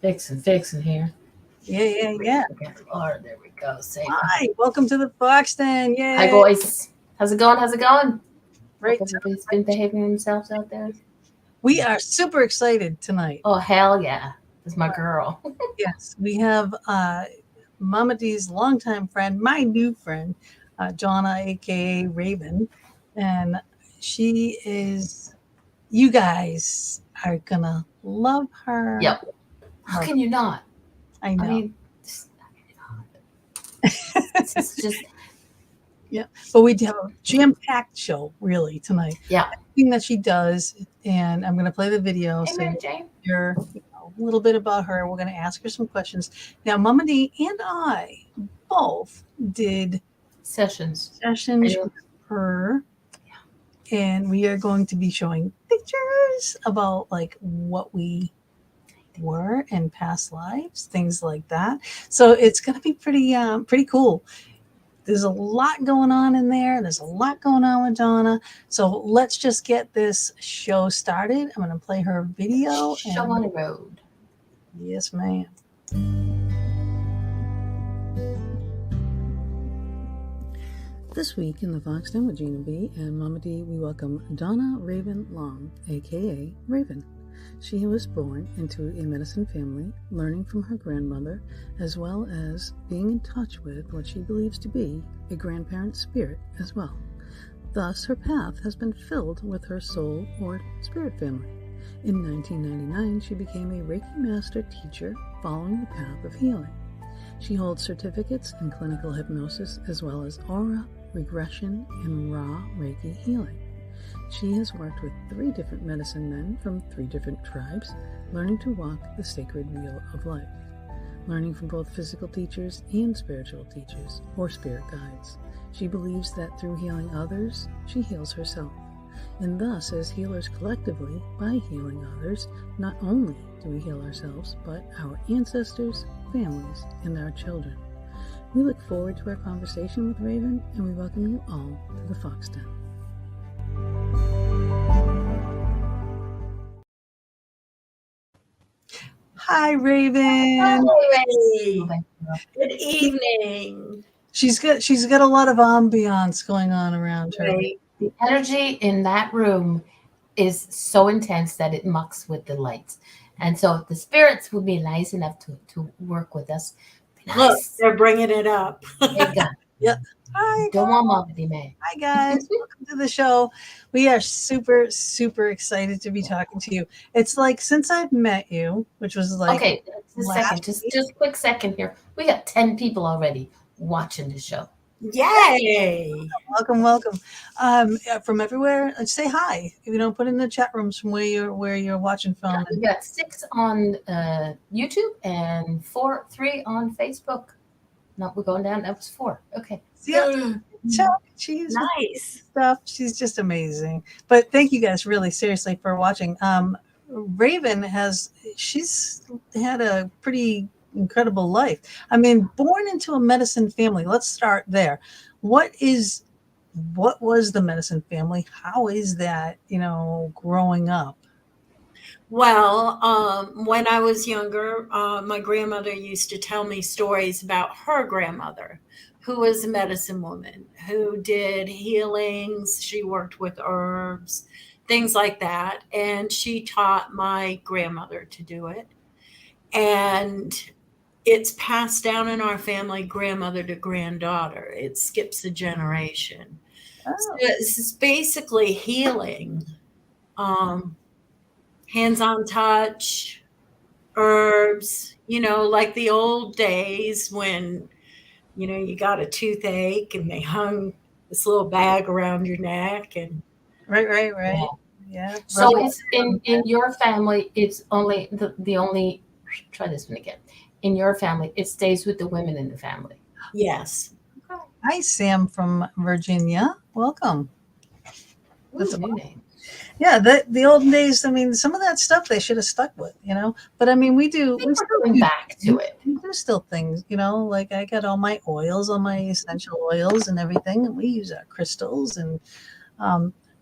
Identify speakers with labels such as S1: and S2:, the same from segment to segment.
S1: Fixing here.
S2: Yeah.
S1: Lord, there we go. Safe.
S2: Hi, welcome to the Foxton. Yay.
S1: Hi, boys. How's it going?
S2: Great.
S1: Hope everybody's been behaving themselves out there.
S2: We are super excited tonight.
S1: Oh, hell yeah. That's my girl.
S2: Yes, we have Mama D's longtime friend, my new friend, Donna, aka Raven. And she is, you guys are going to love her.
S1: Yep. How can you not?
S2: I know.
S1: I mean, it's just.
S2: Yeah, but we have a jam-packed show really tonight.
S1: Yeah.
S2: Everything that she does, and I'm going to play the video.
S1: Hey,
S2: So
S1: Mary Jane.
S2: hear a little bit about her. We're going to ask her some questions. Now, Mama D and I both did
S1: sessions
S2: with her, and we are going to be showing pictures about like what we were in past lives, things like that. So it's going to be pretty cool. There's a lot going on in there. There's a lot going on with Donna. So let's just get this show started. I'm going to play her video.
S1: Show on the road.
S2: Yes, ma'am. This week in the Foxton with Gina B and Mama D, we welcome Donna Raven Long, aka Raven. She was born into a medicine family, learning from her grandmother, as well as being in touch with what she believes to be a grandparent spirit as well. Thus, her path has been filled with her soul or spirit family. In 1999, she became a Reiki master teacher following the path of healing. She holds certificates in clinical hypnosis as well as A.U.R.A, regression, and A.U.R.A Reiki healing. She has worked with 3 different medicine men from 3 different tribes, learning to walk the sacred wheel of life, learning from both physical teachers and spiritual teachers, or spirit guides. She believes that through healing others, she heals herself. And thus, as healers collectively, by healing others, not only do we heal ourselves, but our ancestors, families, and our children. We look forward to our conversation with Raven, and we welcome you all to the Foxton. Hi, Raven.
S3: Hi. Good evening.
S2: She's got a lot of ambiance going on around her.
S3: Right.
S1: The energy in that room is so intense that it mucks with the lights. And so if the spirits would be nice enough to work with us.
S3: Nice. Look, they're bringing it up.
S2: Yep. Hi,
S1: don't want Mama D, man.
S2: Hi, guys. Welcome to the show. We are super, super excited to be talking to you. It's like since I've met you, which was like
S1: okay, just quick second here. We got 10 people already watching the show.
S3: Yay!
S2: Welcome. From everywhere. Say hi. Put in the chat rooms from where you're watching from.
S1: Yeah, we got 6 on YouTube and 3 on Facebook. No, we're going down. That was 4. Okay.
S2: Yeah. She's
S3: nice
S2: stuff. She's just amazing. But thank you guys really seriously for watching. Raven she's had a pretty incredible life. I mean, born into a medicine family. Let's start there. What was the medicine family? How is that, growing up?
S3: Well, when I was younger, my grandmother used to tell me stories about her grandmother, who was a medicine woman, who did healings. She worked with herbs, things like that. And she taught my grandmother to do it. And it's passed down in our family, grandmother to granddaughter. It skips a generation.
S2: Oh.
S3: So this is basically healing, hands-on touch, herbs, like the old days when, you got a toothache and they hung this little bag around your neck and.
S2: Right. Yeah.
S1: So it's in your family, it's only the only, try this one again. In your family, it stays with the women in the family.
S3: Yes.
S2: Hi, Sam from Virginia. Welcome.
S1: That's a new name.
S2: Yeah, the olden days. I mean, some of that stuff they should have stuck with, But I mean, we're
S1: going back to it.
S2: We do still things, Like I got all my oils, all my essential oils, and everything, and we use our crystals and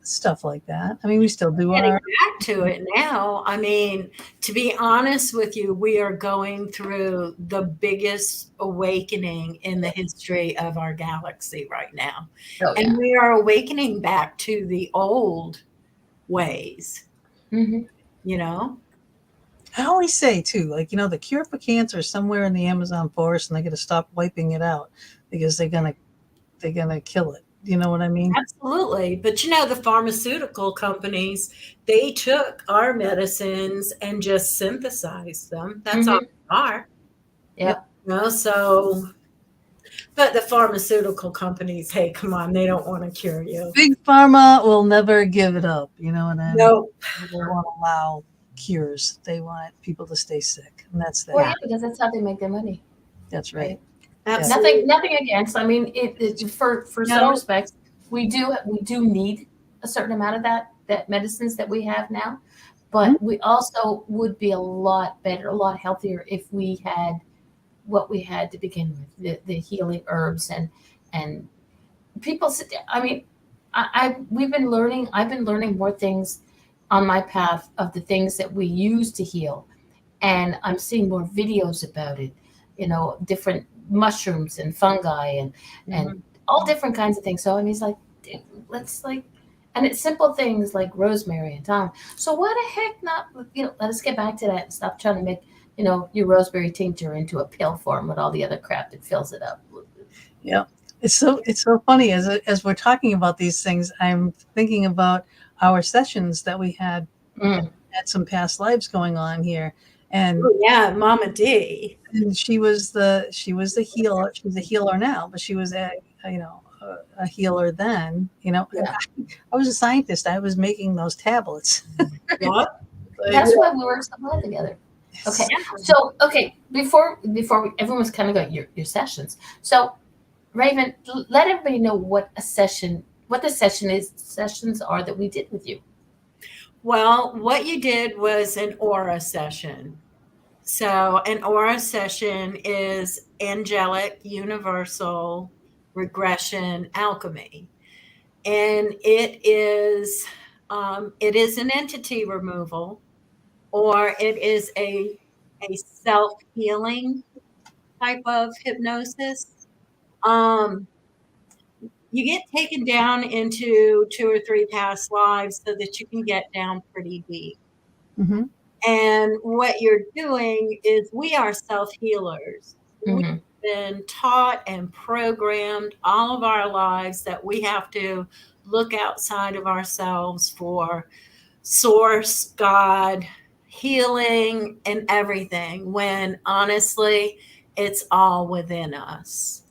S2: stuff like that. I mean, we still do
S3: Getting
S2: our.
S3: back to it now, I mean, to be honest with you, we are going through the biggest awakening in the history of our galaxy right now.
S1: Oh,
S3: And
S1: yeah.
S3: we are awakening back to the old ways,
S1: Hmm.
S3: you know?
S2: I always say too, like, the cure for cancer is somewhere in the Amazon forest, and they got to stop wiping it out because they're gonna kill it. You know what I mean?
S3: Absolutely. But the pharmaceutical companies, they took our medicines and just synthesized them. That's all
S1: Hmm.
S3: they are.
S1: Yep.
S3: So, but the pharmaceutical companies, hey, come on, they don't want to cure you.
S2: Big pharma will never give it up. You know what I mean?
S3: No.
S2: They won't allow cures. They want people to stay sick, and that's
S1: Well,
S2: that.
S1: yeah, because that's how they make their money,
S2: That's right.
S1: right?
S3: Absolutely.
S1: Nothing against. I mean, for some
S3: No.
S1: respects, we do need a certain amount of that medicines that we have now, but we also would be a lot better, a lot healthier if we had what we had to begin with, the healing herbs and people. I mean, we've been learning. I've been learning more things on my path of the things that we use to heal, and I'm seeing more videos about it. Different mushrooms and fungi and
S3: Mhm.
S1: all different kinds of things. So I mean, it's like let's like, and it's simple things like rosemary and thyme. So why the heck not? Let us get back to that and stop trying to make your rosemary tincture into a pill form with all the other crap that fills it up.
S2: Yeah. It's so funny as we're talking about these things. I'm thinking about our sessions that we had
S1: Mm,
S2: some past lives going on here, and
S3: Oh, yeah, Mama D.
S2: she was the healer. She's a healer now, but she was a healer then.
S1: yeah,
S2: I was a scientist. I was making those tablets.
S3: Yeah.
S2: Like,
S1: that's why we work so well together. Okay,
S3: Yeah.
S1: so before everyone's kind of got your sessions. So Raven, let everybody know what the sessions are that we did with you.
S3: Well, what you did was an aura session. So, an aura session is Angelic Universal Regression Alchemy. And it is an entity removal, or it is a self-healing type of hypnosis. Um, you get taken down into 2 or 3 past lives so that you can get down pretty deep.
S2: hmm
S3: And what you're doing is, we are self-healers. We've
S1: Hmm.
S3: been taught and programmed all of our lives that we have to look outside of ourselves for source, God, healing, and everything, when honestly, it's all within us.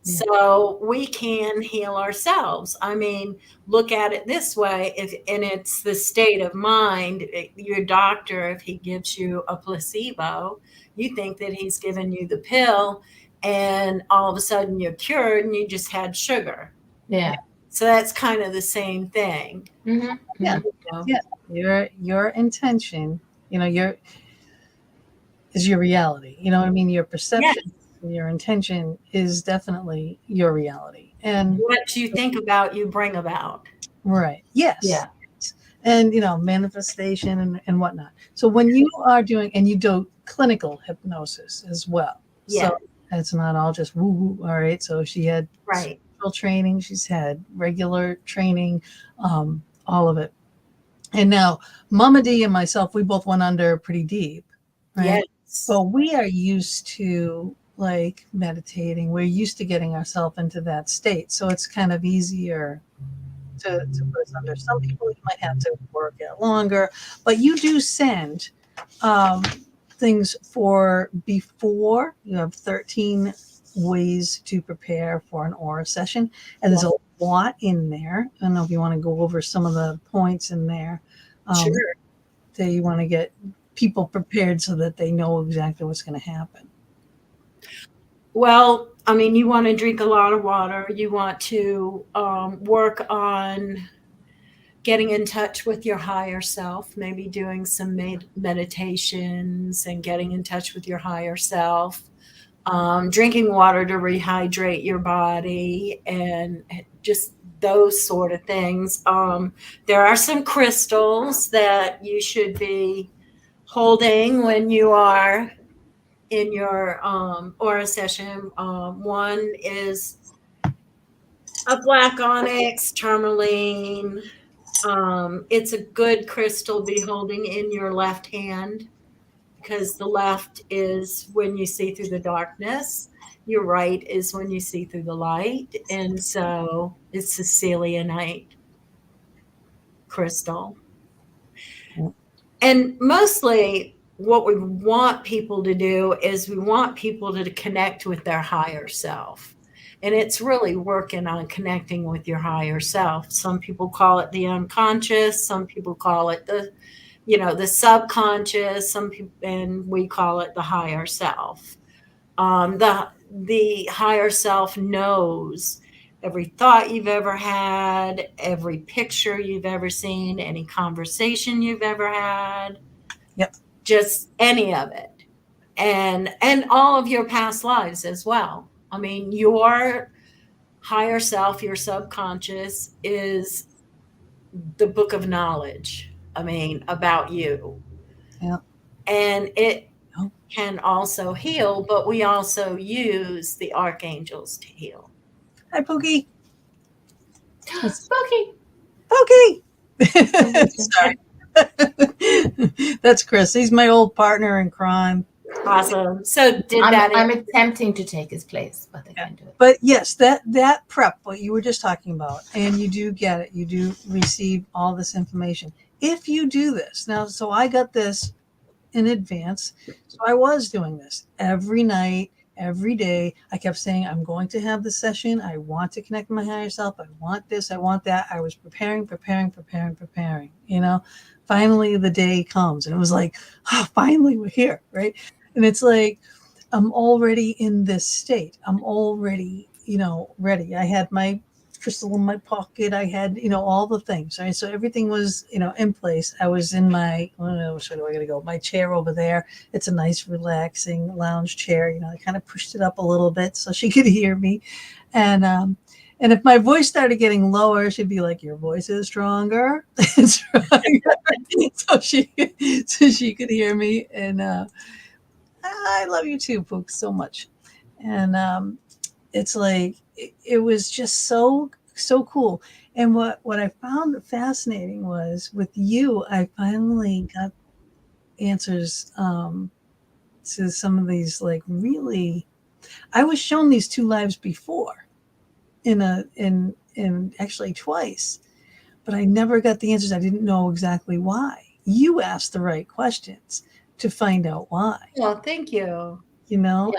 S1: Yeah.
S3: So we can heal ourselves. I mean, look at it this way, and it's the state of mind. Your doctor, if he gives you a placebo, you think that he's given you the pill, and all of a sudden you're cured and you just had sugar.
S1: Yeah.
S3: So that's kind of the same thing.
S1: Hmm.
S2: Yeah,
S1: Hmm. So,
S2: yeah. Your intention, your is your reality. You know what I mean? Your
S3: Yes.
S2: perception, your intention is definitely your reality. And
S3: What you think about, you bring about.
S2: right, yes,
S1: yeah.
S2: and manifestation and whatnot. So when you are doing, and you do clinical hypnosis as well,
S3: Yeah,
S2: so it's not all just woo woo. All right, so she had
S3: right.
S2: spiritual training, she's had regular training, all of it. And now Mama D and myself, we both went under pretty deep, right?
S3: Yes.
S2: But we are used to like meditating. We're used to getting ourselves into that state. So it's kind of easier to put us under. Some people, you might have to work it longer, but you do send um, things for before. You have 13 ways to prepare for an aura session, and there's
S3: Yeah,
S2: a lot in there. I don't know if you want to go over some of the points in there um,
S3: sure.
S2: that you want to get people prepared so that they know exactly what's going to happen.
S3: Well, I mean, you want to drink a lot of water. You want to work on getting in touch with your higher self, maybe doing some meditations and getting in touch with your higher self. drinking water to rehydrate your body, and just those sort of things. There are some crystals that you should be holding when you are in your aura session. One is a black onyx tourmaline. It's a good crystal to be holding in your left hand, because the left is when you see through the darkness. Your right is when you see through the light. And so it's a selenite crystal. And mostly what we want people to do is we want people to connect with their higher self. And it's really working on connecting with your higher self. Some people call it the unconscious. Some people call it the subconscious. Some people, and we call it the higher self. The higher self knows every thought you've ever had, every picture you've ever seen, any conversation you've ever had.
S2: Yep.
S3: Just any of it. And all of your past lives as well. I mean, your higher self, your subconscious, is the book of knowledge, I mean, about you.
S2: Yep.
S3: And it can also heal, but we also use the archangels to heal.
S2: Hi, Pookie.
S1: Pookie.
S2: Pookie. Sorry. That's Chris. He's my old partner in crime.
S3: Awesome. So
S1: I'm attempting to take his place, but I can't do it.
S2: But yes, that prep, what you were just talking about, and you do get it. You do receive all this information. If you do this now, so I got this in advance. So I was doing this every night, every day. I kept saying, I'm going to have this session. I want to connect with my higher self. I want this. I want that. I was preparing. Finally the day comes, and it was like, oh, finally we're here, right? And it's like, I'm already in this state. I'm already, ready. I had my crystal in my pocket. I had, all the things, right? So everything was, in place. I was in my, which way do I gotta go? My chair over there. It's a nice, relaxing lounge chair. I kind of pushed it up a little bit so she could hear me. And if my voice started getting lower, she'd be like, your voice is stronger. so she could hear me. And I love you too, Pook, so much. And it's like, it was just so cool. And what I found fascinating was with you, I finally got answers to some of these, like, really, I was shown these 2 lives before in actually twice, but I never got the answers. I didn't know exactly why. You asked the right questions to find out why.
S3: Well, thank you.
S2: Yeah.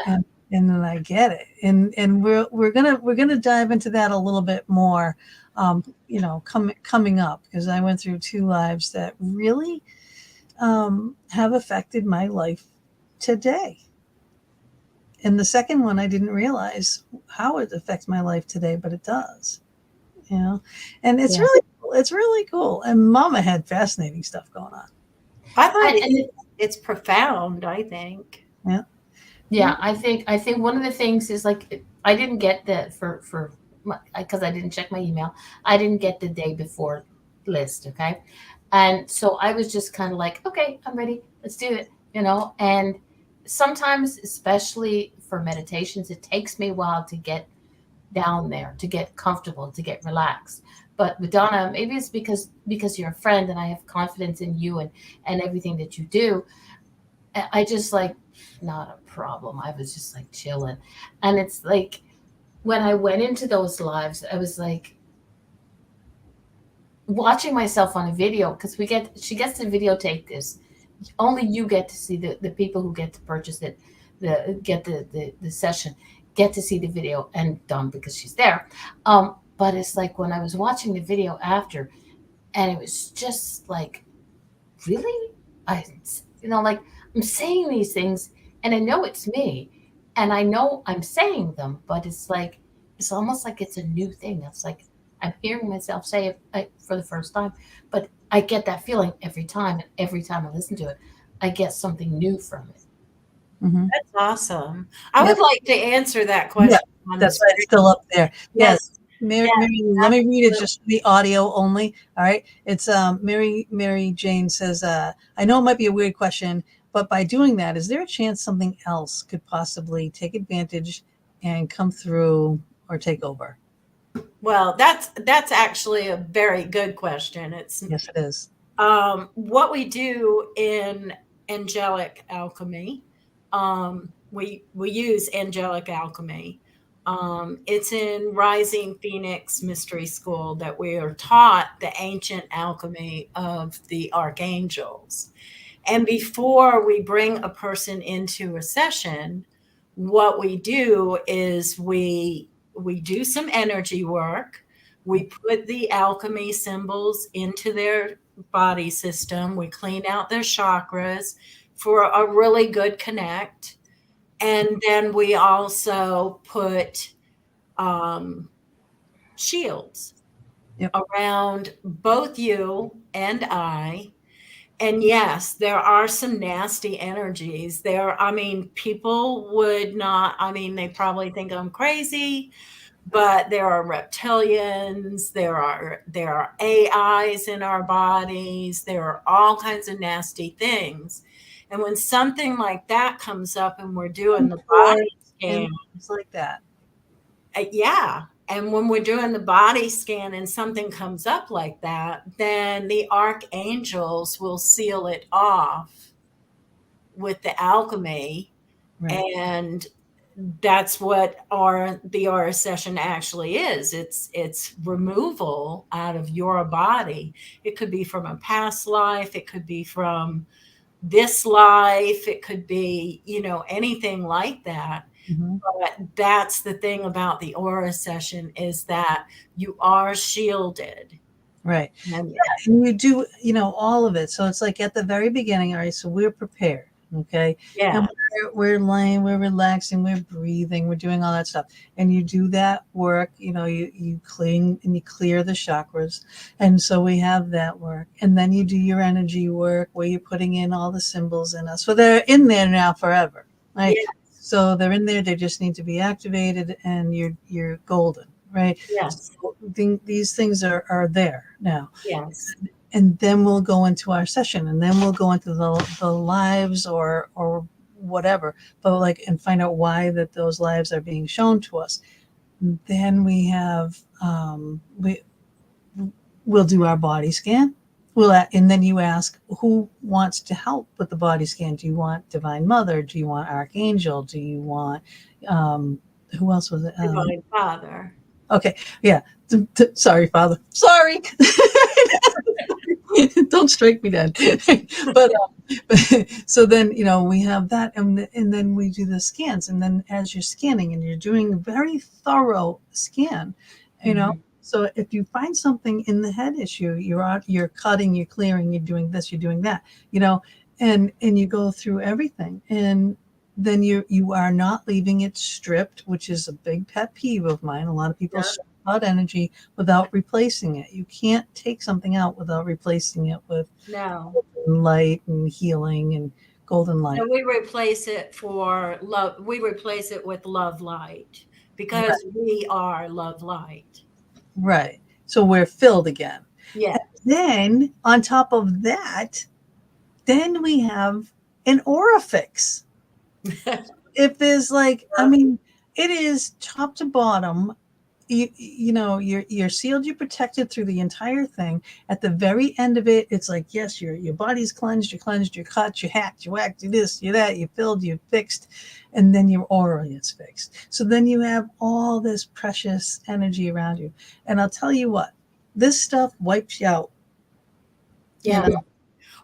S2: And then I get it. And we're gonna dive into that a little bit more, coming up, because I went through 2 lives that really have affected my life today. And the second one, I didn't realize how it affects my life today, but it does. And it's really cool. And Mama had fascinating stuff going on.
S3: I thought it's profound, I think.
S2: Yeah.
S1: Yeah, I think one of the things is, like, I didn't get the because I didn't check my email. I didn't get the day before list, okay? And so I was just kind of like, okay, I'm ready. Let's do it, And sometimes, especially for meditations, it takes me a while to get down there, to get comfortable, to get relaxed. But with Donna, maybe it's because you're a friend and I have confidence in you and everything that you do. I just, like, not a problem. I was just, like, chilling. And it's like, when I went into those lives, I was like watching myself on a video, because she gets to videotape this. Only you get to see the people who get to purchase it, get the session, get to see the video, and Dawn, because she's there. But it's like, when I was watching the video after, and it was just like, really? Like, I'm saying these things, and I know it's me, and I know I'm saying them, but it's like, it's almost like it's a new thing. It's like I'm hearing myself say it for the first time, but I get that feeling every time. And every time I listen to it, I get something new from it.
S2: Mhm.
S3: That's awesome. I
S2: Yep.
S3: would like to answer that
S2: Yeah,
S3: question on the
S2: that's why it's
S3: screen.
S2: still up there. Yes.
S3: Yes,
S2: Mary,
S3: yes,
S2: Mary, let me read it
S3: absolutely.
S2: just for the audio only. All right. It's Mary Jane says, I know it might be a weird question, but by doing that, is there a chance something else could possibly take advantage and come through or take over?
S3: Well, that's actually a very good question. It's
S2: Yes, it is.
S3: what we do in angelic alchemy. We use angelic alchemy. It's in Rising Phoenix Mystery School that we are taught the ancient alchemy of the archangels. And before we bring a person into a session, what we do is we do some energy work. We put the alchemy symbols into their body system. We clean out their chakras for a really good connect. And then we also put shields
S2: Yep.
S3: around both you and I. And yes, there are some nasty energies there. I mean, people would not, I mean, they probably think I'm crazy, but there are reptilians, there are AIs in our bodies, there are all kinds of nasty things. And when something like that comes up and we're doing the
S2: Or
S3: body scan,
S2: and things like that.
S3: yeah. And when we're doing the body scan and something comes up like that, then the archangels will seal it off with the alchemy.
S2: Right.
S3: And that's what the aura session actually is. It's removal out of your body. It could be from a past life, it could be from this life, it could be, anything like that.
S2: Mhm.
S3: But that's the thing about the aura session is that you are shielded.
S2: Right.
S3: And
S2: And you do, all of it. So it's like at the very beginning, all right, so we're prepared. Okay. And
S3: yeah,
S2: we're laying, we're relaxing, we're breathing, we're doing all that stuff. And you do that work, you clean and you clear the chakras. And so we have that work. And then you do your energy work where you're putting in all the symbols in us. So they're in there now forever. Right.
S3: yeah,
S2: So they're in there, they just need to be activated and you're golden. Right.
S3: yes,
S2: So these things are there now.
S3: yes,
S2: And then we'll go into our session and then we'll go into the lives or whatever, but like, and find out why that those lives are being shown to us. Then we have, we'll do our body scan. And then you ask who wants to help with the body scan. Do you want Divine Mother? Do you want Archangel? Do you want, who else was it?
S3: Divine Father.
S2: Okay. Yeah. Sorry, Father. Sorry. Don't strike me dead. but so then we have that, and then we do the scans, and then as you're scanning and you're doing a very thorough scan,
S3: Mhm.
S2: so if you find something in the head issue, you're cutting, you're clearing, you're doing this, you're doing that, and you go through everything, and then you are not leaving it stripped, which is a big pet peeve of mine. A lot of people
S3: Yeah.
S2: strip out energy without replacing it. You can't take something out without replacing it with
S3: No.
S2: light and healing and golden light.
S3: And we replace it for love. We replace it with love light because
S2: Right.
S3: we are love light.
S2: Right. So we're filled again.
S3: Yeah.
S2: Then on top of that, then we have an orifix. If there's like, I mean, it is top to bottom. You're sealed, you're protected through the entire thing. At the very end of it, it's like, yes, your body's cleansed, you're cut, you're hacked, you whacked, you this, you that, you filled, you fixed, and then your aura is fixed. So then you have all this precious energy around you. And I'll tell you what, this stuff wipes you out.
S3: Yeah.
S2: So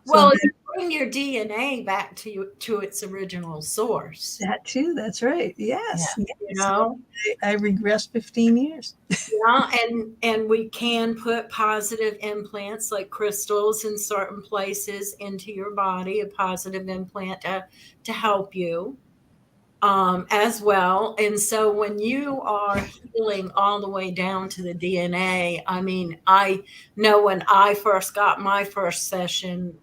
S3: Well, you bring your DNA back to its original source.
S2: that too, that's right.
S3: Yeah.
S2: Yes.
S3: You
S2: Yes.
S3: know?
S2: I regressed 15 years.
S3: Yeah, and we can put positive implants like crystals in certain places into your body, a positive implant to help you as well. And so when you are healing all the way down to the DNA, I mean, I know when I first got my first session,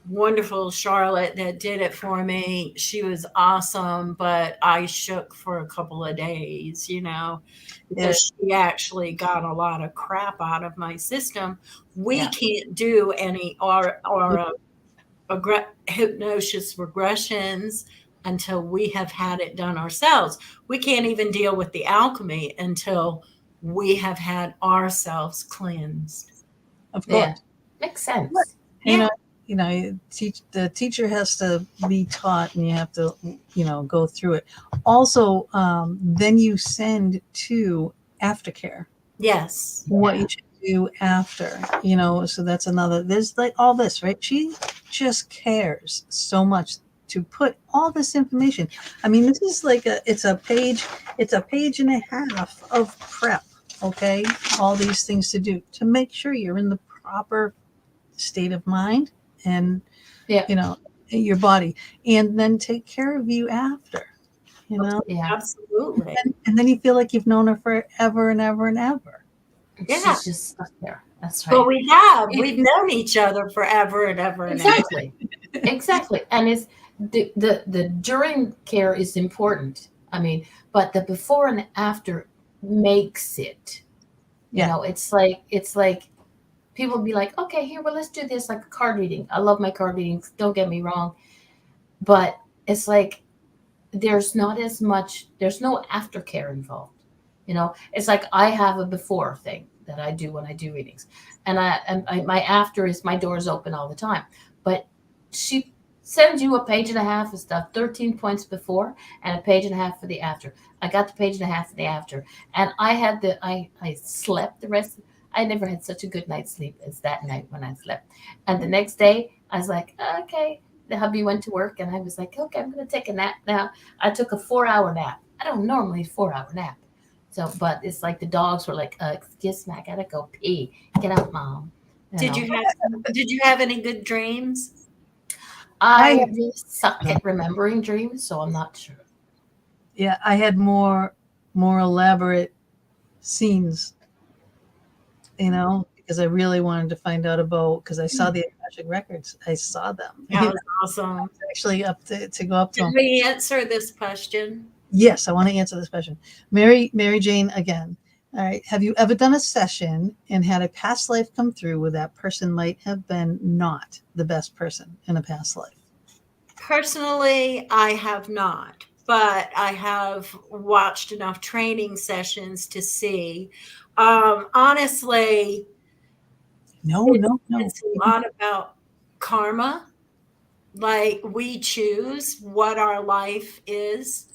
S3: wonderful Charlotte that did it for me. She was awesome, but I shook for a couple of days, because she actually got a lot of crap out of my system. We can't do any hypnosis regressions until we have had it done ourselves. We can't even deal with the alchemy until we have had ourselves cleansed.
S2: Of course.
S1: Yeah. Makes sense.
S2: The teacher has to be taught, and you have to, go through it. Also, then you send to aftercare.
S3: Yes.
S2: What you should do after, so that's another, there's like all this, right? She just cares so much to put all this information. I mean, this is like it's a page and a half of prep. Okay. All these things to do to make sure you're in the proper state of mind and, your body, and then take care of you after,
S1: Yeah.
S3: Absolutely.
S2: And then you feel like you've known her forever and ever and ever.
S1: She's just stuck there. That's right.
S3: But we've known each other forever and ever and
S1: exactly. Exactly. And it's the during care is important. I mean, but the before and after makes it. It's like people be like, okay, here, well, let's do this like a card reading. I love my card readings. Don't get me wrong. But it's like there's no aftercare involved. It's like I have a before thing that I do when I do readings. And my after is my doors open all the time. But she sends you a page and a half of stuff, 13 points before and a page and a half for the after. I got the page and a half for the after. And I slept the rest. I never had such a good night's sleep as that night when I slept. And the next day I was like, okay. The hubby went to work and I was like, okay, I'm going to take a nap now. I took a 4-hour nap. I don't normally 4-hour nap. So, but it's like the dogs were like, excuse me, I got to go pee. Get out, Mom.
S3: Did you have any good dreams?
S1: I really suck at remembering dreams, so I'm not sure.
S2: Yeah, I had more elaborate scenes, because I really wanted to find out about, because I saw the Akashic records. I saw them.
S3: That was awesome.
S2: Actually up to go up to them.
S3: Can we answer this question?
S2: Yes, I want to answer this question. Mary Jane again. All right. Have you ever done a session and had a past life come through where that person might have been not the best person in a past life?
S3: Personally, I have not, but I have watched enough training sessions to see. Honestly, it's a lot about karma. Like we choose what our life is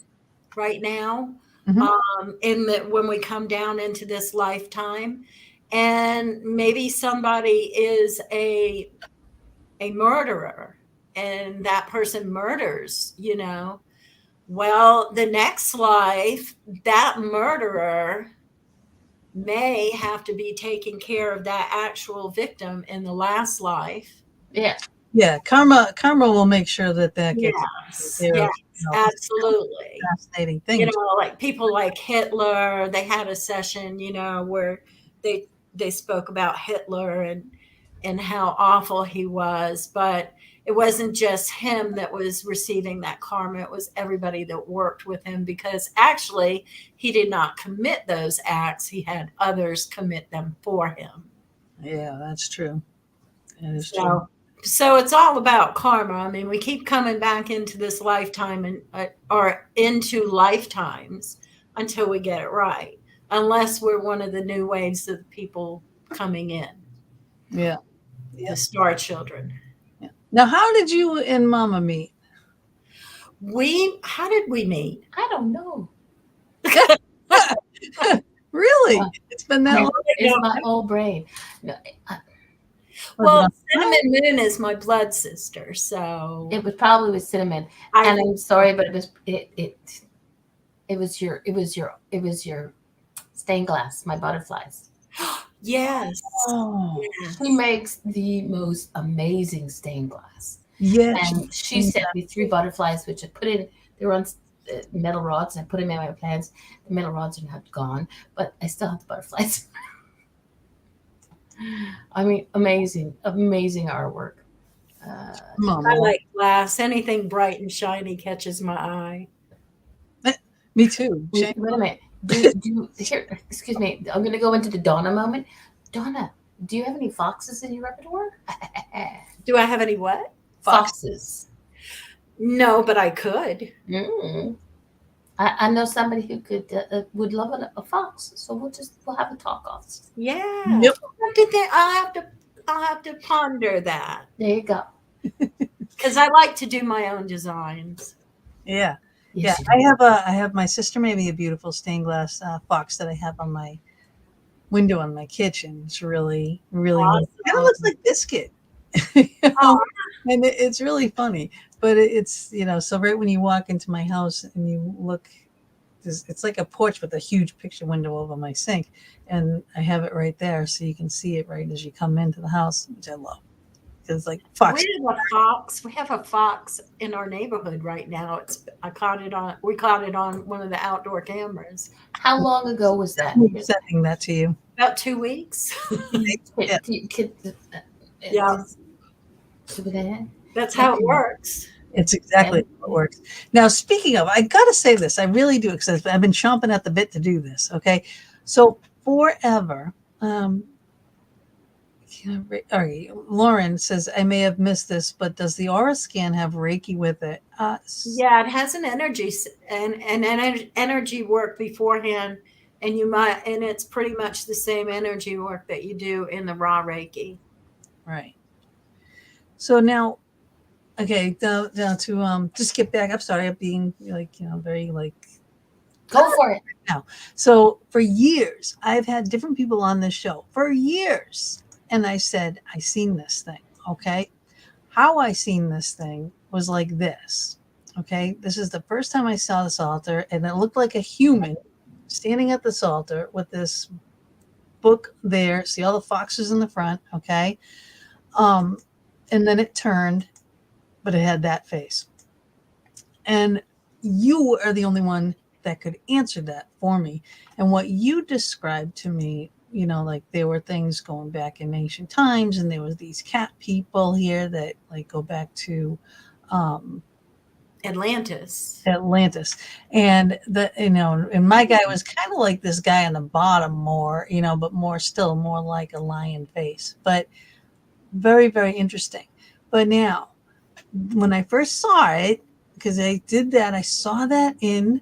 S3: right now.
S2: Mm-hmm.
S3: When we come down into this lifetime, and maybe somebody is a murderer and that person murders, well, the next life, that murderer may have to be taking care of that actual victim in the last life.
S2: Yeah, karma will make sure that gets
S3: absolutely
S2: fascinating thing.
S3: Like people like Hitler, they had a session, where they spoke about Hitler and how awful he was, but it wasn't just him that was receiving that karma. It was everybody that worked with him, because actually he did not commit those acts. He had others commit them for him.
S2: Yeah, that's true. That is true.
S3: So it's all about karma. I mean, we keep coming back into this lifetime or into lifetimes until we get it right, unless we're one of the new waves of people coming in.
S2: Yeah.
S3: The star children.
S2: Yeah. Now, how did you and Mama meet?
S3: How did we meet?
S1: I don't know.
S2: Really? It's been that long.
S1: It's my old brain. No,
S3: well, Cinnamon Moon is my blood sister, so
S1: it was probably with Cinnamon. And I'm sorry, but it was your stained glass, my butterflies.
S3: Yes.
S2: Oh.
S1: She makes the most amazing stained glass.
S2: Yes.
S1: And she sent me 3 butterflies, which I put in. They were on metal rods. And I put them in my plants. The metal rods are not gone, but I still have the butterflies. I mean, amazing artwork.
S2: Mom,
S3: I like glass. Anything bright and shiny catches my eye.
S2: me too.
S1: Wait a minute. Here, excuse me. I'm going to go into the Donna moment. Donna, do you have any foxes in your repertoire?
S3: Do I have any what?
S1: Foxes.
S3: No, but I could.
S1: Mm. I know somebody who would love a fox, so we'll have a talk off.
S3: Yeah.
S2: Yep.
S3: I'll have to ponder that.
S1: There you go.
S3: Because I like to do my own designs.
S2: Yeah.
S1: Yes,
S2: Yeah. I have my sister made me a beautiful stained glass fox that I have on my window in my kitchen. It's really, really neat.
S3: Awesome.
S2: Kind of looks like Biscuit. You know? And it's really funny. But it's, so right when you walk into my house and you look, it's like a porch with a huge picture window over my sink. And I have it right there so you can see it right as you come into the house, which I love. Because like fox.
S3: We have a fox in our neighborhood right now. We caught it on one of the outdoor cameras.
S1: How long ago was that?
S2: Sending that to you.
S3: About 2 weeks.
S2: Yeah.
S3: Yeah. That's how it works.
S2: It's exactly how it works. Now, speaking of, I got to say this. I really do, because I've been chomping at the bit to do this. Okay. So forever, Lauren says, I may have missed this, but does the aura scan have Reiki with it?
S3: Yeah, it has an energy and energy work beforehand, and it's pretty much the same energy work that you do in the raw Reiki.
S2: Right. So now, okay, down to just get back. I'm sorry, I'm being very
S1: Go for it.
S2: now. So for years, I've had different people on this show for years, and I said, I seen this thing. Okay, how I seen this thing was like this. Okay, this is the first time I saw this altar, and it looked like a human standing at this altar with this book there. See all the foxes in the front. Okay, and then it turned, but it had that face. And you are the only one that could answer that for me. And what you described to me, like there were things going back in ancient times, and there was these cat people here that like go back to
S3: Atlantis.
S2: And and my guy was kind of like this guy on the bottom more, but more like a lion face, but very, very interesting. But now when I first saw it, because I did that, I saw that in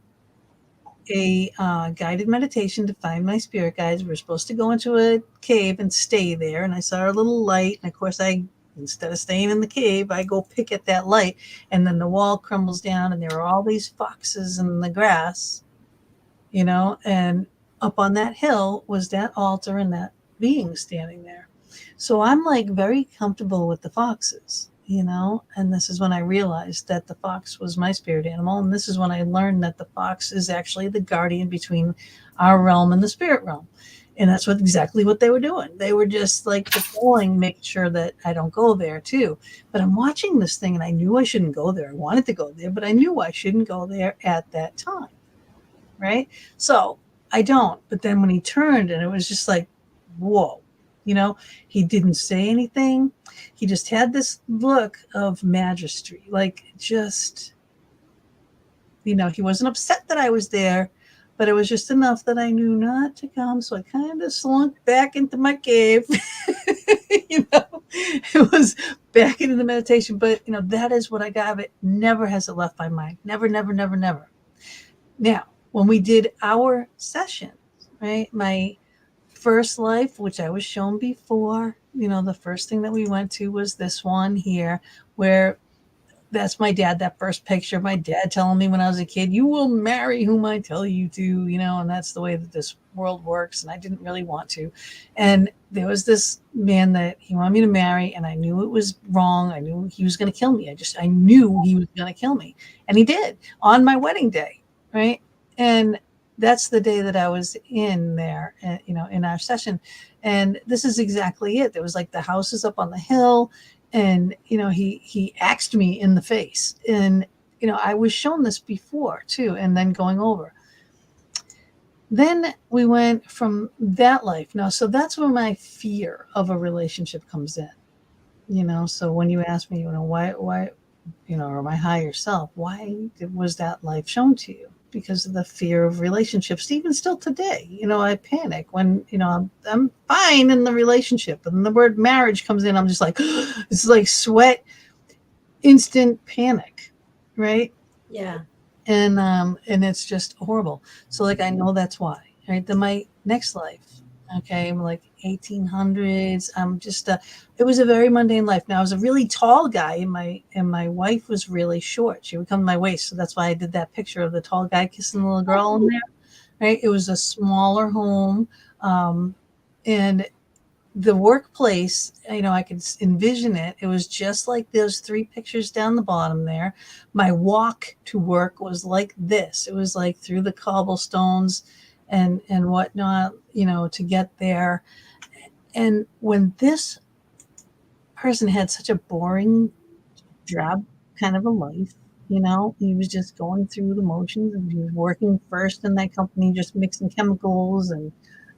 S2: a guided meditation to find my spirit guides. We're supposed to go into a cave and stay there, and I saw a little light, and of course instead of staying in the cave, I go pick at that light, and then the wall crumbles down, and there are all these foxes in the grass, and up on that hill was that altar and that being standing there. So I'm like very comfortable with the foxes, and this is when I realized that the fox was my spirit animal. And this is when I learned that the fox is actually the guardian between our realm and the spirit realm. And that's exactly what they were doing. They were just like patrolling, making sure that I don't go there too. But I'm watching this thing, and I knew I shouldn't go there. I wanted to go there, but I knew I shouldn't go there at that time. Right. So I don't. But then when he turned, and it was just like, whoa. He didn't say anything. He just had this look of majesty, like just, he wasn't upset that I was there, but it was just enough that I knew not to come. So I kind of slunk back into my cave. It was back into the meditation, but that is what I got of it. Never has it left my mind. Never, never, never, never. Now, when we did our session, right, my first life, which I was shown before, the first thing that we went to was this one here, where that's my dad, that first picture of my dad telling me when I was a kid, you will marry whom I tell you to, and that's the way that this world works. And I didn't really want to. And there was this man that he wanted me to marry, and I knew it was wrong. I knew he was going to kill me. I knew he was going to kill me. And he did on my wedding day. Right. And that's the day that I was in there, in our session. And this is exactly it. There was like the houses up on the hill, and, he axed me in the face. And, I was shown this before too, and then going over. Then we went from that life. Now, so that's where my fear of a relationship comes in. So when you ask me, why, or my higher self, why was that life shown to you? Because of the fear of relationships. Even still today, I panic when, I'm fine in the relationship. And the word marriage comes in, I'm just like, it's like sweat, instant panic, right?
S3: Yeah.
S2: And it's just horrible. So like, I know that's why, right? Then my next life, okay, I'm like 1800s. I'm just it was a very mundane life. Now I was a really tall guy, and my wife was really short. She would come to my waist, so that's why I did that picture of the tall guy kissing the little girl in there, right? It was a smaller home, and the workplace, I could envision it. It was just like those three pictures down the bottom there. My walk to work was like this. It was like through the cobblestones and whatnot, to get there. And when this person had such a boring, drab kind of a life, he was just going through the motions, and he was working first in that company, just mixing chemicals. And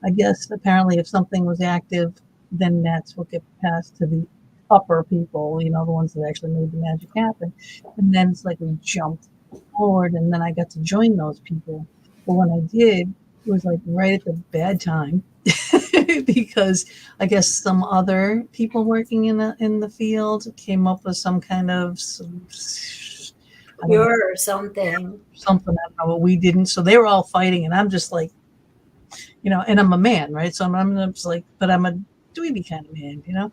S2: I guess apparently if something was active, then that's what gets passed to the upper people, the ones that actually made the magic happen. And then it's like we jumped forward, and then I got to join those people. But when I did, it was like right at the bad time. Because I guess some other people working in the field came up with some kind of
S3: Or something.
S2: Something, I don't know, but we didn't. So they were all fighting, and I'm just like, and I'm a man, right? So I'm just like, but I'm a dweeby kind of man,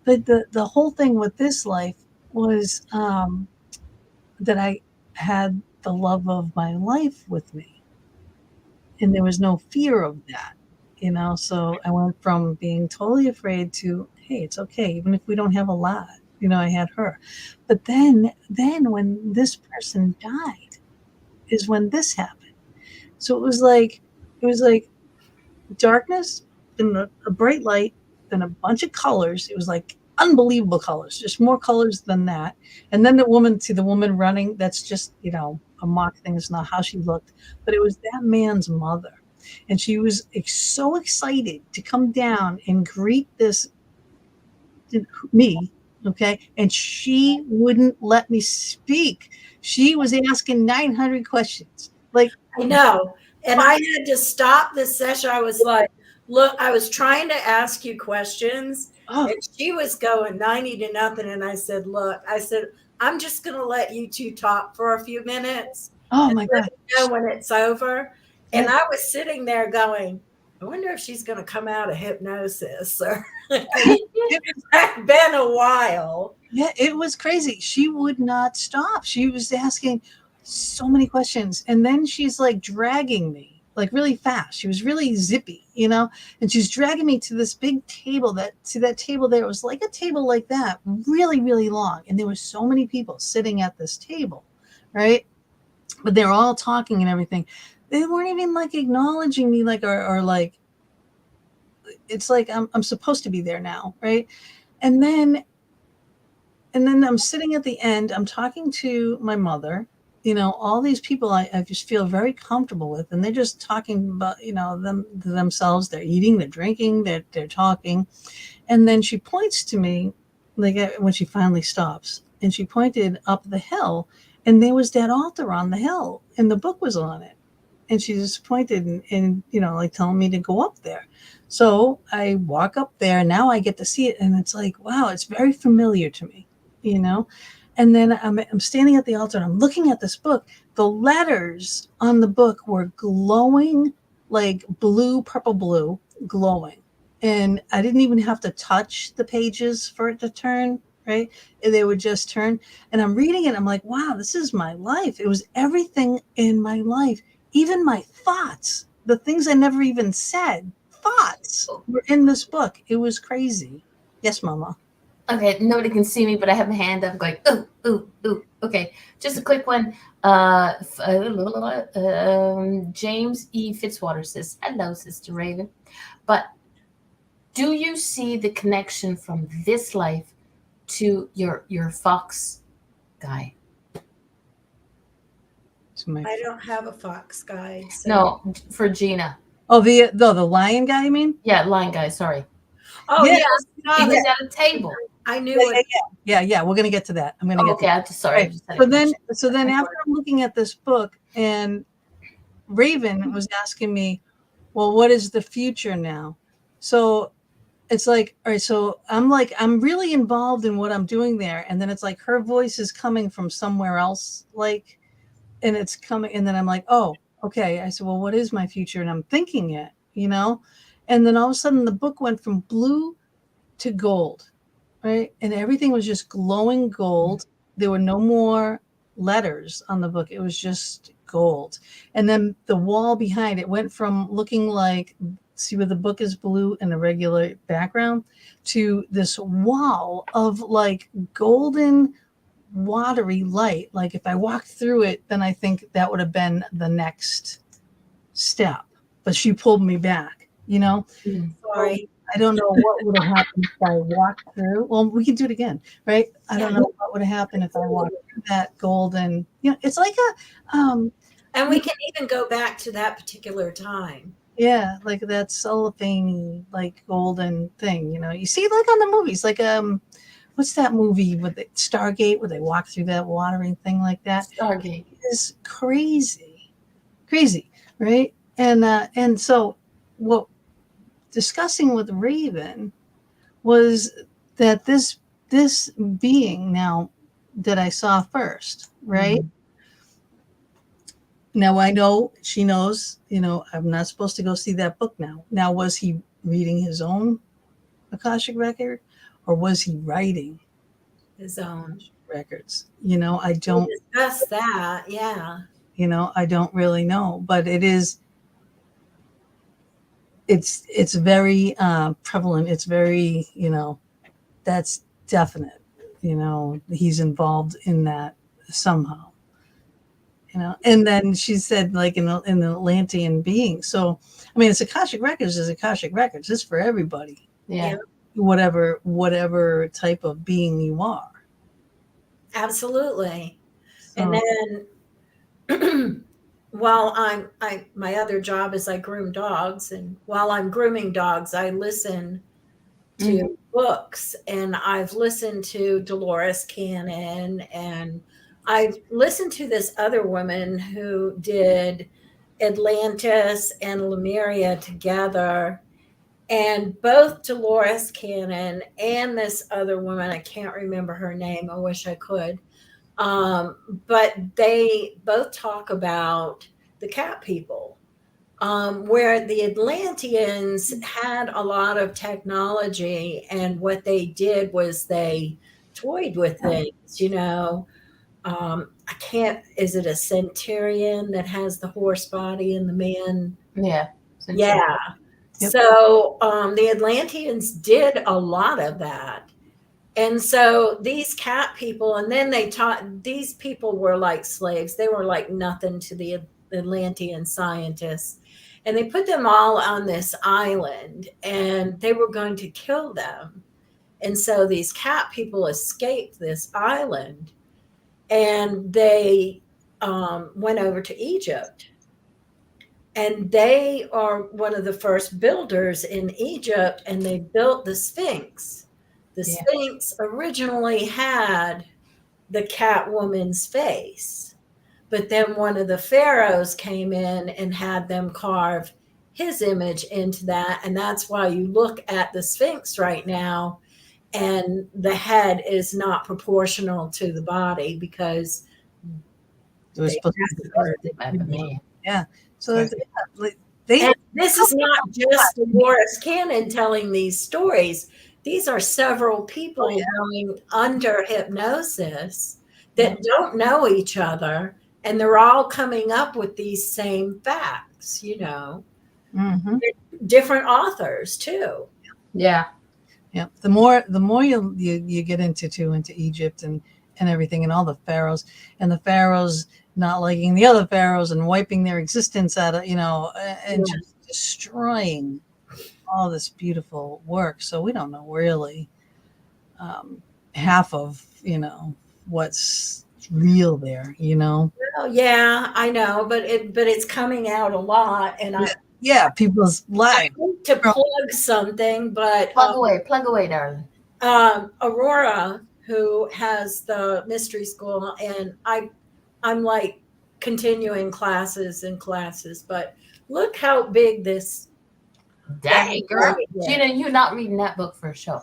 S2: But the whole thing with this life was that I had the love of my life with me, and there was no fear of that. So I went from being totally afraid to, hey, it's okay, even if we don't have a lot. I had her. But then when this person died is when this happened. So it was like darkness, then a bright light, then a bunch of colors. It was like unbelievable colors, just more colors than that. And then the woman running, that's just, a mock thing. It's not how she looked, but it was that man's mother. And she was so excited to come down and greet me, okay? And she wouldn't let me speak. She was asking 900 questions. Like,
S3: I know. And I had to stop this session. I was like, look, I was trying to ask you questions, and she was going 90 to nothing. And I said, look, I'm just going to let you two talk for a few minutes.
S2: Oh my God.
S3: When it's over. And I was sitting there going, I wonder if she's going to come out of hypnosis. Or it's been a while.
S2: Yeah, it was crazy. She would not stop. She was asking so many questions. And then she's like dragging me like really fast. She was really zippy, and she's dragging me to this big table that table there. It was like a table like that, really, really long. And there were so many people sitting at this table, right? But they were all talking and everything. They weren't even like acknowledging me, like, or like, it's like I'm supposed to be there now, right? And then I'm sitting at the end, I'm talking to my mother, all these people I just feel very comfortable with, and they're just talking about, themselves. They're eating, they're drinking, they're talking. And then she points to me, like when she finally stops, and she pointed up the hill, and there was that altar on the hill, and the book was on it. And she just pointed and like telling me to go up there. So I walk up there, and now I get to see it, and it's like, wow, it's very familiar to me. And then I'm standing at the altar, and I'm looking at this book. The letters on the book were glowing, like blue, purple blue, glowing. And I didn't even have to touch the pages for it to turn, right? They would just turn. And I'm reading it. I'm like, wow, this is my life. It was everything in my life. Even my thoughts, the things I never even said, thoughts were in this book. It was crazy. Yes, Mama.
S1: Okay, nobody can see me, but I have my hand up. I'm going, ooh, ooh, ooh. Okay, just a quick one. James E. Fitzwater says, hello, Sister Raven. But do you see the connection from this life to your fox guy?
S3: I don't have a fox guy. So.
S1: No, for Gina.
S2: Oh, the lion guy, you mean?
S1: Yeah, lion guy, sorry.
S3: Oh,
S1: yes. He was at a table.
S3: I knew it.
S2: Yeah. We're going to get to that. I'm going to get
S1: Okay,
S2: to
S1: I'm just sorry. I
S2: Right.
S1: just had a
S2: So then,
S1: question.
S2: so then after I'm looking at this book, and Raven was asking me, well, what is the future now? So it's like, all right, so I'm really involved in what I'm doing there. And then it's like her voice is coming from somewhere else, like, and it's coming. And then I'm like, oh, okay. I said, well, what is my future? And I'm thinking it, and then all of a sudden the book went from blue to gold, right? And everything was just glowing gold. There were no more letters on the book. It was just gold. And then the wall behind it went from looking like, see where the book is blue and a regular background, to this wall of like golden watery light. Like if I walked through it, then I think that would have been the next step. But she pulled me back,
S3: Sorry.
S2: I don't know what would have happened if I walked through. Well, we can do it again, right? I don't know what would have happened if I walked through that golden. It's like
S3: And we can even go back to that particular time.
S2: yeah, like that cellophane, like golden thing. You see, like on the movies, like what's that movie with the Stargate where they walk through that watering thing like that?
S1: Stargate.
S2: It's crazy, right? And so what? Discussing with Raven was that this being now that I saw first, right? Now I know she knows, I'm not supposed to go see that book now. Now, was he reading his own Akashic record, or was he writing
S3: His own
S2: records? I don't
S3: discuss that. Yeah.
S2: I don't really know, but it's very prevalent. It's very, that's definite. He's involved in that somehow. And then she said, like in an Atlantean being. So, I mean, it's Akashic Records is Akashic Records. It's for everybody.
S1: Yeah.
S2: Whatever type of being you are.
S3: Absolutely.
S2: So,
S3: And then while my other job is I groom dogs, and while I'm grooming dogs, I listen to books, and I've listened to Dolores Cannon, and I've listened to this other woman who did Atlantis and Lemuria together. And both Dolores Cannon and this other woman, I can't remember her name, I wish I could, but they both talk about the cat people, where the Atlanteans had a lot of technology, and what they did was they toyed with things, I can't, is it a centurion that has the horse body and the man?
S1: Yeah.
S3: Yeah.
S2: Yep.
S3: So the Atlanteans did a lot of that. And so these cat people, and then they taught, these people were like slaves. They were like nothing to the Atlantean scientists. And they put them all on this island, and they were going to kill them. And so these cat people escaped this island, and they went over to Egypt. And they are one of the first builders in Egypt, and they built the Sphinx. The Sphinx originally had the cat woman's face, but then one of the pharaohs came in and had them carve his image into that. And that's why you look at the Sphinx right now, and the head is not proportional to the body, because
S2: it was supposed to
S1: be.
S2: Yeah. So
S3: and this is not just Dolores Cannon telling these stories. These are several people going under hypnosis that don't know each other, and they're all coming up with these same facts, different authors too.
S1: Yeah.
S2: Yeah. The more you get into Egypt and everything, and all the pharaohs, and the pharaohs not liking the other pharaohs and wiping their existence out of, and just destroying all this beautiful work. So we don't know really half of, what's real there, Well,
S3: yeah, I know, but it's coming out a lot, and
S2: people's lives.
S3: I need to plug something, but
S1: plug away, darling.
S3: Aurora, who has the mystery school, and I'm like continuing classes and classes, but look how big this bad
S1: Dang,
S3: boy
S1: girl.
S3: is.
S1: Gina, you're not reading that book for a show.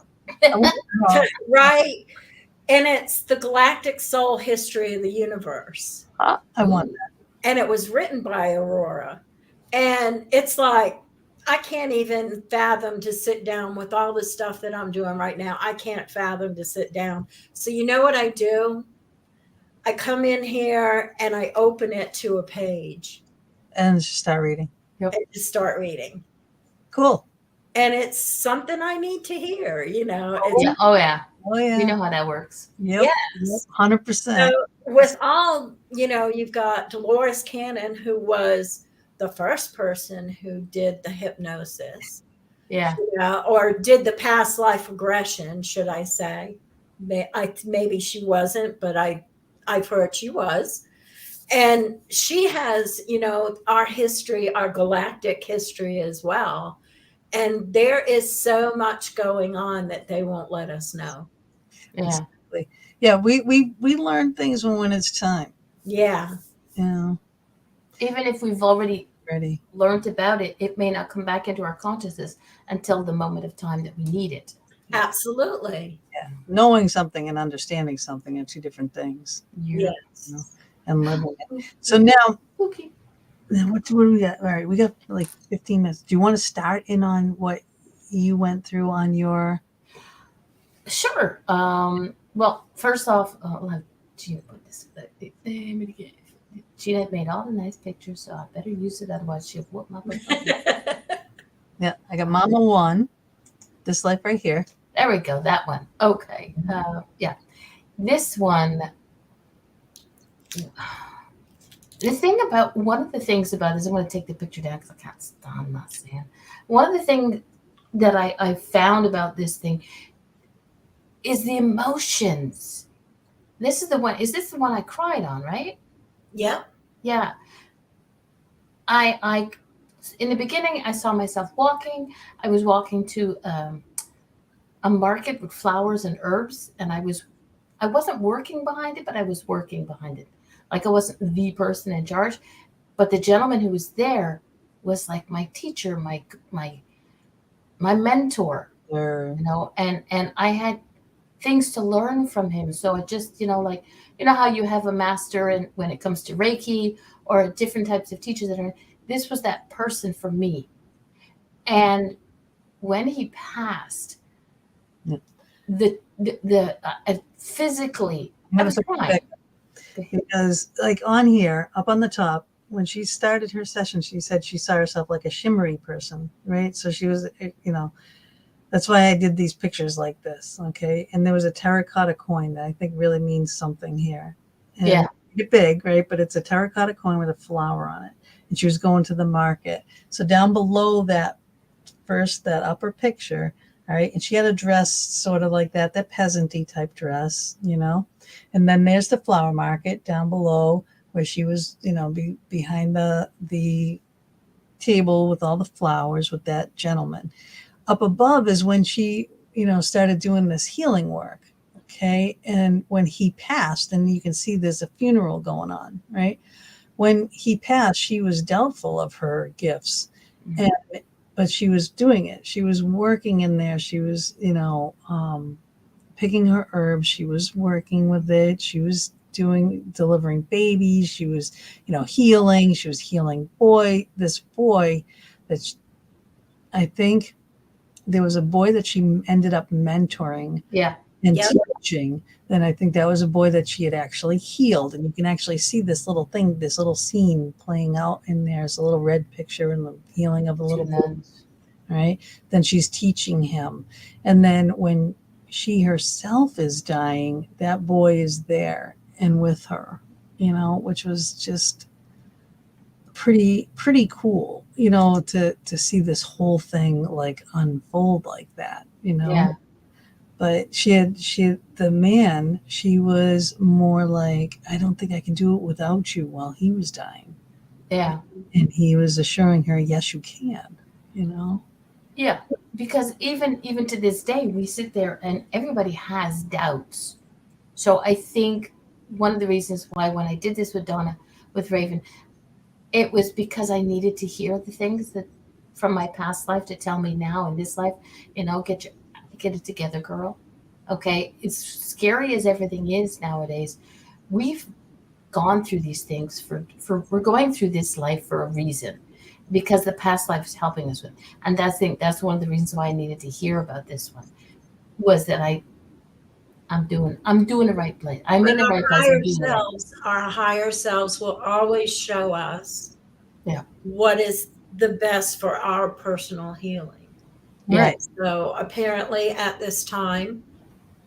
S3: Right? And it's the galactic soul history of the universe.
S2: I want that.
S3: And it was written by Aurora. And it's like, I can't even fathom to sit down with all the stuff that I'm doing right now. I can't fathom to sit down. So, you know what I do? I come in here and I open it to a page
S2: And just start reading.
S3: and just start reading.
S2: Cool.
S3: And it's something I need to hear, you know.
S1: Yeah. Oh, yeah.
S2: Oh yeah.
S1: We know how that works.
S2: Yep.
S3: Yes.
S2: 100%.
S3: So with all, you know, you've got Dolores Cannon, who was the first person who did the hypnosis.
S1: Yeah.
S3: Or did the past life regression, should I say. Maybe she wasn't, but I've heard she was. And she has, you know, our history, our galactic history as well. And there is so much going on that they won't let us know.
S1: Yeah.
S2: Exactly. Yeah, we learn things when it's time.
S3: Yeah.
S2: Yeah.
S1: Even if we've already
S2: Ready.
S1: learned about it, it may not come back into our consciousness until the moment of time that we need it.
S3: Absolutely.
S2: Yeah. Knowing something and understanding something are two different things.
S3: Yes.
S2: You know, and living it. So now,
S1: Okay.
S2: what do we got? All right, we got like 15 minutes. Do you want to start in on what you went through on your?
S1: Sure. Well, first off, I'll have Gina put this. Gina made all the nice pictures, so I better use it. Otherwise, she'll whoop my butt.
S2: Yeah, I got Mama 1. This life right here.
S1: There we go. That one. Okay. Yeah. This one. One of the things about this, I'm going to take the picture down because I can't stand that stand. One of the things that I found about this thing is the emotions. This is the one. Is this the one I cried on, right?
S3: Yep.
S1: Yeah. I in the beginning, I saw myself walking. I was walking to a market with flowers and herbs, and I wasn't working behind it, but I was working behind it. Like I wasn't the person in charge, but the gentleman who was there was like my teacher, my mentor,
S2: Or,
S1: you know, and I had things to learn from him. So it just, you know, like, you know how you have a master and when it comes to Reiki or different types of teachers this was that person for me. And when he passed,
S2: Yeah.
S1: physically,
S2: I'm
S1: I
S2: gonna
S1: was
S2: put it
S1: crying.
S2: back up. Because like on here, up on the top, when she started her session, she said she saw herself like a shimmery person, right? So she was, you know, that's why I did these pictures like this, okay? And there was a terracotta coin that I think really means something here. And
S1: Yeah.
S2: it's big, right? But it's a terracotta coin with a flower on it. And she was going to the market. So down below that upper picture, all right, and she had a dress sort of like that peasant-y type dress, you know? And then there's the flower market down below where she was, you know, behind the table with all the flowers with that gentleman. Up above is when she, you know, started doing this healing work. Okay. And when he passed, and you can see there's a funeral going on, right? When he passed, she was doubtful of her gifts.
S1: Mhm.
S2: But she was doing it. She was working in there. She was, you know, picking her herbs. She was working with it. She was delivering babies. She was, you know, healing. She was healing this boy that I think there was a boy that she ended up mentoring
S1: Yeah.
S2: and
S3: Yep.
S2: teaching. Then I think that was a boy that she had actually healed. And you can actually see this little thing, this little scene playing out in there. It's a little red picture and the healing of the little boy, right? Then she's teaching him. And then when she herself is dying, that boy is there and with her, you know, which was just pretty cool, you know, to see this whole thing like unfold like that, you know.
S1: Yeah.
S2: But she was more like, I don't think I can do it without you, while he was dying.
S1: Yeah.
S2: And he was assuring her, yes, you can, you know.
S1: Yeah, because even to this day, we sit there and everybody has doubts. So I think one of the reasons why when I did this with Donna, with Raven, it was because I needed to hear the things that from my past life to tell me now in this life, get it together, girl. Okay, it's scary as everything is nowadays. We've gone through these things for we're going through this life for a reason because the past life is helping us with, and that's one of the reasons why I needed to hear about this one was that I'm doing the right place. I'm
S3: But
S1: in the right place. I'm doing the right place.
S3: our higher selves will always show us
S1: Yeah.
S3: what is the best for our personal healing.
S2: Right.
S3: So apparently at this time,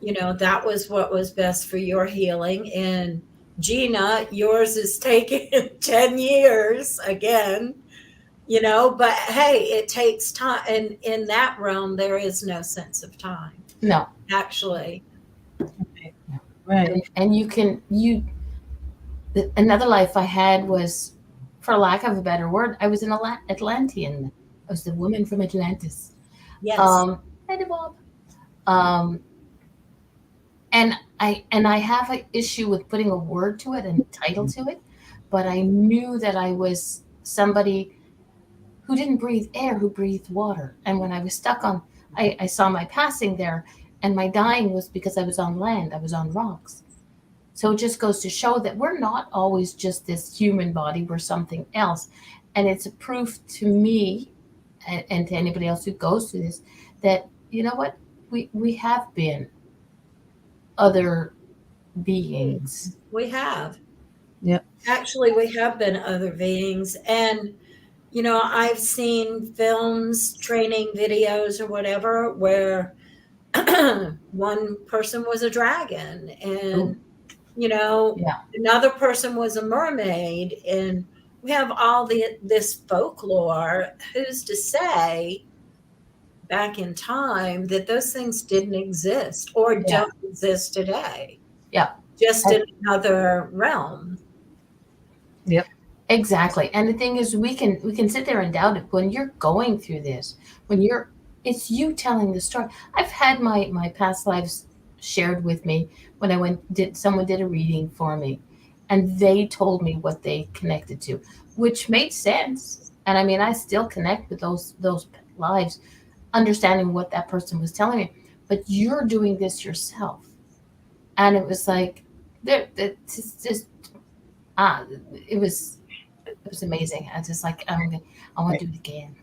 S3: that was what was best for your healing. And Gina, yours is taking 10 years again, but hey, it takes time. And in that realm, there is no sense of time,
S1: No.
S3: actually.
S2: Right.
S1: And another life I had was, for lack of a better word, I was an Atlantean. I was the woman from Atlantis.
S3: Yes.
S1: Hey, Bob. Um, and I have an issue with putting a word to it and a title to it, but I knew that I was somebody who didn't breathe air, who breathed water. And when I was stuck on, I saw my passing there, and my dying was because I was on land, I was on rocks. So it just goes to show that we're not always just this human body, we're something else. And it's a proof to me and to anybody else who goes through this that, you know what, we have been other beings.
S3: We have.
S2: Yep.
S3: Actually, we have been other beings. And, I've seen films, training videos, or whatever, where one person was a dragon and,
S1: Yeah.
S3: another person was a mermaid. And we have all this folklore. Who's to say back in time that those things didn't exist or
S1: Yeah.
S3: don't exist today?
S1: Yeah.
S3: Just in another realm.
S2: Yep.
S1: Exactly. And the thing is, we can sit there and doubt it when you're going through this. It's you telling the story. I've had my past lives shared with me when someone did a reading for me, and they told me what they connected to, which made sense. And I mean, I still connect with those lives, understanding what that person was telling me. But you're doing this yourself, and it was like, it's just ah, it was it was amazing. I just like I want to do it again.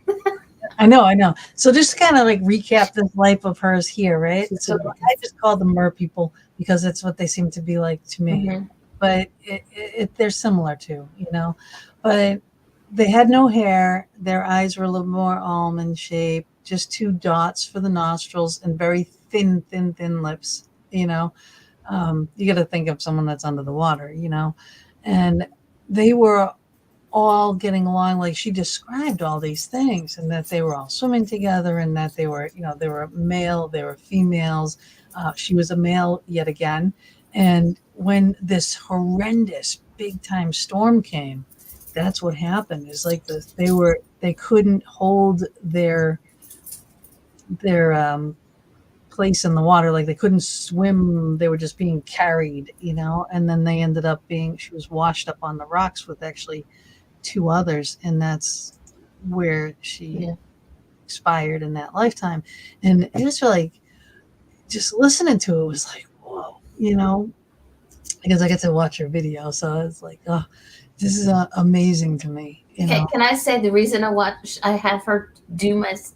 S2: I know. So just kind of like recap this life of hers here, right?
S1: She's
S2: So
S1: so
S2: I just call them mer people because it's what they seem to be like to me.
S1: Mhm.
S2: But they're similar too, But they had no hair. Their eyes were a little more almond shaped, just two dots for the nostrils, and very thin lips. You got to think of someone that's under the water, and they were all getting along. Like she described all these things, and that they were all swimming together, and that they were male, they were females. She was a male yet again. And when this horrendous big time storm came, that's what happened. Is like they couldn't hold their place in the water. Like they couldn't swim. They were just being carried, and then they ended up she was washed up on the rocks with actually two others, and that's where she expired in that lifetime. And it was like, just listening to it was like, whoa, because I get to watch her video, so it's like, oh, this is amazing to me.
S1: Okay, can I say the reason I have her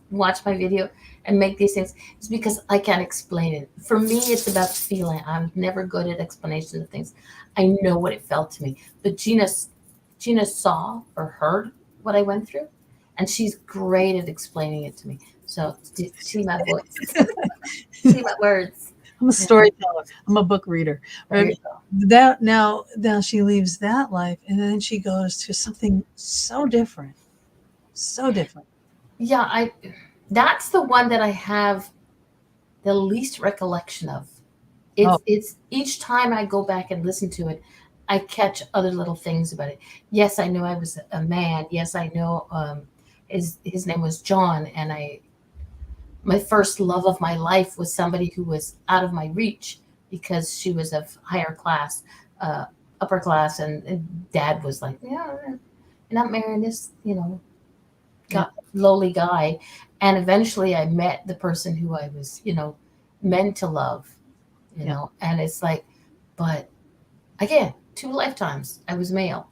S1: watch my video and make these things is because I can't explain it. For me, it's about feeling. I'm never good at explanations of things. I know what it felt to me, but Gina saw or heard what I went through, and she's great at explaining it to me. So see my voice, see my words.
S2: I'm a storyteller. I'm a book reader. Right? Now she leaves that life, and then she goes to something so different. So different.
S1: Yeah, that's the one that I have the least recollection of. It's each time I go back and listen to it, I catch other little things about it. Yes, I know I was a man. Yes, I know his name was John, and my first love of my life was somebody who was out of my reach because she was of higher class, upper class, and dad was like, yeah, you're not marrying this,
S2: Yeah.
S1: lowly guy. And eventually I met the person who I was, meant to love, and it's like, but again, 2 lifetimes I was male.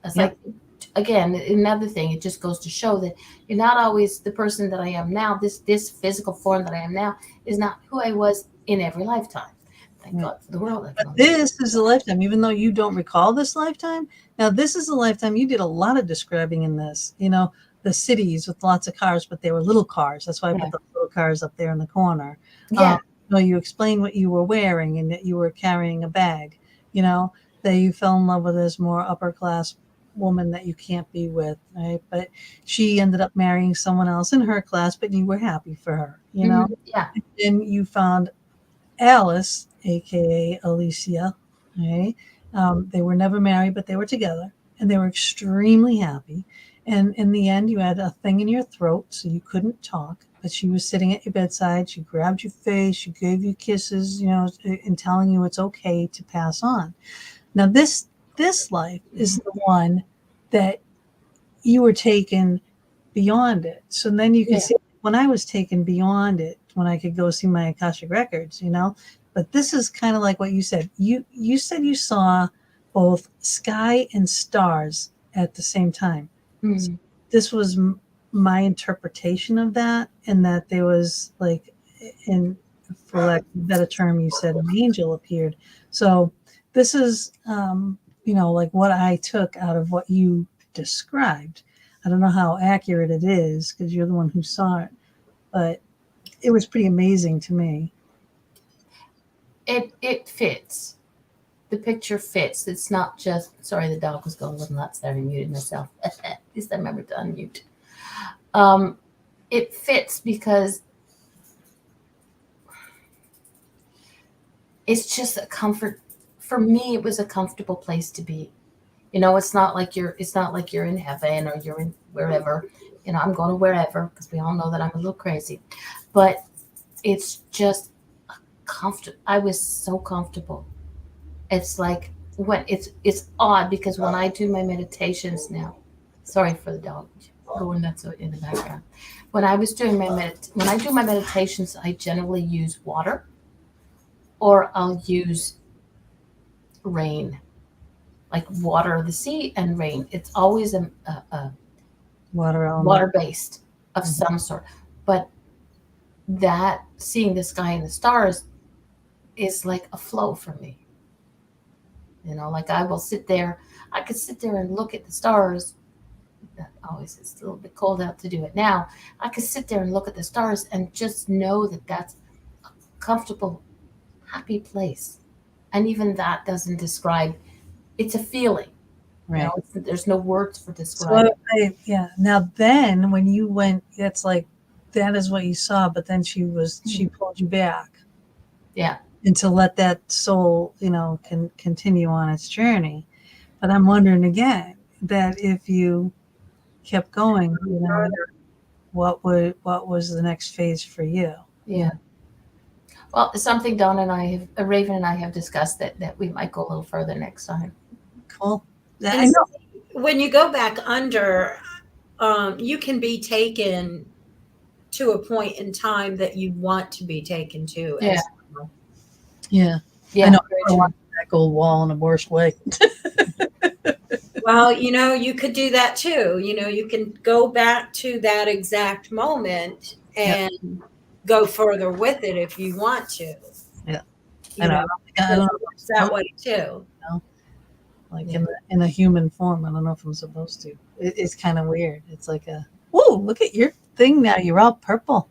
S1: It's
S2: Yep.
S1: like, again, another thing, it just goes to show that you're not always the person that I am now. This physical form that I am now is not who I was in every lifetime. Thank
S2: Right.
S1: God for the world. I can
S2: But
S1: only
S2: this is a lifetime, even though you don't recall this lifetime. Now, this is a lifetime. You did a lot of describing in this, the cities with lots of cars, but they were little cars. That's why I
S1: Yeah.
S2: put the little cars up there in the corner.
S1: Yeah.
S2: You explained what you were wearing and that you were carrying a bag, that you fell in love with this more upper class woman that you can't be with, right? But she ended up marrying someone else in her class, but you were happy for her,
S1: Yeah.
S2: and you found Alice, aka Alicia. Right? They were never married, but they were together, and they were extremely happy. And in the end, you had a thing in your throat, so you couldn't talk. But she was sitting at your bedside. She grabbed your face. She gave you kisses, and telling you it's okay to pass on. Now, this life is the one that you were taken beyond it. So then you can
S1: Yeah.
S2: see when I was taken beyond it, when I could go see my Akashic records, But this is kind of like what you said. You said you saw both sky and stars at the same time. So
S1: Mm.
S2: this was my interpretation of that, and that there was like, in for lack of a better term, you said an angel appeared. So this is, like what I took out of what you described. I don't know how accurate it is because you're the one who saw it, but it was pretty amazing to me.
S1: It fits. The picture fits. It's not just, sorry, the dog was going a little nuts there. I muted myself. At least I remember to unmute. It fits because it's just a comfort. For me, it was a comfortable place to be. It's not like you're in heaven or you're in wherever. I'm going to wherever because we all know that I'm a little crazy. But it's just comfortable. I was so comfortable. It's like when it's odd because when I do my meditations now, sorry for the dog going nuts in the background. When I do my meditations, I generally use water or I'll use rain, like water of the sea and rain. It's always a
S2: Water element.
S1: water based of some sort. But that seeing the sky and the stars is like a flow for me. Like I could sit there and look at the stars. That always it's a little bit cold out to do it now. I could sit there and look at the stars and just know that that's a comfortable, happy place. And even that doesn't describe, it's a feeling.
S2: Right.
S1: There's no words for describing.
S2: So Now then, when you went, that's like that is what you saw. But then she pulled you back.
S1: Yeah.
S2: And to let that soul, can continue on its journey. But I'm wondering again that if you kept going, what was the next phase for you?
S1: Yeah. Well, it's something Donna and Raven and I have discussed that we might go a little further next time.
S2: Cool.
S3: I know. When you go back under, you can be taken to a point in time that you want to be taken to.
S1: Yeah.
S2: Yeah.
S1: Yeah.
S2: I know. I want that gold wall in the worst way.
S3: Well, you could do that too. You can go back to that exact moment and go further with it if you want to.
S2: Yeah.
S3: I don't know that way too.
S2: Like in a human form. I don't know if I'm supposed to. It's kind of weird. It's like whoa, look at your thing now. You're all purple.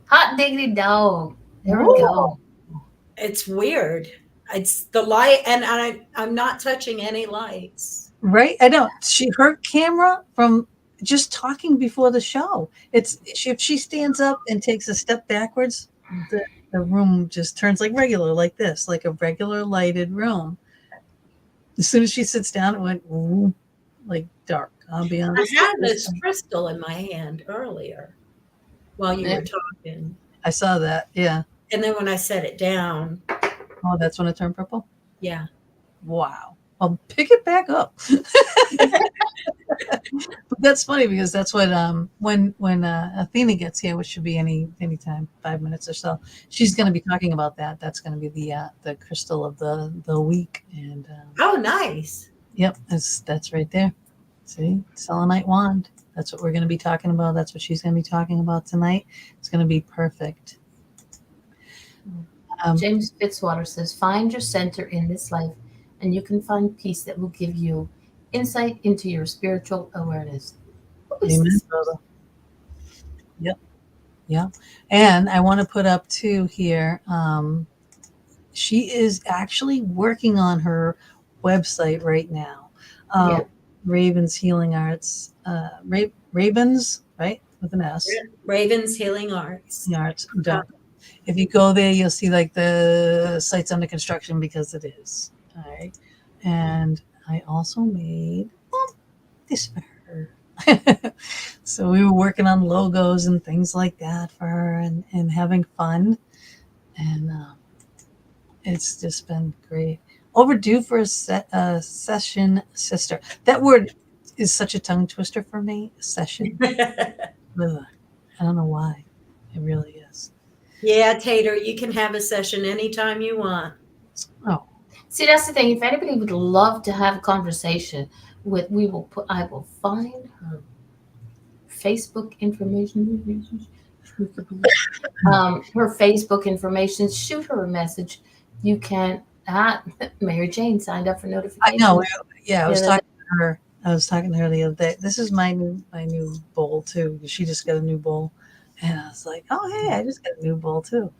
S1: Hot diggity dog. There we go.
S3: It's weird. It's the light, and I'm not touching any lights.
S2: Right? I know. Her camera from just talking before the show. If she stands up and takes a step backwards, the room just turns like this, like a regular lighted room. As soon as she sits down, it went like dark. I'll be honest.
S3: I had this crystal in my hand earlier. while you
S2: Yeah.
S3: were talking.
S2: I saw that. Yeah.
S3: And then when I set it down,
S2: Oh, that's when it turned purple?
S3: yeah.
S2: Wow. Well, pick it back up. But that's funny because that's what when Athena gets here, which should be anytime, 5 minutes or so, she's going to be talking about that. That's going to be the crystal of the week, and
S3: Oh, nice.
S2: yep, that's right there. See, selenite wand. That's what we're going to be talking about. That's what she's going to be talking about tonight. It's going to be perfect.
S1: James Fitzwater says, find your center in this life, and you can find peace that will give you insight into your spiritual awareness.
S2: Amen, brother. Yep. Yeah. And I want to put up too here. She is actually working on her website right now.
S1: Yeah.
S2: Raven's Healing Arts. Ravens, right? With an S.
S3: Raven's Healing Arts.
S2: Arts. If you go there, you'll see like the site's under construction because it is. All right. And I also made this for her. So we were working on logos and things like that for her and having fun. And it's just been great. Overdue for a session, sister. That word is such a tongue twister for me. Session. I don't know why. It really is.
S3: Yeah, Tater, you can have a session anytime you want.
S2: Oh.
S1: See, that's the thing. If anybody would love to have a conversation with, I will find her Facebook information. Her Facebook information. Shoot her a message. You can. Mary Jane signed up for notifications.
S2: I know. Yeah, I was talking to her. I was talking to her the other day. This is my new bowl too. She just got a new bowl, and I was like, "Oh, hey, I just got a new bowl too."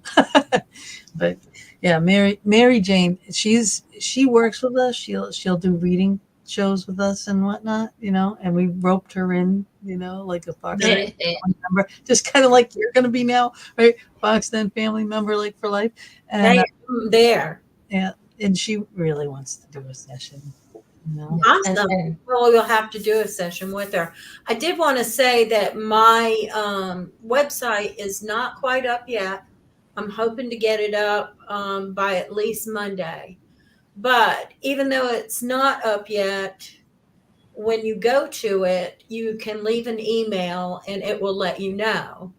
S2: But yeah, Mary Jane, she works with us. She'll do reading shows with us and whatnot, and we roped her in, like a Fox family member, just kind of like you're going to be now, right? Fox Den family member, like for life. And
S3: there.
S2: Yeah, and she really wants to do a session.
S3: Awesome. Well, we'll have to do a session with her. I did want to say that my website is not quite up yet. I'm hoping to get it up by at least Monday. But even though it's not up yet, when you go to it, you can leave an email and it will let you know.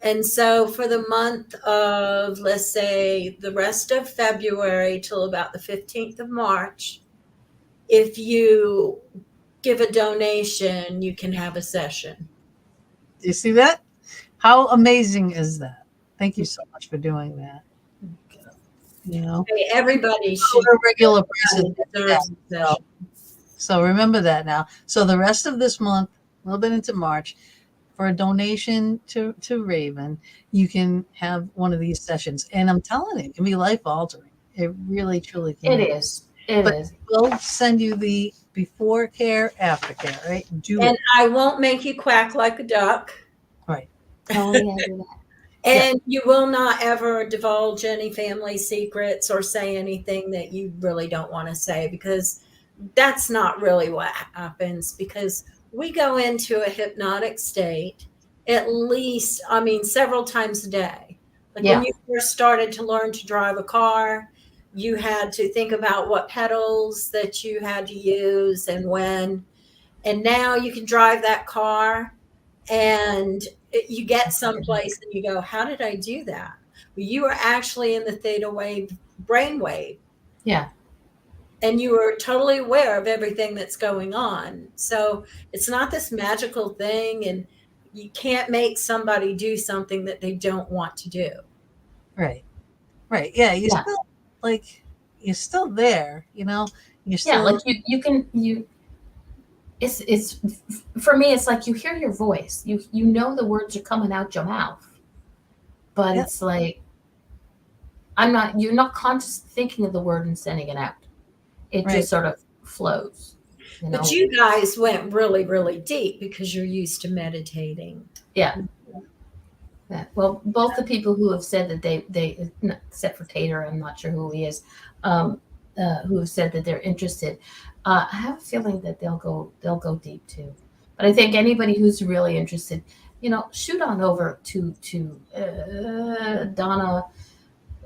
S3: And so for the month of, let's say, the rest of February till about the 15th of March, if you give a donation, you can have a session.
S2: Do you see that? How amazing is that? Thank you so much for doing that.
S3: Everybody should.
S2: A regular person deserves a session. So remember that now. So the rest of this month, a little bit into March, for a donation to Raven, you can have one of these sessions. And I'm telling you, it can be life altering. It really, truly can.
S1: It is. It is.
S2: We'll send you the before care, after care, right?
S3: I won't make you quack like a duck.
S2: Right.
S1: Oh, yeah, do that.
S3: And you will not ever divulge any family secrets or say anything that you really don't want to say, because that's not really what happens. Because we go into a hypnotic state at least, several times a day. Like when you first started to learn to drive a car, you had to think about what pedals that you had to use and when. And now you can drive that car and you get someplace and you go, how did I do that? Well, you are actually in the theta wave brainwave.
S1: Yeah.
S3: And you are totally aware of everything that's going on. So it's not this magical thing, and you can't make somebody do something that they don't want to do.
S2: Right. Right. Yeah. Still you're still there, you're still.
S1: Yeah. Like it's for me, it's like you hear your voice, you know the words are coming out your mouth, but it's like you're not conscious thinking of the word and sending it out. It just sort of flows.
S3: But you guys went really, really deep because you're used to meditating.
S1: Yeah. Well, both the people who have said that they except for Tater, I'm not sure who he is, who have said that they're interested. I have a feeling that they'll go deep too. But I think anybody who's really interested, shoot on over to Donna.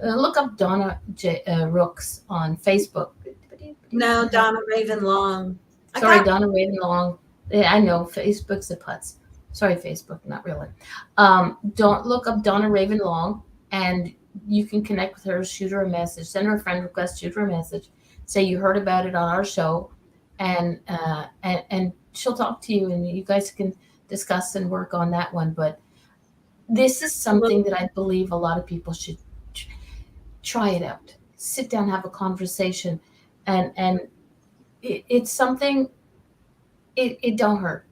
S1: Look up Donna Rooks on Facebook.
S3: No, Donna Raven Long.
S1: Sorry, Donna Raven Long. Yeah, I know Facebook's a putz. Sorry, Facebook, not really. Don't look up Donna Raven Long, and you can connect with her. Shoot her a message. Send her a friend request. Shoot her a message. Say you heard about it on our show, and she'll talk to you, and you guys can discuss and work on that one. But this is something that I believe a lot of people should try it out. Sit down, have a conversation, and it's something. It don't hurt.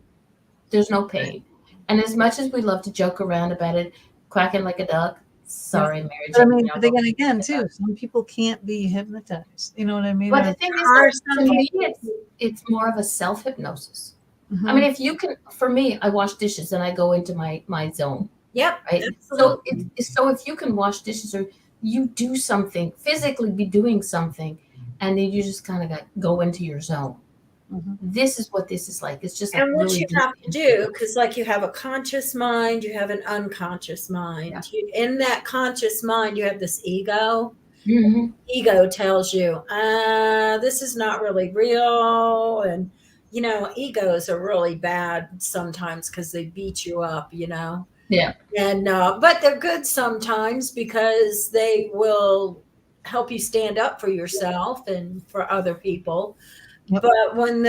S1: There's no pain. And as much as we love to joke around about it, quacking like a duck. Sorry, Mary
S2: But I
S1: Jane.
S2: mean, but again, too, some people can't be hypnotized. You know what I mean?
S1: But the thing is, to me, it's more of a self-hypnosis.
S2: Mhm.
S1: I mean, if you can, for me, I wash dishes and I go into my zone.
S3: Yep.
S1: Right. So if you can wash dishes or you do something, physically be doing something, and then you just kind of go into your zone.
S2: Mhm.
S1: This is what this is like. It's just like
S3: And what
S1: really
S3: you have to do, because like you have a conscious mind, you have an unconscious mind.
S1: Yeah.
S3: In that conscious mind, you have this ego.
S1: Mhm.
S3: Ego tells you, this is not really real. And, egos are really bad sometimes because they beat you up,
S1: Yeah.
S3: And, but they're good sometimes because they will help you stand up for yourself and for other people.
S2: Yep.
S3: But when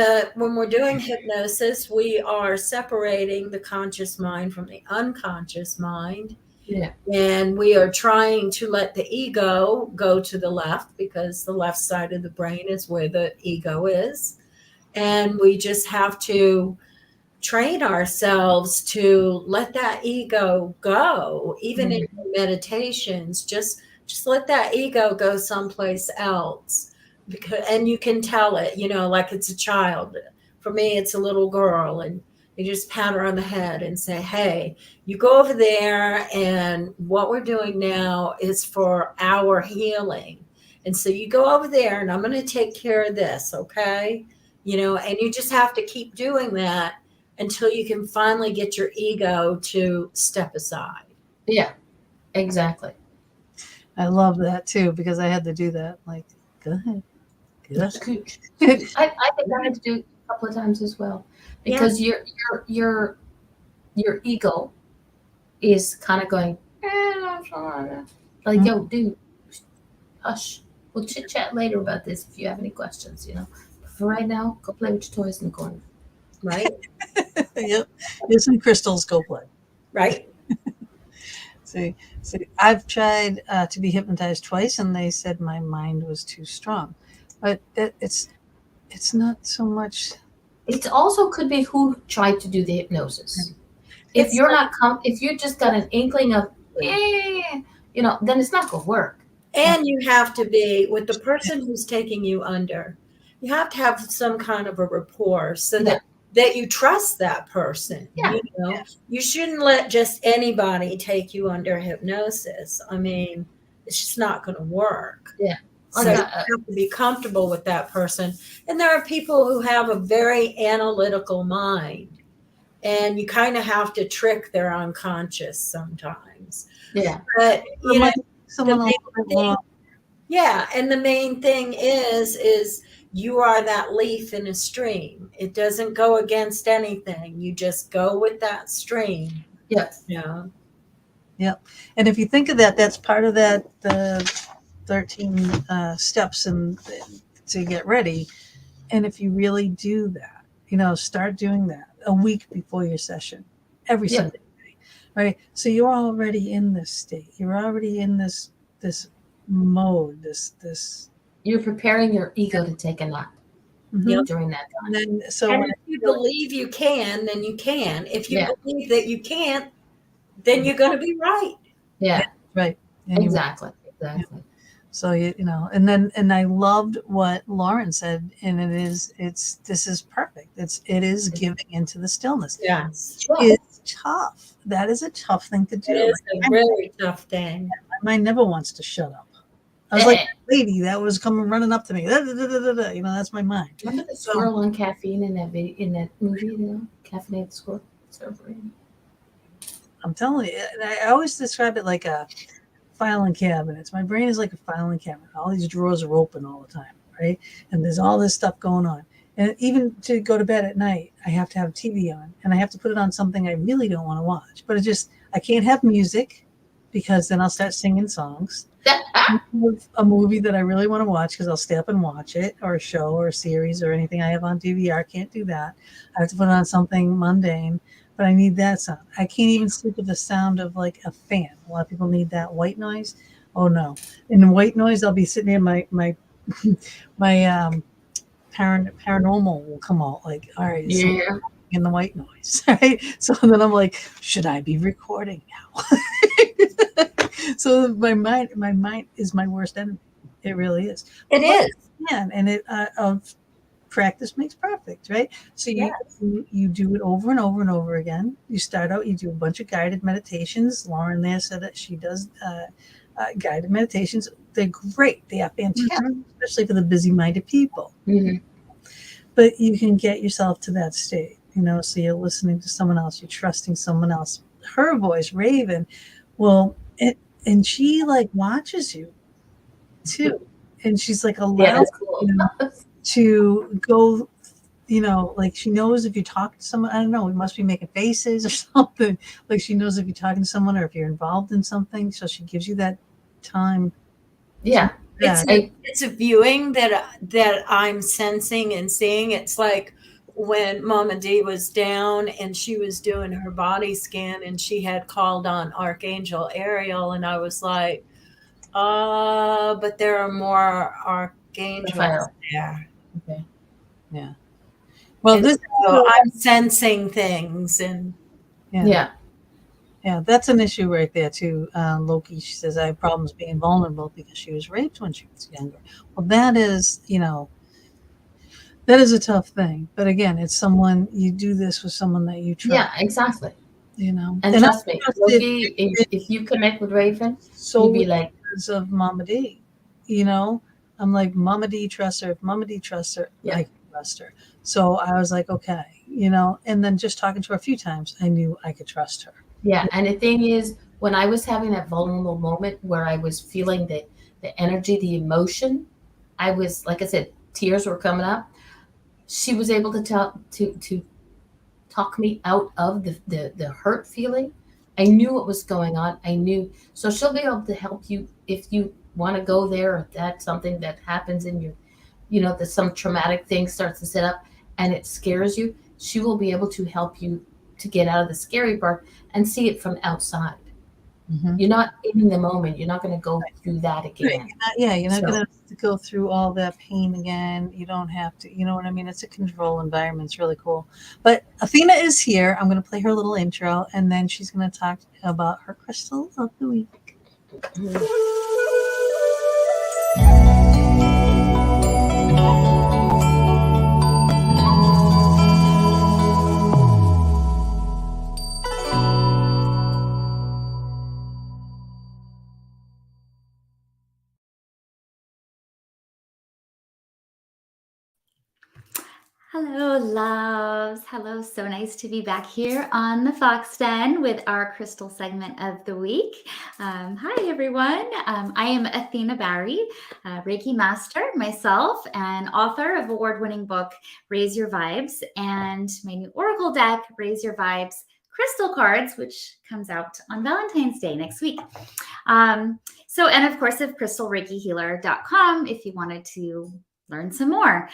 S3: we're doing hypnosis, we are separating the conscious mind from the unconscious mind.
S1: Yeah.
S3: And we are trying to let the ego go to the left because the left side of the brain is where the ego is. And we just have to train ourselves to let that ego go, even in meditations. Just let that ego go someplace else, and you can tell it, like it's a child. For me, it's a little girl, and you just pat her on the head and say, hey, you go over there, and what we're doing now is for our healing. And so you go over there, and I'm going to take care of this, okay? And you just have to keep doing that until you can finally get your ego to step aside.
S1: Yeah, exactly.
S2: I love that too, because I had to do that. Like, go ahead.
S1: I think I had to do it a couple of times as well, because your ego is kind of going, like, yo, dude, hush. We'll chit chat later about this if you have any questions, But for right now, go play with your toys in the corner.
S3: Right?
S2: Yep. Here's some crystals. Go play.
S3: Right.
S2: See, I've tried to be hypnotized twice, and they said my mind was too strong. But it's not so much.
S1: It also could be who tried to do the hypnosis. If you're not if you just got an inkling of, then it's not going to work.
S3: And you have to be with the person who's taking you under. You have to have some kind of a rapport so that you trust that person.
S1: Yeah.
S3: You shouldn't let just anybody take you under hypnosis. I mean, it's just not going to work.
S1: Yeah.
S3: So you have to be comfortable with that person. And there are people who have a very analytical mind, and you kind of have to trick their unconscious sometimes.
S1: Yeah.
S3: But
S2: Yeah,
S3: and the main thing is you are that leaf in a stream. It doesn't go against anything. You just go with that stream.
S1: Yep.
S3: Yeah.
S2: Yep. And if you think of that, that's part of that 13 steps and to get ready. And if you really do that, start doing that a week before your session, every single day, right? So you're already in this state. You're already in this mode. This.
S1: You're preparing your ego to take a nap during that time.
S3: And if you believe you can, then you can. If you believe that you can't, then you're going to be right.
S1: Yeah.
S2: Right.
S1: Exactly.
S2: Yeah. So, and I loved what Lauren said, and this is perfect. It is giving into the stillness.
S3: Yes.
S2: It's tough. That is a tough thing to do.
S3: It is a really tough thing.
S2: My mind never wants to shut up. I was like a lady that was coming running up to me. That's my mind.
S1: Remember the squirrel on caffeine in that movie, caffeinated squirrel?
S2: I'm telling you, I always describe it like a filing cabinets. My brain is like a filing cabinet. All these drawers are open all the time, right? And there's all this stuff going on. And even to go to bed at night, I have to have TV on, and I have to put it on something I really don't want to watch. But I can't have music because then I'll start singing songs. A movie that I really want to watch because I'll stay up and watch it, or a show or a series or anything I have on DVR. Can't do that. I have to put on something mundane, but I need that sound. I can't even sleep with the sound of like a fan. A lot of people need that white noise. Oh no. In the white noise, I'll be sitting there, my paranormal will come out like, all right,
S1: Yeah.
S2: in the white noise, right? So then I'm like, should I be recording now? So my mind is my worst enemy. It really is.
S3: It is.
S2: Yeah, and it of practice makes perfect, right? So you do it over and over and over again. You start out, you do a bunch of guided meditations. Lauren there said that she does guided meditations. They're great. They are fantastic, especially for the busy-minded people. But you can get yourself to that state, so you're listening to someone else, you're trusting someone else. Her voice, Raven, and she like watches you too. And she's like allowed
S1: cool.
S2: to go, like she knows if you talk to someone, I don't know, we must be making faces or something. Like she knows if you're talking to someone or if you're involved in something. So she gives you that time.
S1: Yeah.
S3: It's a viewing that I'm sensing and seeing. It's like when Mama D was down and she was doing her body scan and she had called on Archangel Ariel, and I was like, but there are more archangels there.
S1: Okay.
S2: Yeah. Well,
S3: so I'm sensing things, and
S2: yeah, that's an issue right there too. Loki, she says, I have problems being vulnerable because she was raped when she was younger. Well, that is a tough thing. But again, it's someone, you do this with someone that you trust.
S1: Yeah, exactly.
S2: And
S1: trust me, Loki, if you connect with Raven, you'd be like,
S2: of Mama D, I'm like, Mama D trusts her. If Mama D trusts her, I can trust her. So I was like, okay, and then just talking to her a few times, I knew I could trust her.
S1: Yeah. And the thing is, when I was having that vulnerable moment where I was feeling the energy, the emotion, I was, like I said, tears were coming up. She was able to talk me out of the hurt feeling. I knew what was going on. I knew. So she'll be able to help you if you want to go there, or that's something that happens in your, that some traumatic thing starts to set up and it scares you. She will be able to help you to get out of the scary part and see it from outside. You're not in the moment. You're not going to go through that again.
S2: You're not going to go through all that pain again. You don't have to, you know what I mean? It's a control environment. It's really cool. But Athena is here. I'm going to play her little intro, and then she's going to talk about her crystal of the week.
S4: Hello, loves. Hello. So nice to be back here on the Fox Den with our crystal segment of the week. Hi, everyone. I am Athena Barry, Reiki master myself, and author of award-winning book, Raise Your Vibes, and my new Oracle deck, Raise Your Vibes Crystal Cards, which comes out on Valentine's Day next week. And of course, of crystalreikihealer.com if you wanted to learn some more.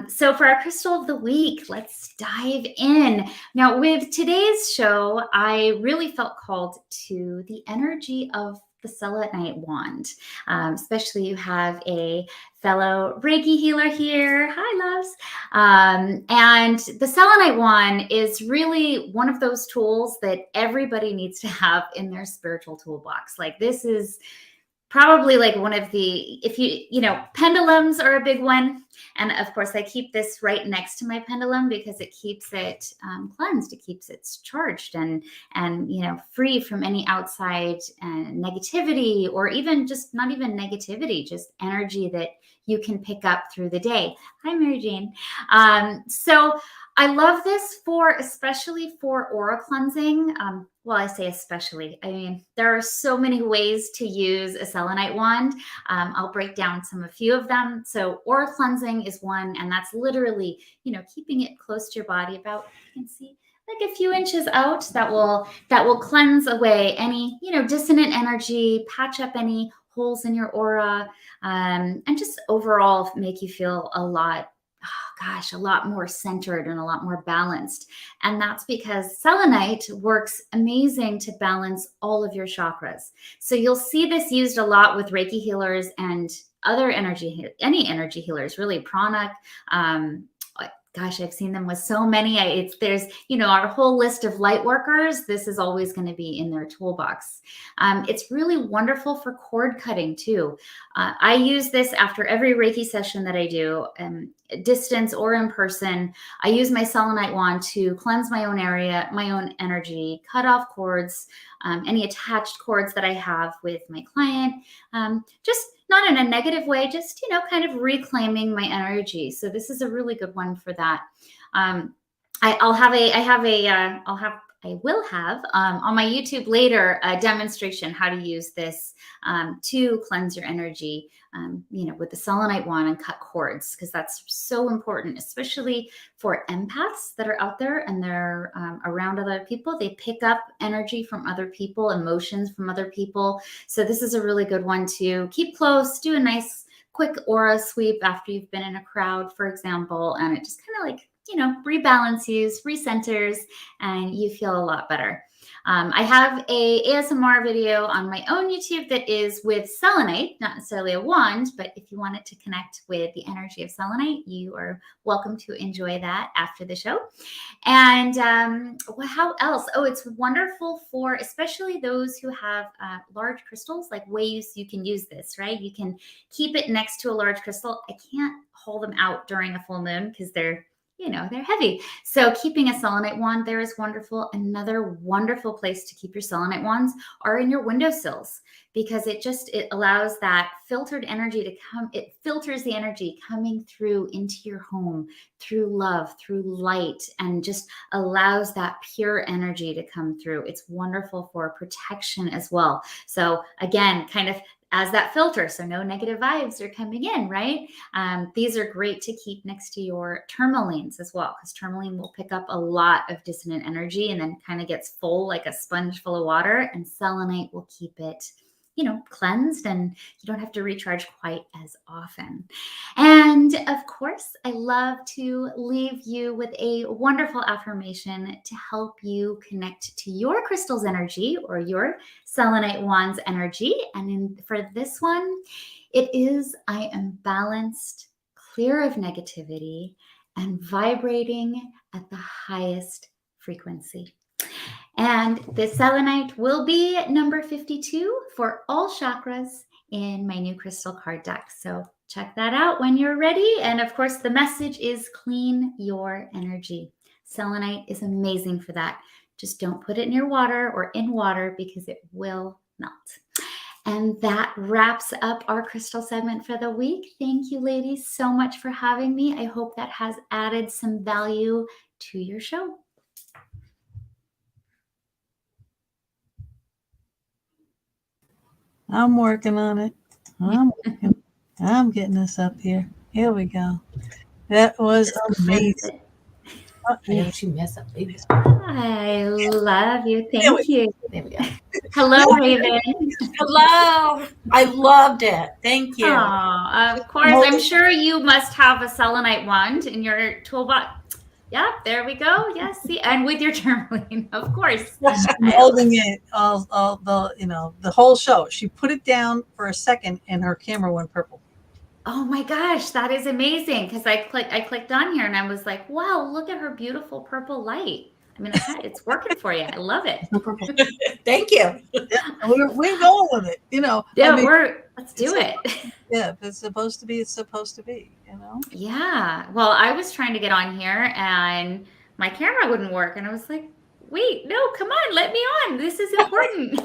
S4: So for our crystal of the week, let's dive in. Now, with today's show, I really felt called to the energy of the selenite wand. Especially you have a fellow Reiki healer here. Hi, loves. And the selenite wand is really one of those tools that everybody needs to have in their spiritual toolbox. Like, this is probably like one of the, if pendulums are a big one. And of course, I keep this right next to my pendulum because it keeps it cleansed. It keeps it charged and free from any outside negativity, or even just not even negativity, just energy that you can pick up through the day. Hi, Mary Jane. So I love this especially for aura cleansing. Well, I say especially. I mean, there are so many ways to use a selenite wand. I'll break down a few of them. So aura cleansing is one, and that's literally, keeping it close to your body, about, you can see, like a few inches out. That will cleanse away any, dissonant energy, patch up any holes in your aura, and just overall make you feel a lot more centered and a lot more balanced. And that's because selenite works amazing to balance all of your chakras. So you'll see this used a lot with Reiki healers and other any energy healers, really, pranic. I've seen them with so many. There's our whole list of light workers. This is always going to be in their toolbox. It's really wonderful for cord cutting too. I use this after every Reiki session that I do, distance or in person. I use my selenite wand to cleanse my own area, my own energy, cut off cords, any attached cords that I have with my client. Just not in a negative way, just, kind of reclaiming my energy. So this is a really good one for that. I will have on my YouTube later a demonstration how to use this to cleanse your energy, with the selenite wand and cut cords, because that's so important, especially for empaths that are out there and they're around other people. They pick up energy from other people, emotions from other people. So this is a really good one to keep close, do a nice quick aura sweep after you've been in a crowd, for example, and it just kind of like, rebalances, recenters, and you feel a lot better. I have a ASMR video on my own YouTube that is with selenite, not necessarily a wand, but if you wanted to connect with the energy of selenite, you are welcome to enjoy that after the show. And how else? Oh, it's wonderful for especially those who have large crystals, like ways you can use this, right? You can keep it next to a large crystal. I can't hold them out during a full moon because they're heavy. So keeping a selenite wand there is wonderful. Another wonderful place to keep your selenite wands are in your windowsills, because it allows that filtered energy to come. It filters the energy coming through into your home through love, through light, and just allows that pure energy to come through. It's wonderful for protection as well. So again, kind of as that filter, so no negative vibes are coming in, right? These are great to keep next to your tourmalines as well, because tourmaline will pick up a lot of dissonant energy and then kind of gets full like a sponge full of water, and selenite will keep it, cleansed, and you don't have to recharge quite as often. And of course, I love to leave you with a wonderful affirmation to help you connect to your crystal's energy or your selenite wand's energy. And for this one, it is, I am balanced, clear of negativity, and vibrating at the highest frequency. And the selenite will be number 52 for all chakras in my new crystal card deck. So check that out when you're ready. And of course, the message is clean your energy. Selenite is amazing for that. Just don't put it near water or in water, because it will melt. And that wraps up our crystal segment for the week. Thank you, ladies, so much for having me. I hope that has added some value to your show.
S2: I'm working on it. I'm getting this up here. Here we go. That was amazing.
S1: Don't you mess up, baby.
S4: I love you. Thank you.
S1: There we go.
S4: Hello, Raven.
S3: Hello. I loved it. Thank you.
S4: Oh, of course. I'm sure you must have a selenite wand in your toolbox. Yeah, there we go. Yes, see, and with your tourmaline, of course.
S2: I'm holding it all the whole show. She put it down for a second and her camera went purple.
S4: Oh my gosh, that is amazing, because I clicked on here and I was like, wow, look at her beautiful purple light. I mean, it's working for you. I love it.
S3: Thank you.
S2: Yeah, we're going with it,
S4: Yeah, let's do it.
S2: Yeah, if it's supposed to be, it's supposed to be,
S4: Yeah. Well, I was trying to get on here and my camera wouldn't work. And I was like, wait, no, come on, let me on. This is important.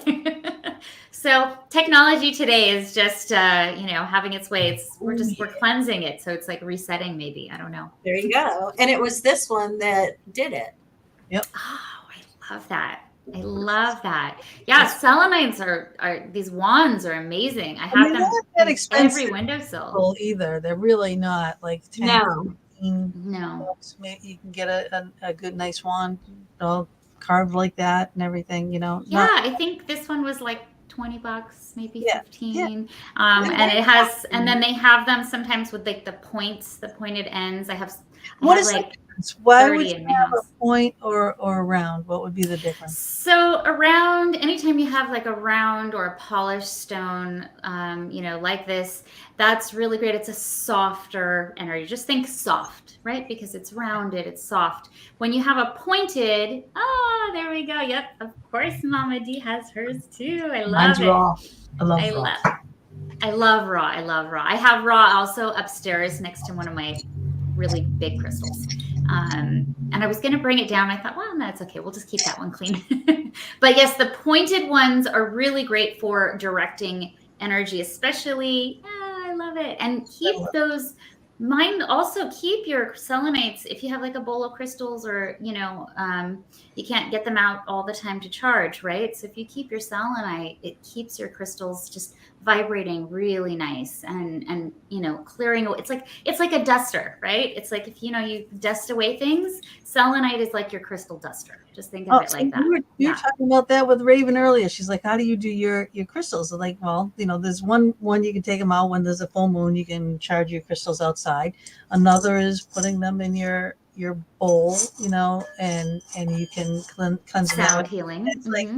S4: So technology today is just, having its way. We're cleansing it. So it's like resetting maybe. I don't know.
S3: There you go. And it was this one that did it.
S2: Yep.
S4: Oh, I love that. I love that. Yeah, selenites are these wands are amazing. I have them
S2: not that
S4: in
S2: expensive
S4: every windowsill.
S2: either. They're really not like 10,
S3: No.
S2: 15
S4: No.
S2: bucks. Maybe you can get a good, nice wand, all carved like that and everything,
S4: Yeah, I think this one was like $20, maybe 15. And it has, and then they have them sometimes with like the pointed ends. I have
S2: like, why would
S4: 30
S2: you
S4: in my
S2: have
S4: house.
S2: a point or a round? What would be the difference?
S4: So a round, anytime you have like a round or a polished stone, like this, that's really great. It's a softer energy. Just think soft, right? Because it's rounded, it's soft. When you have a pointed, there we go. Yep, of course, Mama D has hers too. I love
S1: Mine's
S4: it.
S1: raw. I love raw.
S4: I love raw. I love raw. I have raw also upstairs next to one of my really big crystals. And I was going to bring it down. I thought, well, no, it's okay. We'll just keep that one clean. But yes, the pointed ones are really great for directing energy, especially. I love it. And keep those. Also keep your selenites. If you have like a bowl of crystals or, you can't get them out all the time to charge, right? So if you keep your selenite, it keeps your crystals just vibrating really nice and clearing. It's like a duster, right? It's like if you dust away things, selenite is like your crystal duster. Just think of it like that.
S2: We were talking about that with Raven earlier. She's like, how do you do your crystals? I'm like, well, there's one you can take them out when there's a full moon. You can charge your crystals outside. Another is putting them in your bowl, and you can cleanse them out.
S4: Sound healing.
S2: It's like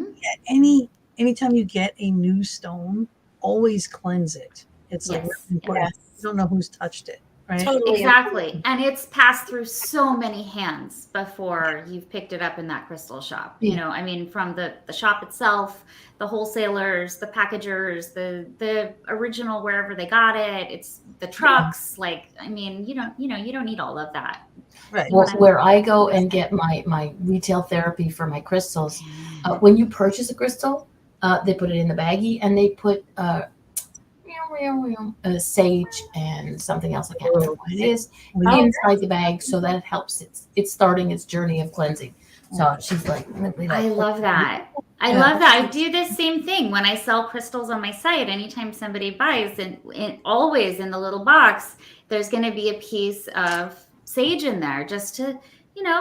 S2: anytime you get a new stone, always cleanse it. It's like really important. You don't know who's touched it, right?
S3: Totally.
S4: Exactly. And it's passed through so many hands before you've picked it up in that crystal shop. From the shop itself, the wholesalers, the packagers, the original wherever they got it. It's the trucks. You don't need all of that.
S2: Right.
S1: Well, where I go and get my retail therapy for my crystals, when you purchase a crystal, they put it in the baggie and they put sage and something else. I can't remember what it is inside the bag so that it helps. It's starting its journey of cleansing. So she's like,
S4: I love that. I love that. I do the same thing when I sell crystals on my site. Anytime somebody buys, and always in the little box, there's going to be a piece of sage in there just to,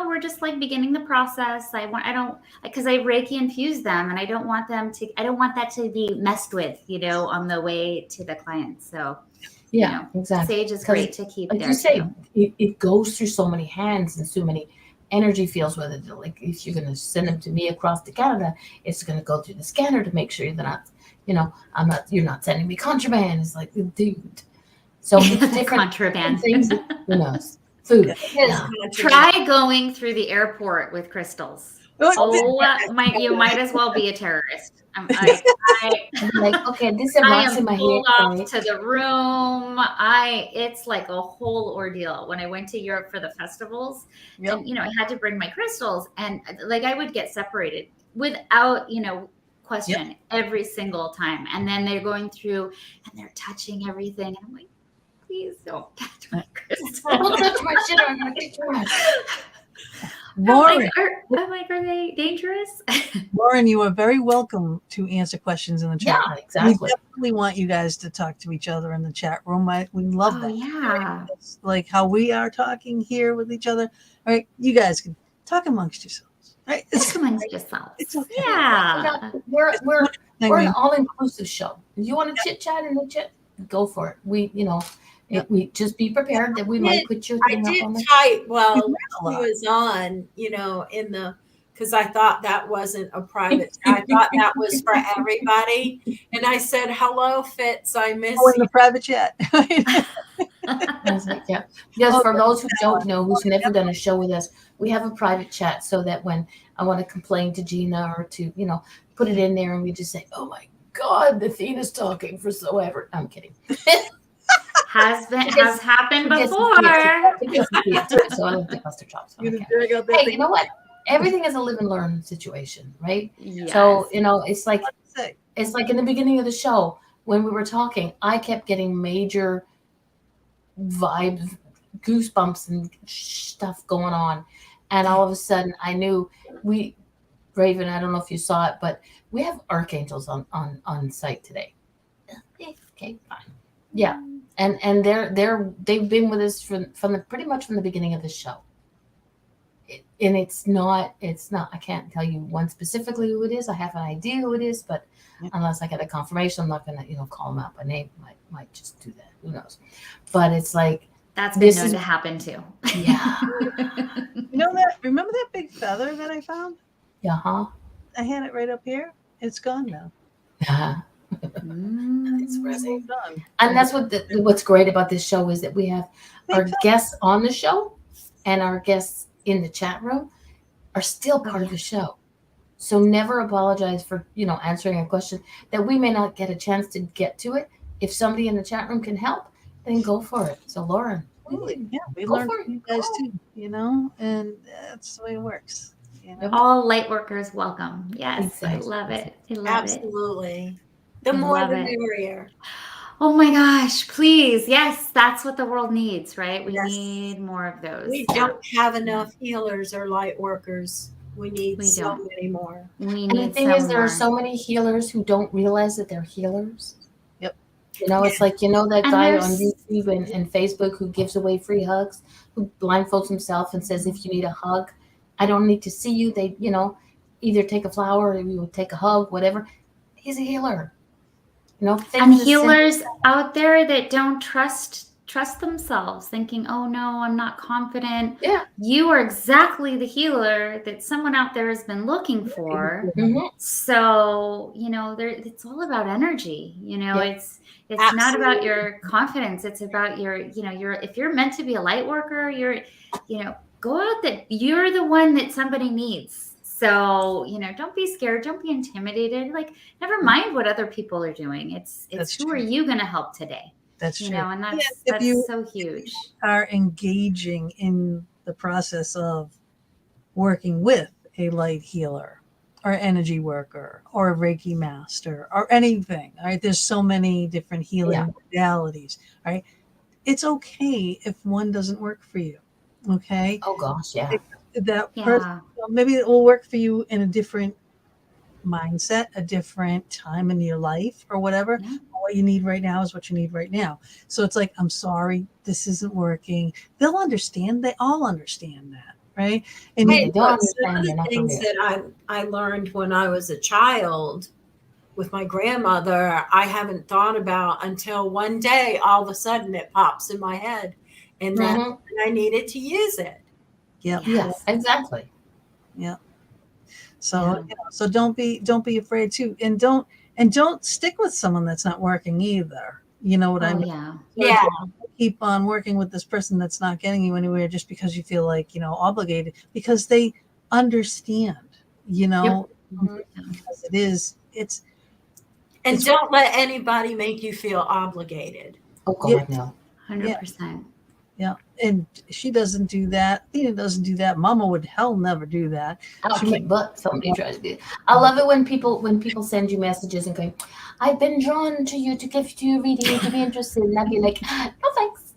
S4: we're just like beginning the process. Because I Reiki infuse them and I don't want that to be messed with, on the way to the client. So,
S1: exactly.
S4: Sage is great to keep
S1: like
S4: there.
S1: You say, it goes through so many hands and so many energy fields with it. Like if you're going to send them to me across to Canada, it's going to go through the scanner to make sure they're not, you're not sending me contraband. It's like, dude. So it's different
S4: contraband
S1: things. Who knows? Food.
S4: Try going through the airport with crystals. You might as well be a terrorist. I'm
S1: like, okay, this is in my
S4: pulled
S1: head.
S4: Off to the room. It's like a whole ordeal. When I went to Europe for the festivals, and I had to bring my crystals, and I would get separated without question every single time. And then they're going through and they're touching everything, and I'm like, please don't touch my crystal.
S1: Don't touch my shit. I'm gonna kick your ass.
S2: Lauren,
S4: are they dangerous?
S2: Lauren, you are very welcome to answer questions in the chat.
S1: Yeah, exactly.
S2: We definitely want you guys to talk to each other in the chat room. We love that.
S4: Yeah.
S2: It's like how we are talking here with each other. All right, you guys can talk amongst yourselves. Right?
S4: Talk amongst yourselves.
S2: It's okay.
S4: Yeah.
S1: We're an all-inclusive show. If you want to chit chat in the chat, go for it. We just be prepared that we might put your thing up on the
S3: type while he was on, because I thought that wasn't a private. I thought that was for everybody. And I said, hello, Fitz, I miss you.
S2: In the private chat.
S1: I was like, yeah. Because for those who don't know, who's never done a show with us, we have a private chat so that when I want to complain to Gina or to, put it in there and we just say, oh my God, Athena's talking for so ever. I'm kidding.
S4: Has happened before.
S1: So I like to bust their chops. Hey, you know what? Everything is a live and learn situation, right?
S4: Yes.
S1: So, it's like it's like in the beginning of the show when we were talking, I kept getting major vibes, goosebumps and stuff going on. And all of a sudden I knew Raven, I don't know if you saw it, but we have archangels on site today. Okay, fine. Yeah. And they've been with us from the pretty much from the beginning of the show. And it's not, I can't tell you one specifically who it is. I have an idea who it is, but unless I get a confirmation, I'm not going to, call them out by name. Might just do that. Who knows? But it's like,
S4: that's been known to happen too.
S1: Yeah.
S2: Remember that big feather that I found?
S1: Yeah. Huh?
S2: I had it right up here. It's gone now.
S1: Yeah.
S2: It's
S1: moved on. And that's what's great about this show is that we have our guests on the show and our guests in the chat room are still part of the show. So never apologize for, answering a question that we may not get a chance to get to it. If somebody in the chat room can help, then go for it. So Lauren.
S2: Yeah, we learned from you guys too, and that's the way it works.
S4: All light workers welcome. Yes, exactly. I love it. I love
S3: Absolutely. The more the merrier.
S4: Oh my gosh, please. Yes, that's what the world needs, right? We need more of those.
S3: We don't have enough healers or light workers. We need so many more.
S1: And the thing is, there are so many healers who don't realize that they're healers.
S2: Yep.
S1: It's like, that guy on YouTube and Facebook who gives away free hugs, who blindfolds himself and says, if you need a hug, I don't need to see you. They, either take a flower or you will take a hug, whatever. He's a healer.
S4: And healers out there that don't trust themselves, thinking, oh no, I'm not confident.
S1: Yeah.
S4: You are exactly the healer that someone out there has been looking for.
S1: Mm-hmm.
S4: So, it's all about energy. It's Absolutely. Not about your confidence. It's about your if you're meant to be a light worker, go out there. You're the one that somebody needs. So, don't be scared. Don't be intimidated. Like, never mind what other people are doing. It's who are you going to help today?
S2: That's true.
S4: And that's so huge.
S2: Are engaging in the process of working with a light healer or energy worker or a Reiki master or anything. All right. There's so many different healing modalities. All right. It's okay if one doesn't work for you. Okay.
S1: Oh gosh. Yeah.
S2: Person, maybe it will work for you in a different mindset, a different time in your life or whatever. Yeah. What you need right now is what you need right now. So it's like, I'm sorry, this isn't working. They'll understand. They all understand that, right?
S3: And one of the things that I learned when I was a child with my grandmother, I haven't thought about until one day, all of a sudden it pops in my head, and that I needed to use it.
S2: Yeah.
S1: Yes, exactly.
S2: Yeah. So so don't be afraid to, and don't stick with someone that's not working either. You know what I mean?
S3: Yeah.
S2: Keep on working with this person that's not getting you anywhere just because you feel like, obligated, because they understand, because
S3: and don't let anybody make you feel obligated.
S1: Oh God, no.
S4: 100%.
S2: Yeah, and she doesn't do that. Tina doesn't do that. Mama would never do that.
S1: But somebody tries to do it. I love it when people send you messages and go, "I've been drawn to you to give you a reading. Would you be interested?" And I'd be like, "No thanks.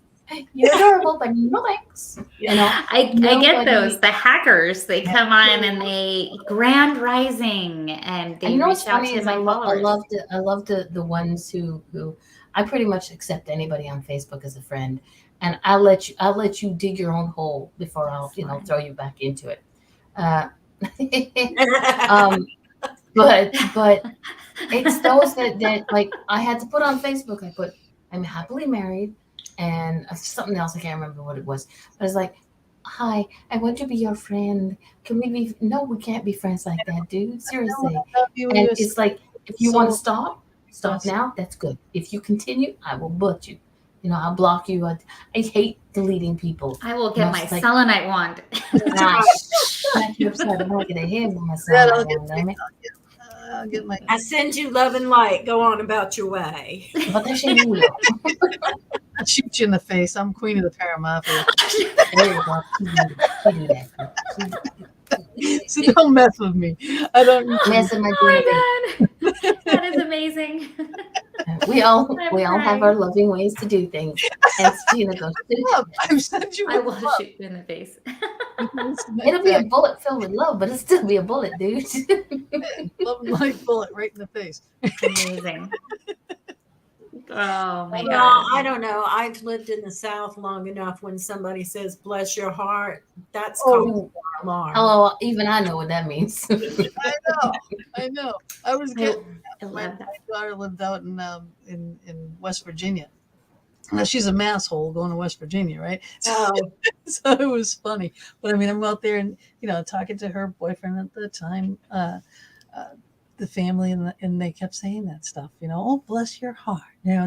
S1: You're adorable, but no thanks."
S4: I get those. The hackers, they come on and they grand rising and they reach out to my followers.
S1: I love the ones who I pretty much accept anybody on Facebook as a friend. And I'll let you dig your own hole before I'll throw you back into it. But it's those that like I had to put on Facebook. I put I'm happily married and something else. I can't remember what it was. But it's like, hi, I want to be your friend. Can we be? No, we can't be friends like that, dude. Seriously. And it's like if you want to stop now. That's good. If you continue, I will butt you. I'll block you. I hate deleting people.
S4: I will get my selenite wand.
S3: I send you love and light. Go on about your way.
S2: I'll shoot you in the face. I'm queen of the Paramafia.
S1: There you go.
S2: So don't mess with me. I don't
S4: mess with my God. That is amazing. amazing.
S1: We all
S4: I'm
S1: have our loving ways to do things. And Gina goes,
S2: I've sent you.
S4: I will shoot you in the face.
S1: it'll be a bullet filled with love, but it'll still be a bullet, dude.
S2: Love and light bullet right in the face.
S4: Amazing. Oh my
S3: Well,
S4: God.
S3: I don't know. I've lived in the South long enough. When somebody says "bless your heart," that's called alarm.
S1: Hello, even I know what that means.
S2: I know. I was getting.
S4: I
S2: My
S4: love that.
S2: daughter lived out in West Virginia. Now she's a masshole going to West Virginia, right?
S3: Oh,
S2: So it was funny. But I mean, I'm out there and talking to her boyfriend at the time, the family, and they kept saying that stuff. Oh, bless your heart.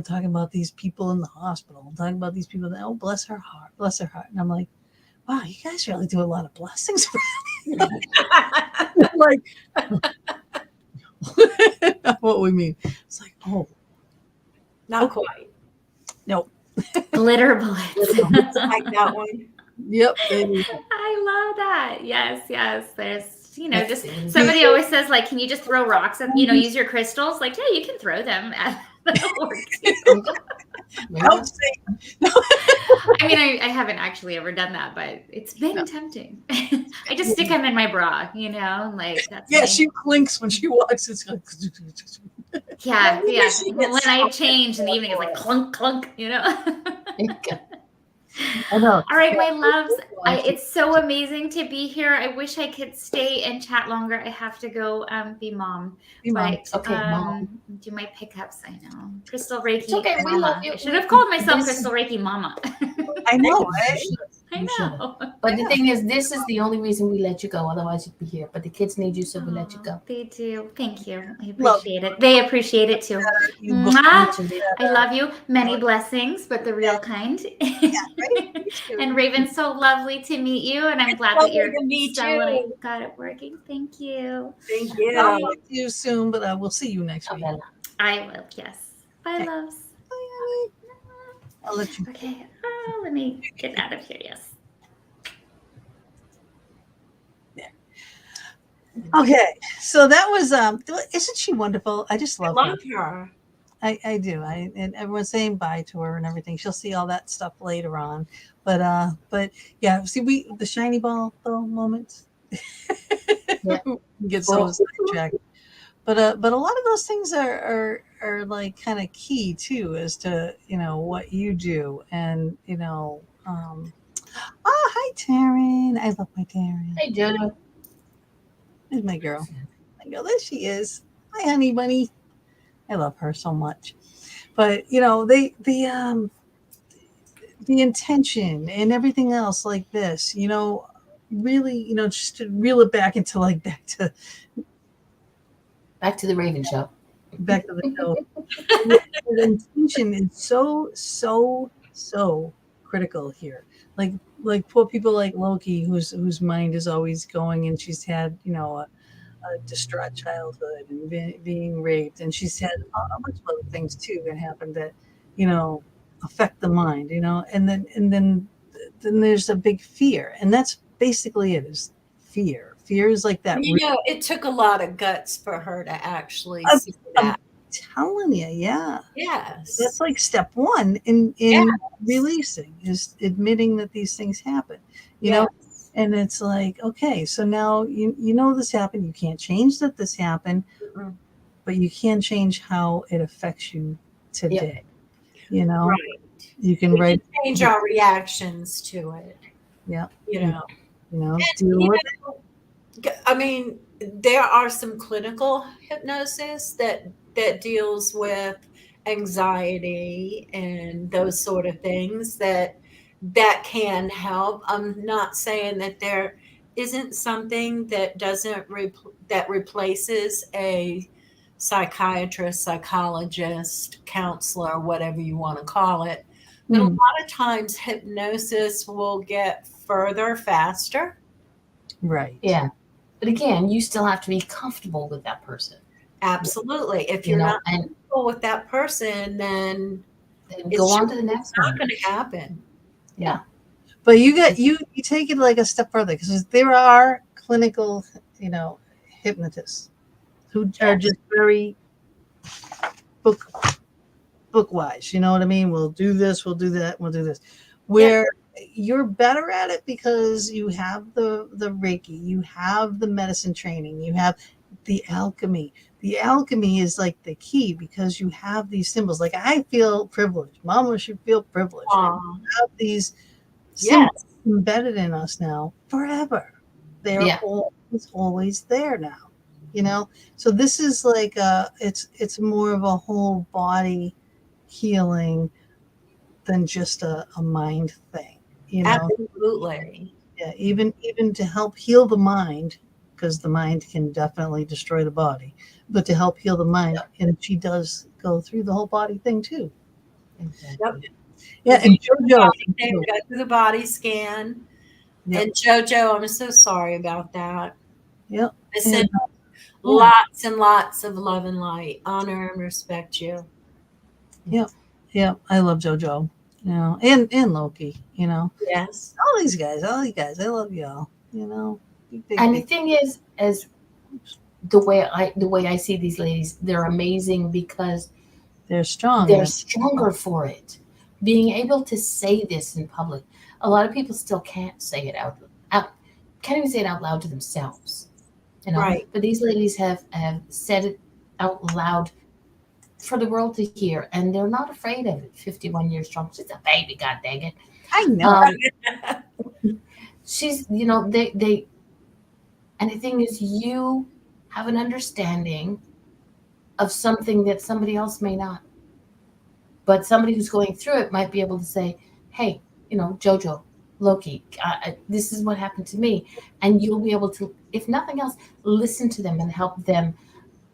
S2: Talking about these people in the hospital, talking about these people that, oh, bless her heart, bless her heart. And I'm like, wow, you guys really do a lot of blessings. Like, what we mean? It's like, oh,
S3: not quite.
S2: no.
S4: Glitter bullets.
S3: Like that one.
S2: Yep.
S4: I love that. Yes. There's, just somebody always says, like, can you just throw rocks at, use your crystals? Like, yeah, you can throw them at the orc. I mean, I haven't actually ever done that, but it's been tempting. I just stick them in my bra, like that's
S2: she clinks when she walks. It's like,
S4: yeah. When I change in the evening, it's like clunk, clunk,
S2: I know.
S4: All right, my loves. It's so amazing to be here. I wish I could stay and chat longer. I have to go be mom. But
S1: Okay, mom.
S4: Do my pickups. I know. Crystal Reiki.
S1: It's okay, we love you.
S4: I should have called myself Crystal Reiki Mama.
S2: I know.
S4: I know.
S1: But the thing is, this is the only reason we let you go. Otherwise, you'd be here. But the kids need you, so we let you go.
S4: They do. Thank you. I appreciate it. They appreciate it too. Mwah. I love you. Many blessings, but the real kind. And Raven, so lovely to meet you. And I'm glad that you're got it working. Thank you.
S3: Thank you.
S2: I'll talk to you soon, but we'll see you next week.
S4: I will. Yes. Bye, loves.
S2: Bye, honey. I'll let you.
S4: Okay. Let me get out of here. Yes.
S2: Okay, so that was isn't she wonderful? I just love
S3: her.
S2: I do. And everyone's saying bye to her and everything. She'll see all that stuff later on. But yeah, see the shiny ball though moments. Get so sidetracked. But a lot of those things are like kind of key too as to what you do. And hi Taryn. I love my Taryn.
S1: Hey Jonah.
S2: There's my girl. There she is. Hi, honey bunny. I love her so much. But the intention and everything else like this, really, just to reel it back into back to
S1: the Raven show.
S2: Back to the show. The intention is so critical here. Like poor people like Loki, whose mind is always going, and she's had a distraught childhood and being raped, and she's had a bunch of other things too that happen that affect the mind, and then there's a big fear, and that's basically it, is fear. Fear is like that.
S3: It took a lot of guts for her to actually see
S2: I'm
S3: that.
S2: telling you, yeah.
S3: Yes.
S2: That's like step one in releasing, is admitting that these things happen, you know? And it's like, okay, so now you know this happened. You can't change that this happened, but you can change how it affects you today. Right. You can
S3: change our reactions to it.
S2: Yeah.
S3: Deal
S2: with
S3: it. I mean, there are some clinical hypnosis that deals with anxiety and those sort of things that can help. I'm not saying that there isn't something that that replaces a psychiatrist, psychologist, counselor, whatever you want to call it. But a lot of times hypnosis will get further faster.
S2: Right.
S1: Yeah. But again, you still have to be comfortable with that person.
S3: Absolutely. If you're not comfortable with that person, then
S1: go on to the next one.
S3: It's not going to happen.
S1: Yeah.
S2: But you take it like a step further, because there are clinical, hypnotists who are just very book wise. You know what I mean? We'll do this, we'll do that, we'll do this. Where you're better at it because you have the Reiki, you have the medicine training, you have the alchemy. The alchemy is like the key because you have these symbols. Like I feel privileged. Mama should feel privileged. We have these symbols embedded in us now forever. They're always there now. You know, so this is like it's more of a whole body healing than just a mind thing. You know,
S3: absolutely.
S2: Yeah, even to help heal the mind, because the mind can definitely destroy the body, but to help heal the mind, and she does go through the whole body thing too.
S1: Exactly.
S2: Yeah, and JoJo,
S3: go through the body scan. And JoJo, I'm so sorry about that.
S2: Yep.
S3: I send lots and lots of love and light, honor and respect you.
S2: Yep. Yep. I love JoJo, you know, and Loki, you know.
S3: Yes.
S2: All these guys, I love y'all, you know.
S1: And the thing is, as the way I see these ladies, they're amazing because
S2: they're strong.
S1: They're stronger for it. Being able to say this in public. A lot of people still can't say it out can't even say it out loud to themselves. You know, but these ladies have said it out loud for the world to hear, and they're not afraid of it. 51 years strong. She's a baby, god dang it.
S2: I know.
S1: She's, you know, they and the thing is, you have an understanding of something that somebody else may not. But somebody who's going through it might be able to say, hey, you know, JoJo, Loki, this is what happened to me. And you'll be able to, if nothing else, listen to them and help them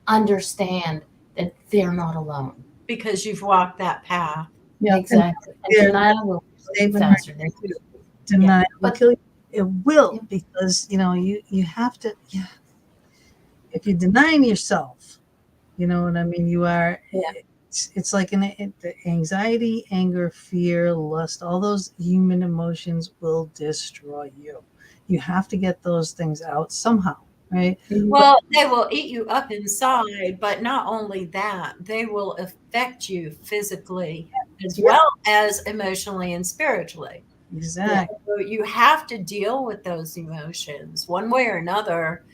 S1: understand that they're not alone.
S3: Because you've walked that path.
S1: Yeah, exactly. And denial will kill you faster.
S2: Denial will kill you. It will, because, you know, you have to, if you're denying yourself, you know what I mean? You are, it's like the anxiety, anger, fear, lust, all those human emotions will destroy you. You have to get those things out somehow, right?
S3: Well, they will eat you up inside, but not only that, they will affect you physically as well as emotionally and spiritually.
S2: Exactly.
S3: So you have to deal with those emotions one way or another,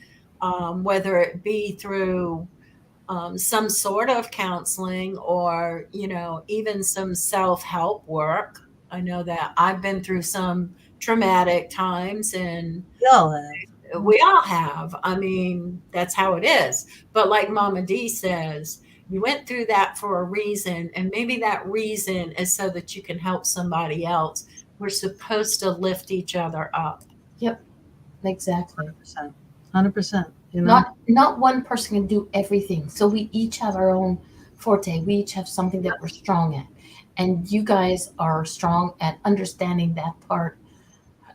S3: whether it be through some sort of counseling or, you know, even some self-help work. I know that I've been through some traumatic times, and we all have. I mean, that's how it is. But like Mama D says, you went through that for a reason, and maybe that reason is so that you can help somebody else. We're supposed to lift each other up.
S1: Yep, exactly.
S2: 100%. You know?
S1: Not one person can do everything. So we each have our own forte. We each have something that we're strong at. And you guys are strong at understanding that part.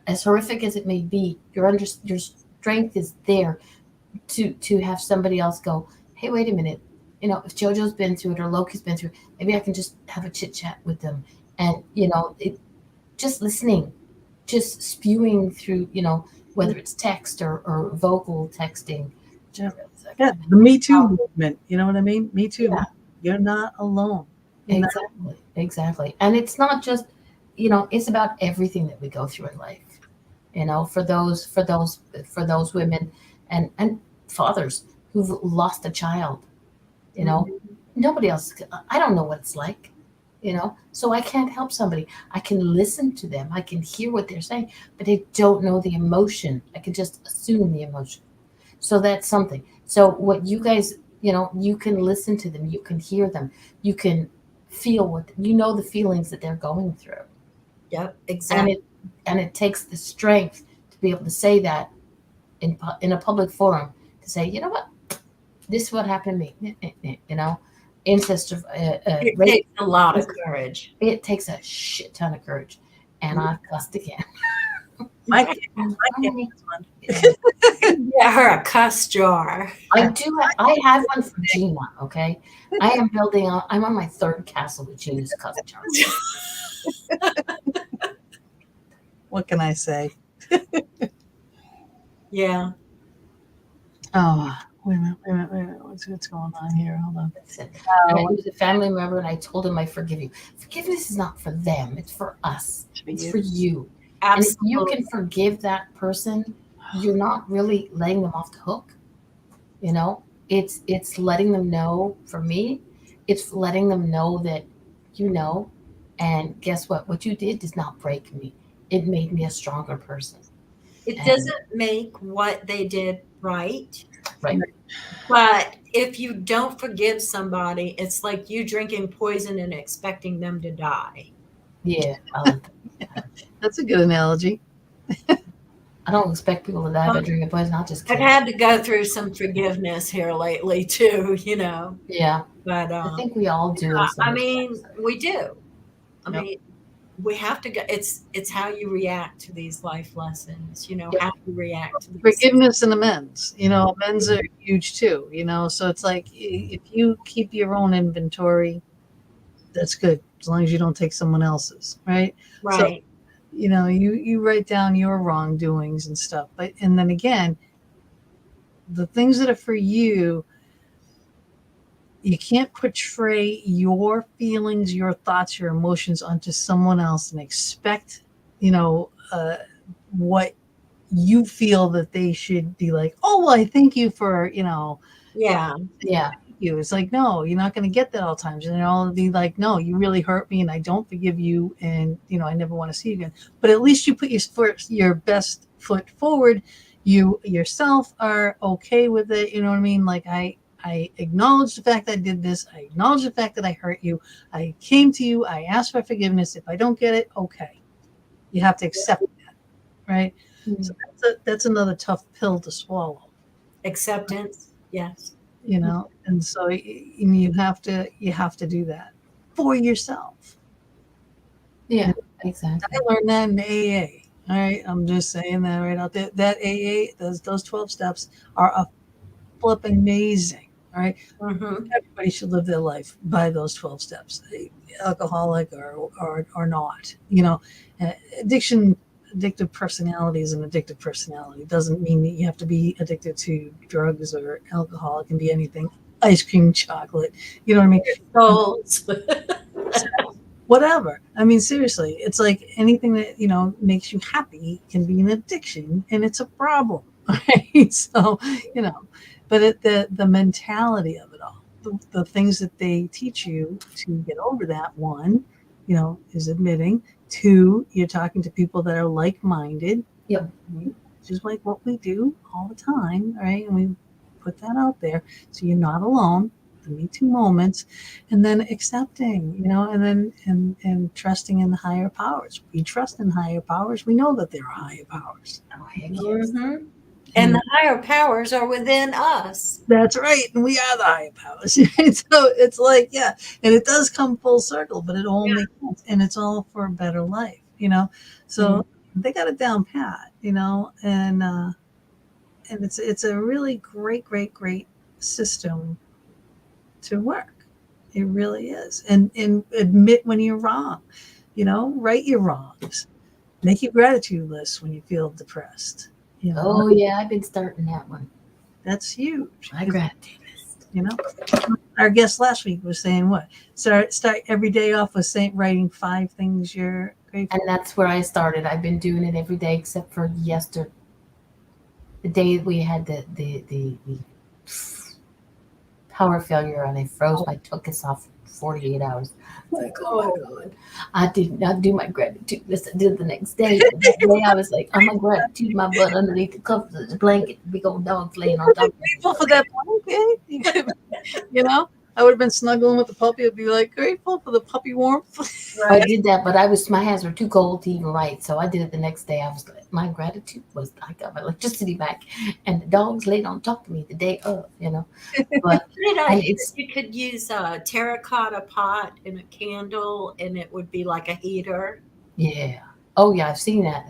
S1: As horrific as it may be, your strength is there to have somebody else go, hey, wait a minute. You know, if JoJo's been through it or Loki's been through it, maybe I can just have a chit chat with them. And, you know, just listening, just spewing through, you know, whether it's text or vocal texting.
S2: Yeah, the Me Too movement. You know what I mean? Me Too. Yeah. You're not alone.
S1: Exactly. And it's not just, you know, it's about everything that we go through in life. You know, for those women and fathers who've lost a child. You know, nobody else. I don't know what it's like. You know, so I can't help somebody. I can listen to them. I can hear what they're saying, but I don't know the emotion. I can just assume the emotion. So that's something. So what you guys, you know, you can listen to them. You can hear them. You can feel the feelings that they're going through.
S3: Yep, exactly.
S1: And it takes the strength to be able to say that in a public forum, to say, you know what, this is what happened to me. You know. Incest of
S3: it takes a lot of courage.
S1: It takes a shit ton of courage, and I've cussed again.
S2: My kid
S3: Yeah, her a cuss jar.
S1: I have one for Gina. Okay, I'm on my third castle with Gina's cuss jar.
S2: What can I say?
S3: Yeah.
S2: Oh, Wait a minute. What's going on here? Hold on.
S1: Listen, it was a family member, and I told him I forgive you. Forgiveness is not for them; it's for us. It's for you. And if you
S3: Absolutely.
S1: can forgive that person, you're not really letting them off the hook. You know, it's letting them know. For me, it's letting them know that you know. And guess what? What you did does not break me. It made me a stronger person.
S3: It
S1: And
S3: doesn't make what they did right.
S1: right,
S3: But if you don't forgive somebody, it's like you drinking poison and expecting them to die.
S1: yeah, I like that.
S2: That's a good analogy.
S1: I don't expect people to die by drinking poison. I'll just
S3: I've
S1: kill them.
S3: had to go through some forgiveness here lately too, you know.
S1: Yeah,
S3: But
S1: I think we all do in some
S3: I
S1: respects.
S3: mean, we do. I
S2: Yep.
S3: mean, we have to go. It's how you react to these life lessons. You know,
S1: Yep.
S3: how you react to these.
S2: Forgiveness and amends. Amends are huge too. So it's like if you keep your own inventory, that's good as long as you don't take someone else's, right? So
S3: Right.
S2: you write down your wrongdoings and stuff, but and then again, the things that are for you, you can't portray your feelings, your thoughts, your emotions onto someone else and expect, what you feel that they should be like. Oh, well, I thank you for,
S3: Yeah.
S1: Yeah,
S2: you. It's like, no, you're not going to get that all the times. And they'll be like, no, you really hurt me and I don't forgive you. And, I never want to see you again. But at least you put your best foot forward. You yourself are okay with it. You know what I mean? Like I acknowledge the fact that I did this. I acknowledge the fact that I hurt you. I came to you. I asked for forgiveness. If I don't get it, okay. You have to accept that, right? So that's another tough pill to swallow,
S3: Acceptance. Yes.
S2: and so you have to do that for yourself.
S1: yeah,
S2: And
S1: exactly.
S2: I learned that in AA. All right, I'm just saying that right out there. That AA, those 12 steps are a flip amazing. All right,
S3: Mm-hmm.
S2: everybody should live their life by those 12 steps, alcoholic or not. Uh, addiction. Addictive personality is an addictive personality. It doesn't mean that you have to be addicted to drugs or alcohol. It can be anything. Ice cream, chocolate. You know what I mean?
S3: Souls.
S2: Whatever. I mean, seriously, it's like anything that makes you happy can be an addiction, and it's a problem. Right? So, you know, but the mentality of it all, the things that they teach you to get over that, one, is admitting. Two, you're talking to people that are like-minded.
S1: Yep.
S2: Just like what we do all the time, right? And we put that out there, so you're not alone. The Me Too moments, and then accepting, and then and trusting in the higher powers. We trust in higher powers. We know that there are higher powers.
S1: Oh, heck yes.
S3: Mm-hmm. And the higher powers are within us.
S2: That's right, and we are the higher powers. So it's like, yeah, and it does come full circle, but it all makes sense, and it's all for a better life. So they got it down pat. And it's a really great system to work. It really is. And admit when you're wrong. Write your wrongs. Make your gratitude list when you feel depressed.
S1: Oh yeah, I've been starting that one.
S2: That's huge.
S1: My gratitude list.
S2: Our guest last week was saying what? Start every day off with writing 5 things you're grateful
S1: And that's where I started. I've been doing it every day except for yesterday, the day we had the power failure, and I froze my tuchus off for 48 hours. Like, oh my God. I did not do my gratitude list. I did it the next day. And that day I was like, oh my gratitude, my butt underneath the covers of the blanket, big old dogs laying on top of me.
S2: Grateful for that blanket. I would have been snuggling with the puppy. I'd be like, grateful for the puppy warmth.
S1: I did that, but my hands were too cold to even write. So I did it the next day. I was like, my gratitude was I got my electricity back, and the dogs laid on top of me the day of, But and it's
S3: You could use a terracotta pot and a candle, and it would be like a heater.
S1: yeah. Oh yeah, I've seen that.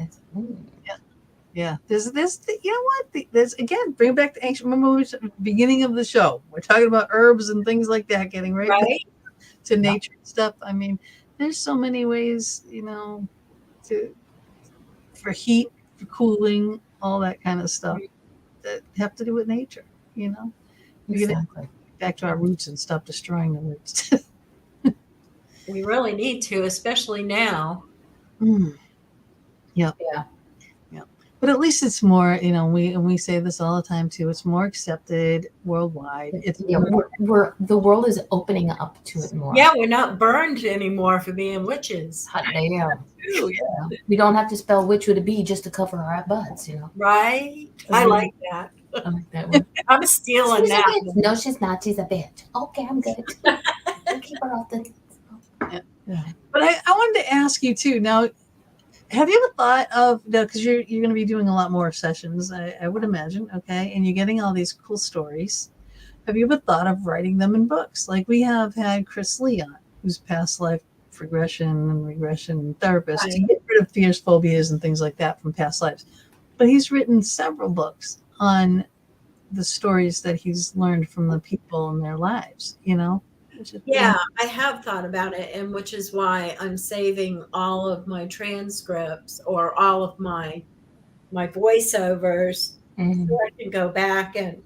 S2: Yeah, there's you know what? There's again, bring it back to ancient. Remember, we the beginning of the show. We're talking about herbs and things like that, getting right to nature stuff. I mean, there's so many ways, for heat, for cooling, all that kind of stuff that have to do with nature. you know? We get
S1: Exactly.
S2: back to our roots and stop destroying the roots.
S3: We really need to, especially now.
S2: Yep.
S1: Yeah.
S2: Yep. But at least it's more, we say this all the time too. It's more accepted worldwide. It's
S1: Yeah, the world is opening up to it more.
S3: Yeah, we're not burned anymore for being witches.
S1: Hot damn.
S2: true. Yeah.
S1: We don't have to spell witch with a B just to cover our butts,
S3: Right? I like that.
S1: I like that one.
S3: I'm stealing
S1: She's a
S3: that.
S1: bitch. No, she's not. She's a bitch. Okay, I'm good. We'll keep her off the. Yeah.
S2: But I wanted to ask you too. Now, have you ever thought of, because you're going to be doing a lot more sessions, I would imagine, okay? And you're getting all these cool stories. Have you ever thought of writing them in books? Like we have had Chris Lee on, who's past life regression therapist,
S3: Right.
S2: to get rid of fears, phobias, and things like that from past lives. But he's written several books on the stories that he's learned from the people in their lives,
S3: Yeah, I have thought about it, and which is why I'm saving all of my transcripts or all of my voiceovers
S1: Mhm.
S3: so I can go back and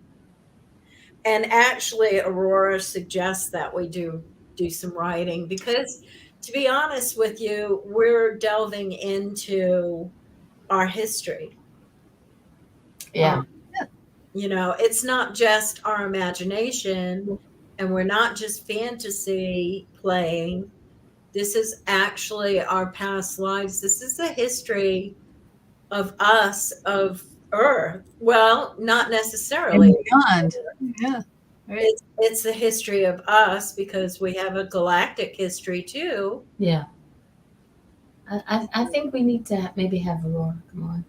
S3: actually A.U.R.A suggests that we do some writing, because to be honest with you, we're delving into our history.
S1: Yeah.
S3: It's not just our imagination, and we're not just fantasy playing. This is actually our past lives. This is the history of us, of Earth. Well, not necessarily.
S2: and beyond. Yeah. Right.
S3: It's the history of us, because we have a galactic history too.
S1: Yeah. I think we need to maybe have Aurora come on.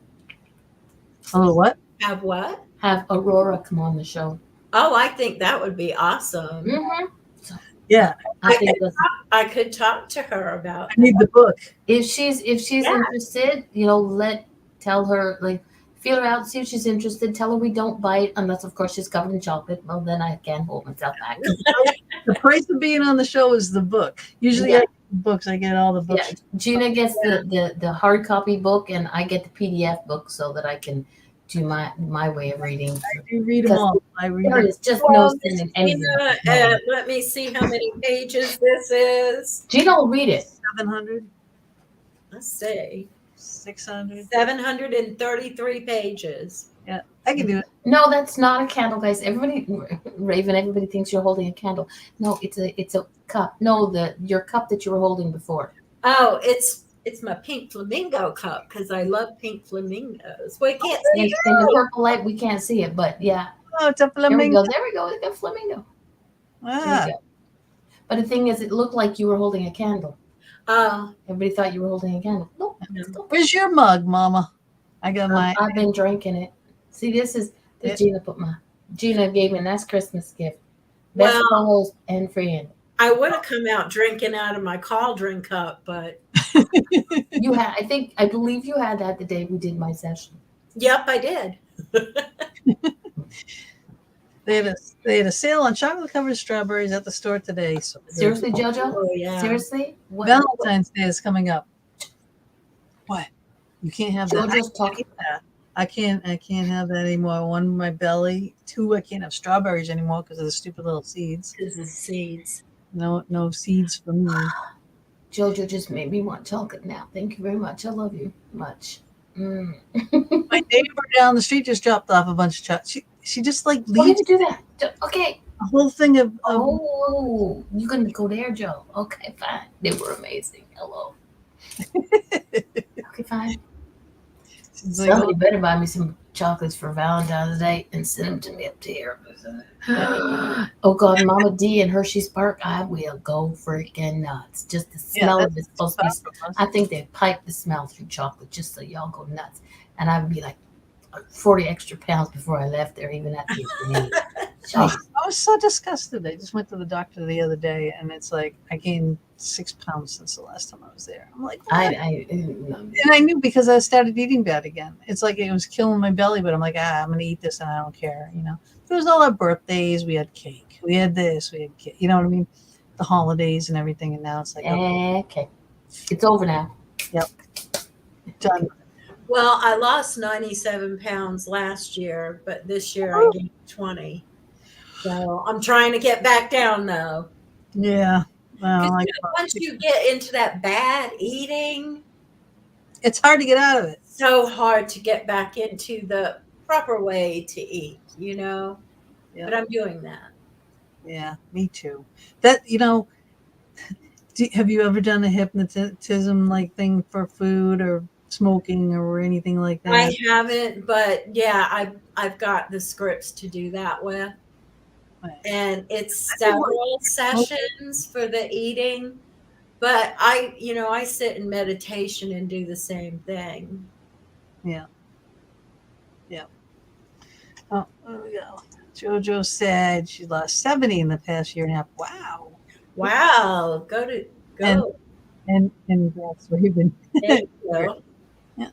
S2: Oh, what?
S3: Have what?
S1: Have Aurora come on the show.
S3: Oh, I think that would be awesome.
S1: Mm-hmm.
S2: Yeah.
S1: I think that's,
S3: I could talk to her about
S2: I need the book.
S1: if she's interested, tell her, feel her out, see if she's interested. Tell her we don't bite unless, of course, she's covered in chocolate. Well, then I can't hold myself back.
S2: The price of being on the show is the book. Usually
S1: Yeah.
S2: I get the books. I get all the books.
S1: Yeah, Gina gets the hard copy book, and I get the PDF book so that I can do my way of reading.
S2: I do read them all. I read
S1: There
S2: them.
S1: is just no sin in
S3: Gina,
S1: anything.
S3: let me see how many pages this is.
S1: Gina will read it.
S2: 700,
S3: Let's see.
S2: 600.
S3: 733 pages.
S2: I can do it.
S1: No, that's not a candle, guys. Everybody thinks you're holding a candle. No, it's a cup. No, your cup that you were holding before.
S3: Oh, it's my pink flamingo cup, because I love pink flamingos. Well, you can't see
S1: In
S3: it.
S1: the purple light, we can't see it, but yeah.
S2: Oh, it's a
S1: There we
S2: flamingo.
S1: go. There we go. We got flamingo. There
S2: Ah,
S1: we go. But the thing is, it looked like you were holding a candle.
S3: Oh,
S1: Everybody thought you were holding a candle. No,
S2: where's your mug, Mama? I got mine.
S1: I've been drinking it. See, this Gina gave me a nice Christmas gift. Best
S3: Well-
S1: co-host and friend.
S3: I would have come out drinking out of my cauldron cup, but
S1: You had, I believe you had that the day we did my session.
S3: yep, I did.
S2: They had a sale on chocolate covered strawberries at the store today. So
S1: Seriously, JoJo?
S3: Oh, yeah.
S1: Seriously? What?
S2: Valentine's Day is coming up. What? You can't have that.
S1: JoJo's talking.
S2: I can't have that anymore. One in my belly. Two, I can't have strawberries anymore because of the stupid little seeds.
S3: This is seeds.
S2: No seeds for me.
S1: JoJo just made me want chocolate now. Thank you very much. I love you much.
S2: My neighbor down the street just dropped off a bunch of chocolate. She just
S1: Why
S2: leaves
S1: did you do that? Okay.
S2: a whole thing of
S1: Oh, you couldn't go there, Joe. Okay, fine. They were amazing. Hello. Okay, fine.
S2: she's like,
S1: Somebody better buy me some chocolates for Valentine's Day and send them to me up here. Oh God, Mama D and Hershey's Park, I will go freaking nuts. Just the smell of it's supposed to be. I think they pipe the smell through chocolate just so y'all go nuts. And I would be like 40 extra pounds before I left there, even at the end.
S2: I was so disgusted. I just went to the doctor the other day, and it's like I gained 6 pounds since the last time I was there. I'm like, what? And I knew because I started eating bad again. It's like it was killing my belly, but I'm like, I'm gonna eat this, and I don't care. It was all our birthdays. We had cake. We had this. We had cake. You know what I mean? The holidays and everything, and now it's like,
S1: okay, it's over now.
S2: Yep, done.
S3: Well, I lost 97 pounds last year, but this year I gained 20. So I'm trying to get back down though.
S2: Yeah. Well,
S3: Once you get into that bad eating,
S2: it's hard to get out of it.
S3: So hard to get back into the proper way to eat,
S2: Yeah.
S3: But I'm doing that.
S2: Yeah, me too. That, have you ever done a hypnotism like thing for food or smoking or anything like that?
S3: I haven't, but yeah, I've got the scripts to do that with. And it's several sessions for the eating, but I sit in meditation and do the same thing.
S2: Yeah. Yeah. Oh, there we go. Jojo said she lost 70 in the past year and a half. Wow.
S3: Wow. Go.
S2: And that's Raven.
S3: Thank you.
S2: Yeah.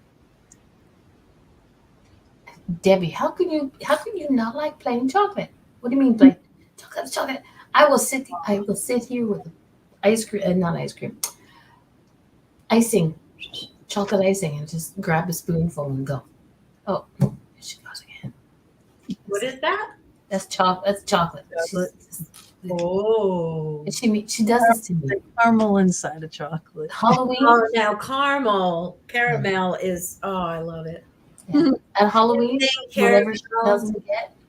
S1: Debbie, how can you not like plain chocolate? What do you mean plain chocolate? I will sit here with ice cream, not ice cream, icing, chocolate icing, and just grab a spoonful and go. Oh, here she goes again.
S3: What is that?
S1: That's chocolate.
S3: Oh.
S1: And she does this to me.
S2: Caramel inside of chocolate.
S1: Halloween.
S3: Oh, now caramel is. Oh, I love it.
S1: Yeah. At Halloween,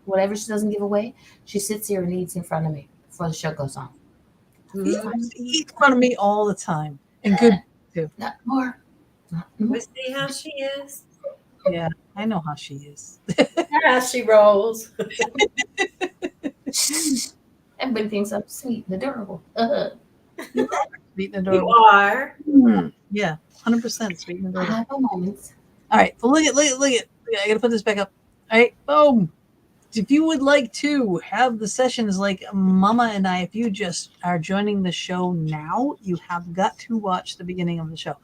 S1: whatever she doesn't give away, she sits here and eats in front of me before the show goes on.
S2: He eats in front of me all the time, and good too.
S1: Not more.
S3: We see how she is.
S2: Yeah, I know how she is.
S3: How she rolls.
S1: Everybody thinks I'm sweet and adorable.
S2: Sweet and adorable.
S3: You are.
S2: Yeah, 100% sweet and adorable.
S1: I have a moment.
S2: All right, but look at. I gotta put this back up. All right, boom. If you would like to have the sessions like Mama and I, if you just are joining the show now, you have got to watch the beginning of the show.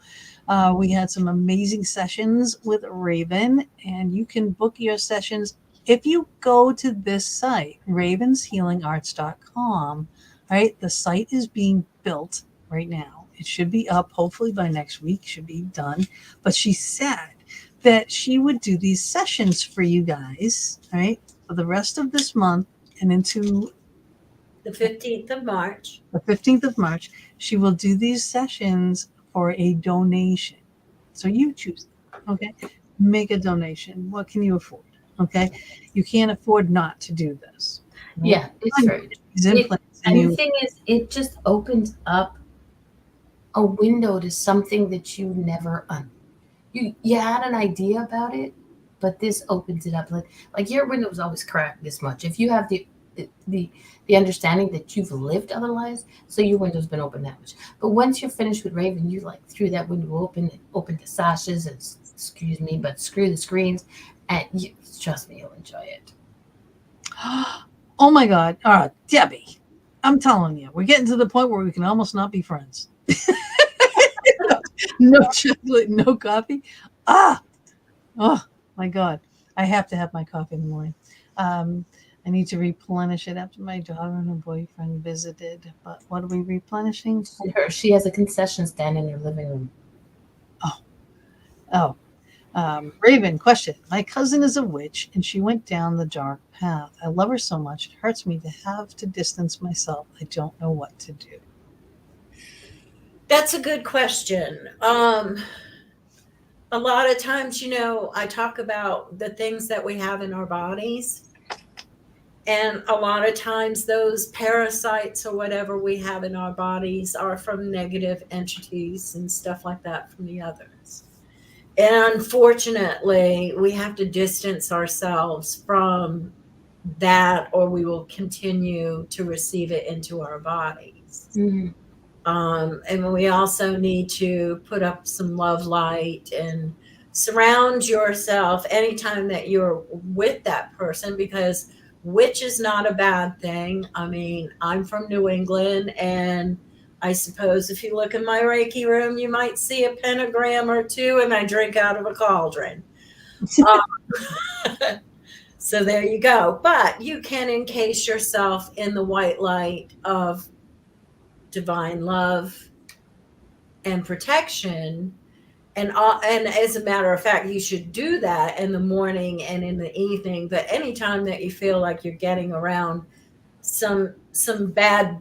S2: We had some amazing sessions with Raven, and you can book your sessions if you go to this site, ravenshealingarts.com. Right, the site is being built right now. It should be up hopefully by next week, should be done. But she said that she would do these sessions for you guys, right, for the rest of this month and into
S3: the 15th of March.
S2: The 15th of March, she will do these sessions for a donation. So you choose, okay? Make a donation. What can you afford? Okay? You can't afford not to do this.
S1: Right? Yeah, it's very. And the thing is, it just opens up a window to something that you never you had an idea about it, but this opens it up. Like your window is always cracked this much. If you have the understanding that you've lived other lives, so your window's been open that much. But once you're finished with Raven, you like threw that window open to Sasha's and screw the screens, and trust me, you'll enjoy it.
S2: Oh my God! All right, Debbie, I'm telling you, we're getting to the point where we can almost not be friends. No chocolate, no coffee. Oh my God. I have to have my coffee in the morning. I need to replenish it after my daughter and her boyfriend visited. But what are we replenishing?
S1: She has a concession stand in her living room.
S2: Raven, question. My cousin is a witch and she went down the dark path. I love her so much. It hurts me to have to distance myself. I don't know what to do.
S3: That's a good question. A lot of times, I talk about the things that we have in our bodies. And a lot of times those parasites or whatever we have in our bodies are from negative entities and stuff like that from the others. And unfortunately, we have to distance ourselves from that or we will continue to receive it into our bodies. Mm-hmm. And we also need to put up some love light and surround yourself anytime that you're with that person, because witch is not a bad thing. I mean, I'm from New England, and I suppose if you look in my Reiki room, you might see a pentagram or two, and I drink out of a cauldron. So there you go. But you can encase yourself in the white light of divine love and protection, and as a matter of fact, you should do that in the morning and in the evening. But anytime that you feel like you're getting around some bad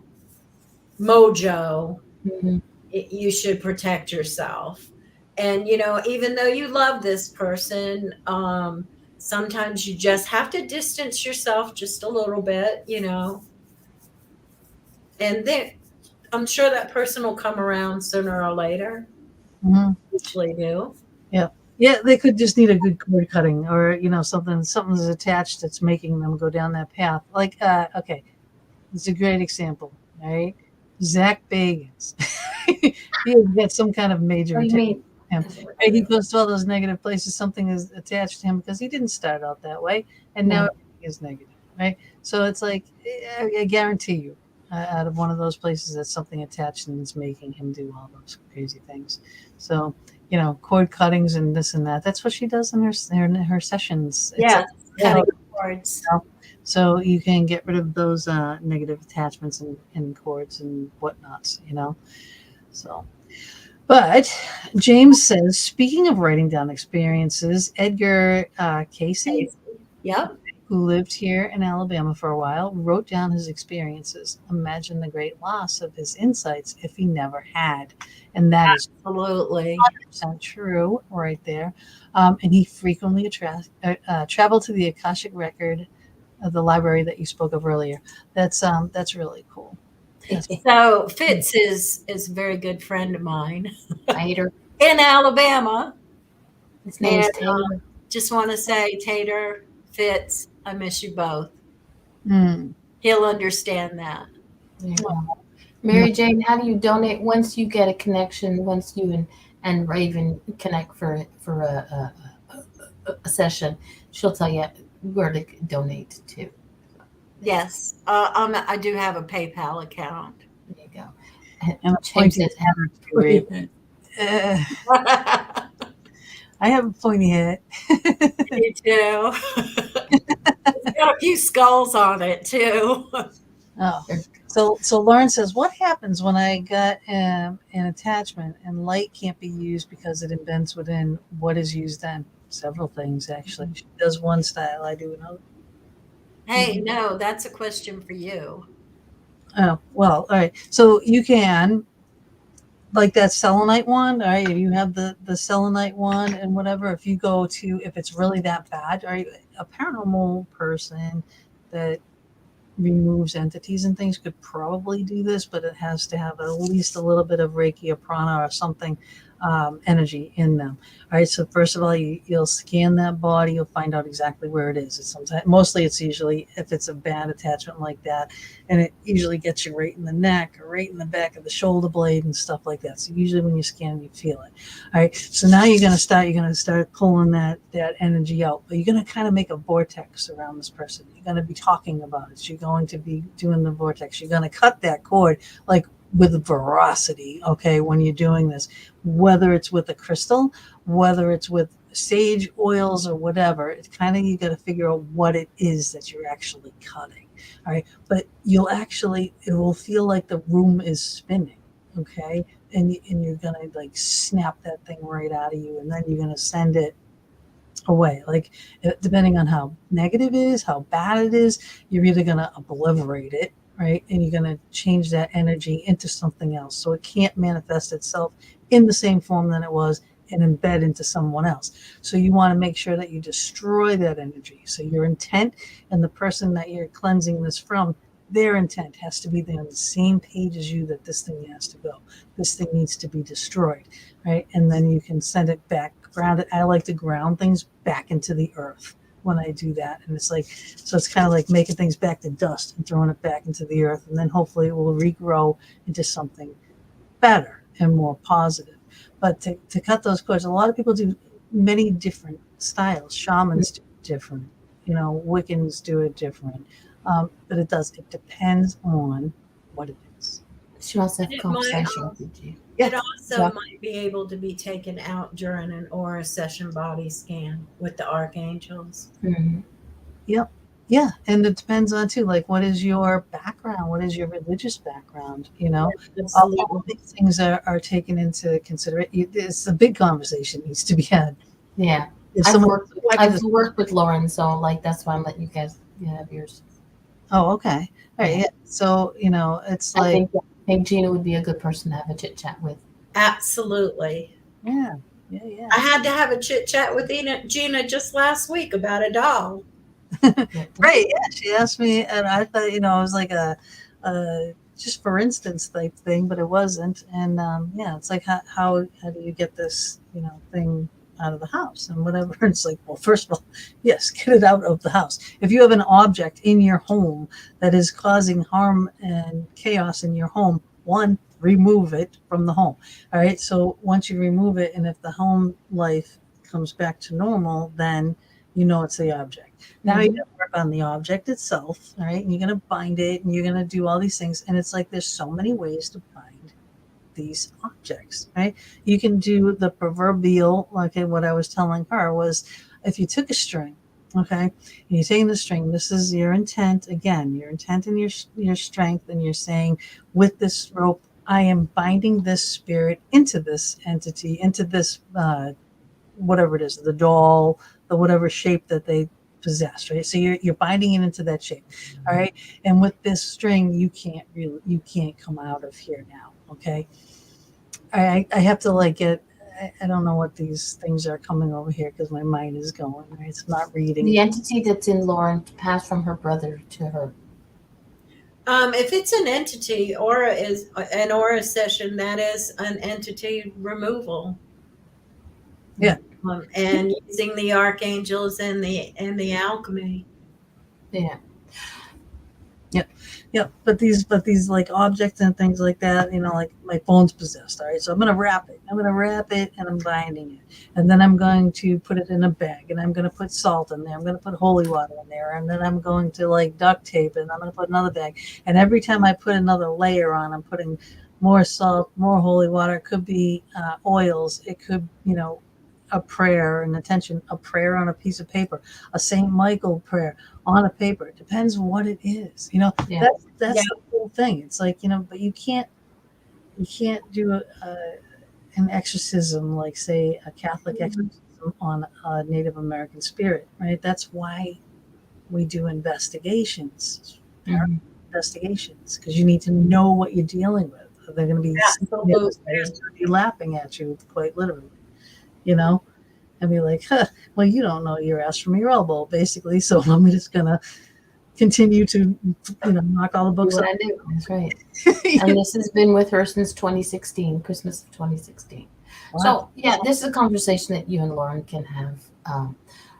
S3: mojo,
S1: Mhm.
S3: you should protect yourself. And even though you love this person, sometimes you just have to distance yourself just a little bit, and then I'm sure that person will come around sooner or later.
S2: Mhm.
S3: Usually do.
S2: Yeah. Yeah, they could just need a good cord cutting, or something's attached that's making them go down that path. Like, okay, it's a great example, right? Zach Bagans. He has got some kind of major
S1: What do you
S2: attachment
S1: mean?
S2: to him. Right? He goes to all those negative places. Something is attached to him because he didn't start out that way, and now
S1: No.
S2: everything is negative, right? So it's like, I guarantee you, out of one of those places, that's something attached and it's making him do all those crazy things. So, cord cuttings and this and that. That's what she does in her sessions. It's
S3: Yes,
S2: a
S3: cutting cords.
S2: so you can get rid of those negative attachments and cords and whatnots, So, but James says, speaking of writing down experiences, Edgar Casey,
S3: Yep.
S2: who lived here in Alabama for a while, wrote down his experiences. Imagine the great loss of his insights if he never had. And that is
S3: Absolutely.
S2: 100% true right there. And he frequently traveled to the Akashic Record of the library that you spoke of earlier. That's really cool.
S3: So Fitz is a very good friend of mine
S1: Tater.
S3: in Alabama.
S1: His name's
S3: And
S1: Tater.
S3: just want to say, Tater, Fitz, I miss you both.
S2: Mm.
S3: He'll understand that.
S1: There you go. Mary Jane, how do you donate once you get a connection? Once you and Raven connect for a session, she'll tell you where to donate to.
S3: Yes, I do have a PayPal account.
S1: There you go.
S2: And I'm
S1: James
S2: pointing
S1: says, "Have
S2: to Raven. I have a pointy head.
S3: Me too. It's got a few skulls on it too.
S2: Oh, so Lauren says, what happens when I got an attachment and light can't be used because it embeds within? What is used then? Several things, actually. She does one style, I do another.
S3: Hey, no, that's a question for you.
S2: Oh, well, all right. So you can, like that selenite one, all right, if you have the selenite one and whatever, if it's really that bad, all right, a paranormal person that removes entities and things could probably do this, but it has to have at least a little bit of Reiki or prana or something energy in them. All right. So first of all, you'll scan that body. You'll find out exactly where it is. Mostly it's usually if it's a bad attachment like that, and it usually gets you right in the neck or right in the back of the shoulder blade and stuff like that. So usually when you scan, you feel it. All right. So now you're going to start pulling that energy out, but you're going to kind of make a vortex around this person. You're going to be talking about it. You're going to be doing the vortex. You're going to cut that cord like with veracity, okay, when you're doing this, whether it's with a crystal, whether it's with sage oils or whatever. It's kind of, you got to figure out what it is that you're actually cutting. All right. But it will feel like the room is spinning. Okay. And you're going to like snap that thing right out of you. And then you're going to send it away. Like, depending on how negative it is, how bad it is, you're either going to obliterate it, right? And you're going to change that energy into something else. So it can't manifest itself in the same form that it was and embed into someone else. So you want to make sure that you destroy that energy. So your intent and the person that you're cleansing this from, their intent has to be there on the same page as you, that this thing has to go. This thing needs to be destroyed, right? And then you can send it back, ground it. I like to ground things back into the earth when I do that. And it's like, so it's kind of like making things back to dust and throwing it back into the earth. And then hopefully it will regrow into something better and more positive. But to cut those cords, a lot of people do many different styles. Shamans do it different. Wiccans do it different. But it depends on what it is.
S1: She wants to have a conversation with you.
S3: It also might be able to be taken out during an aura session body scan with the archangels.
S1: Mm-hmm.
S2: Yep. Yeah. And it depends on too, like, what is your background? What is your religious background? All these things are taken into consideration. It's a big conversation needs to be had.
S1: Yeah. I've worked with Lauren, so like that's why I'm letting you guys have yours.
S2: Oh, okay. All right.
S1: Yeah.
S2: Yeah. So, it's
S1: I
S2: like,
S1: think Gina would be a good person to have a chit chat with.
S3: Absolutely.
S2: yeah, yeah, yeah.
S3: I had to have a chit chat with Gina just last week about a doll.
S2: Right. Yeah. She asked me, and I thought, it was like a just for instance type thing, but it wasn't. And yeah, it's like, how do you get this, thing out of the house and whatever? It's like, well, first of all, yes, get it out of the house. If you have an object in your home that is causing harm and chaos in your home, one, remove it from the home. All right. So once you remove it, and if the home life comes back to normal, then it's the object. Now you
S1: Mhm.
S2: got to work on the object itself, all right? And you're going to bind it, and you're going to do all these things. And it's like there's so many ways to bind these objects, right? You can do the proverbial, okay, what I was telling her was if you took a string, okay, and you're taking the string, this is your intent, again, your intent and your strength, and you're saying, with this rope, I am binding this spirit into this entity, into this whatever it is, the doll, the whatever shape that they possess, right? So you're binding it into that shape. All right. And with this string, you can't come out of here now. Okay. I have to like get I don't know what these things are coming over here because my mind is going, right? It's not reading.
S1: The entity that's in Lauren passed from her brother to her.
S3: If it's an entity, aura is an aura session. That is an entity removal.
S2: Yeah.
S3: And using the archangels and the alchemy.
S1: Yeah.
S2: Yep. But these like objects and things like that, like my phone's possessed. All right. So I'm gonna wrap it. And I'm binding it. And then I'm going to put it in a bag, and I'm gonna put salt in there. I'm gonna put holy water in there, and then I'm going to like duct tape it, and I'm gonna put another bag. And every time I put another layer on, I'm putting more salt, more holy water. It could be oils. It could, a prayer, an intention, a prayer on a piece of paper, a Saint Michael prayer on a paper. It depends what it is.
S1: Yeah.
S2: That's the whole thing. It's like, but you can't do an exorcism like, say, a Catholic exorcism on a Native American spirit, right? That's why we do investigations,
S1: Mhm.
S2: investigations, because you need to know what you're dealing with. They're going to be
S3: Absolutely.
S2: laughing at you, quite literally, and be like, huh, well, you don't know your ass from your elbow, basically. So I'm just going to continue to, knock all the
S1: Do
S2: books
S1: what
S2: up.
S1: I do. That's right. And this has been with her since 2016, Christmas of 2016.
S2: Wow.
S1: So yeah, this is a conversation that you and Lauren can have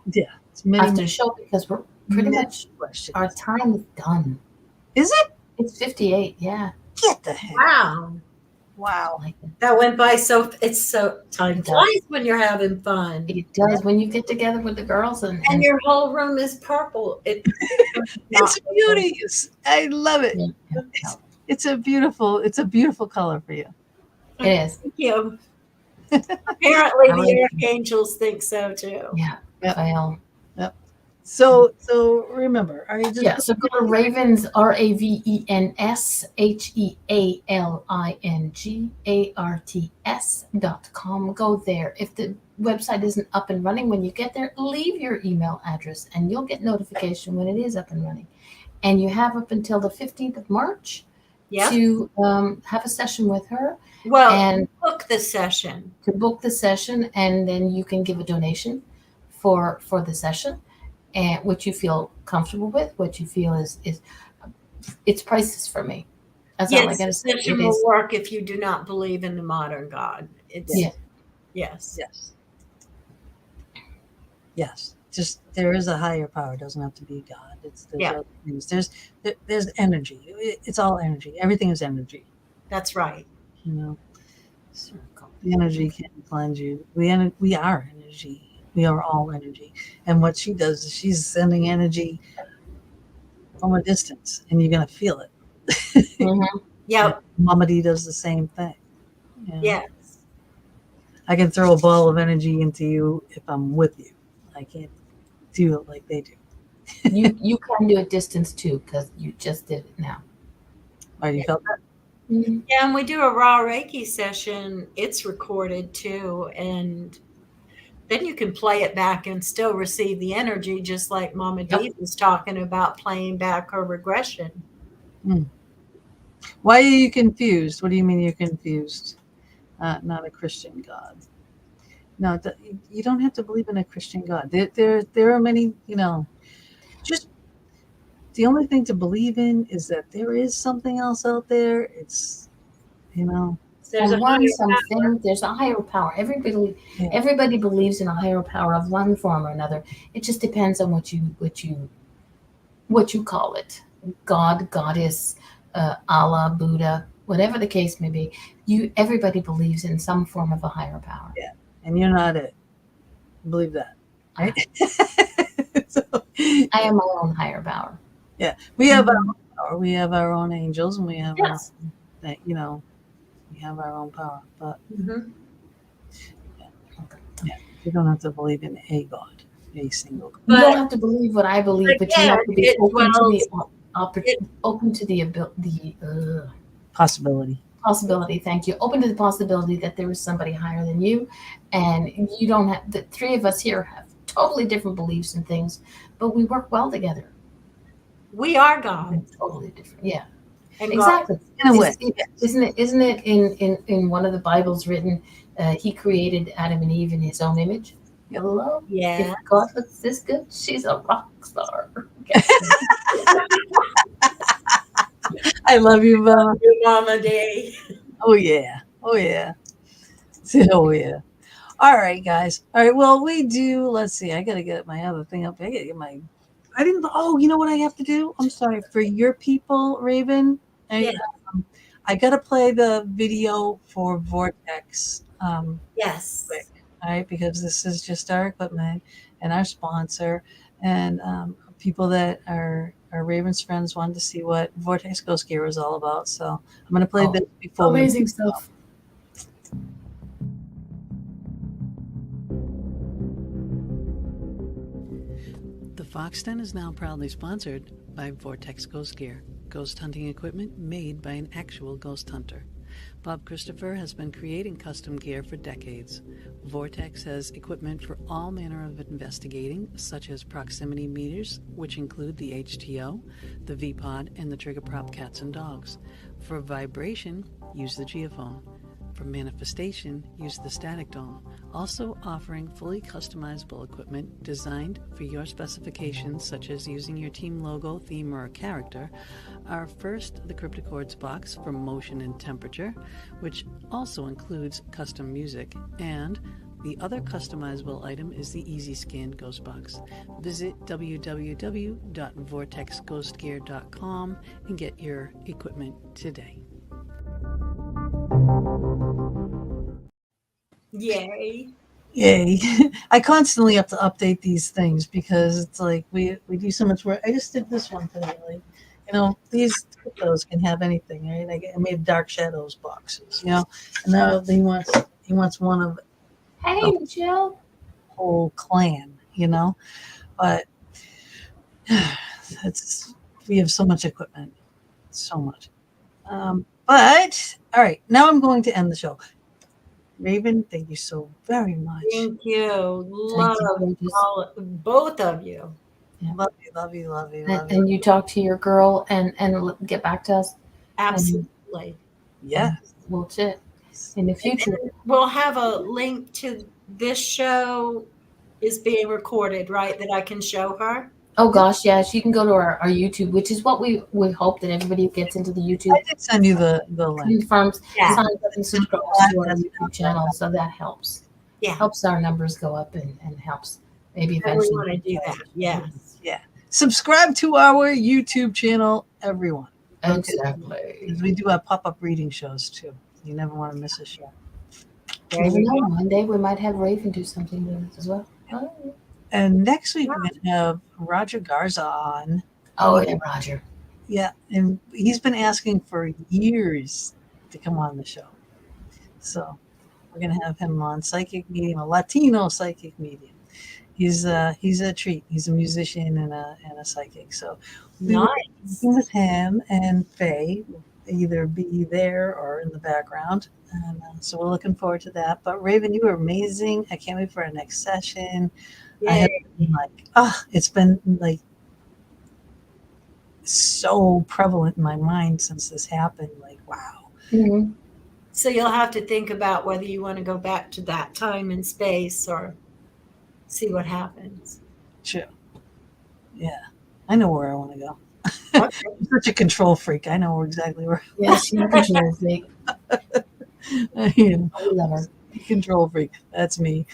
S2: Yeah, it's many,
S1: after the show because we're pretty
S2: many
S1: much
S2: questions.
S1: our time is done.
S2: Is it?
S1: It's 58. Yeah.
S2: Get the heck.
S3: Wow.
S1: Like it.
S3: That went by so time
S1: It does.
S3: flies when you're having fun.
S1: It does when you get together with the girls and
S3: your whole room is purple.
S2: It's beauteous. I love it.
S1: yeah.
S2: It's a beautiful color for you.
S1: It is.
S3: Thank you. Apparently the archangels think so too.
S1: Yeah.
S2: Yep.
S1: Well,
S2: So remember, are you just
S1: yeah, so go to Ravens, RAVENS HEALING ARTS.com. Go there. If the website isn't up and running when you get there, leave your email address and you'll get notification when it is up and running. And you have up until the 15th of March to have a session with her.
S3: Well,
S1: and
S3: book the session.
S1: To book the session, and then you can give a donation for the session. And what you feel comfortable with, what you feel is it's priceless for me. That's all I gotta say.
S3: The session will work if you do not believe in the modern God. Yes.
S2: Just there is a higher power. It doesn't have to be God. Other things. There's energy. It's all energy. Everything is energy.
S3: That's right.
S2: The energy can cleanse you. We are energy. We are all energy. And what she does is she's sending energy from a distance, and you're going to feel it.
S1: Mm-hmm.
S3: Yep.
S2: Mama D does the same thing.
S3: Yes.
S2: I can throw a ball of energy into you if I'm with you. I can't do it like they do.
S1: You can do it distance too, because you just did it now.
S2: Oh, you felt that?
S3: Mm-hmm. Yeah, and we do a raw Reiki session. It's recorded too, and then you can play it back and still receive the energy, just like Mama Dee was talking about playing back her regression.
S2: Why are you confused? What do you mean you're confused? Not a Christian God. No, you don't have to believe in a Christian God. There are many, just the only thing to believe in is that there is something else out there. It's,
S3: There's a
S1: one
S3: higher
S1: something, there's a higher power. Everybody believes in a higher power of one form or another. It just depends on what you call it. God, goddess, Allah, Buddha, whatever the case may be. Everybody believes in some form of a higher power.
S2: Yeah, and you're not it. Believe that, right? So,
S1: I am my own higher power.
S2: Yeah, we have our own power. We have our own angels, and we have
S3: Yes.
S2: we have our own power. But you don't have to believe in a God, a single God.
S1: You don't have to believe what I believe, but you have to be open to the
S2: Possibility.
S1: Possibility. Thank you. Open to the possibility that there is somebody higher than you, and you don't have. The three of us here have totally different beliefs and things, but we work well together.
S3: We are God.
S1: Totally different. Yeah.
S3: And
S1: Exactly.
S2: In a way.
S1: Isn't it in one of the Bibles written, he created Adam and Eve in his own image? Hello?
S3: Yeah.
S1: If God looks this good, she's a rock star.
S2: I love you, Mama.
S3: Mama Dee.
S2: Oh yeah. Oh yeah. Oh yeah. All right, guys. All right. Well, let's see. I gotta get my other thing up. I gotta get my you know what I have to do? I'm sorry. For your people, Raven, I gotta play the video for Vortex.
S3: Yes.
S2: Quick, all right, because this is just our equipment and our sponsor, and people that are Raven's friends wanted to see what Vortex Ghost Gear is all about. So I'm gonna play this before.
S1: Amazing stuff.
S2: The Fox Den is now proudly sponsored by Vortex Ghost Gear, ghost hunting equipment made by an actual ghost hunter. Bob Christopher has been creating custom gear for decades. Vortex has equipment for all manner of investigating, such as proximity meters, which include the HTO, the V-Pod, and the trigger prop cats and dogs. For vibration, use the geophone. For manifestation, use the static dome, also offering fully customizable equipment designed for your specifications, such as using your team logo, theme, or a character. Our first, the Cryptochords box for motion and temperature, which also includes custom music, and the other customizable item is the Easy Scan Ghost Box. Visit www.vortexghostgear.com and get your equipment today.
S3: Yay.
S2: Yay. I constantly have to update these things because it's like we do so much work. I just did this one today. Like, these cryptos can have anything, right? I made Dark Shadows boxes, and now he wants one of
S1: Hey, Jill.
S2: whole clan, but we have so much equipment, so much. But all right, now I'm going to end the show. Raven, thank you so very much.
S3: Thank you. Both of you.
S2: Yeah. Love you.
S1: And you talk to your girl and get back to us.
S3: Absolutely.
S2: Yeah.
S1: We'll chat in the future.
S3: We'll have a link to this show is being recorded, right? That I can show her.
S1: Oh gosh, yeah. She can go to our YouTube, which is what we hope that everybody gets into the YouTube.
S2: I did send you the link.
S1: Confirms, signs up and subscribes to our YouTube channel, so that helps.
S3: Yeah.
S1: Helps our numbers go up and helps maybe eventually.
S3: We want to do that. Yes.
S2: Yeah. Subscribe to our YouTube channel, everyone.
S1: Exactly.
S2: Because we do have pop-up reading shows too. You never want to miss a show.
S1: One day we might have Raven do something with us as well. Oh.
S2: And next week we're going to have Roger Garza on.
S1: Oh, yeah, Roger.
S2: Yeah, and he's been asking for years to come on the show. So we're going to have him on psychic medium, a Latino psychic medium. He's a treat. He's a musician and a psychic. So we will be
S3: Nice.
S2: working with him and Faye, either be there or in the background. And so we're looking forward to that. But Raven, you were amazing. I can't wait for our next session. I have been it's been like so prevalent in my mind since this happened. Like, wow.
S1: Mhm.
S3: So you'll have to think about whether you want to go back to that time and space or see what happens.
S2: True. Yeah. I know where I want to go.
S3: Okay.
S2: I'm such a control freak. I know exactly where
S1: Yes, you're a control freak.
S2: I am.
S1: We love her.
S2: Control freak. That's me.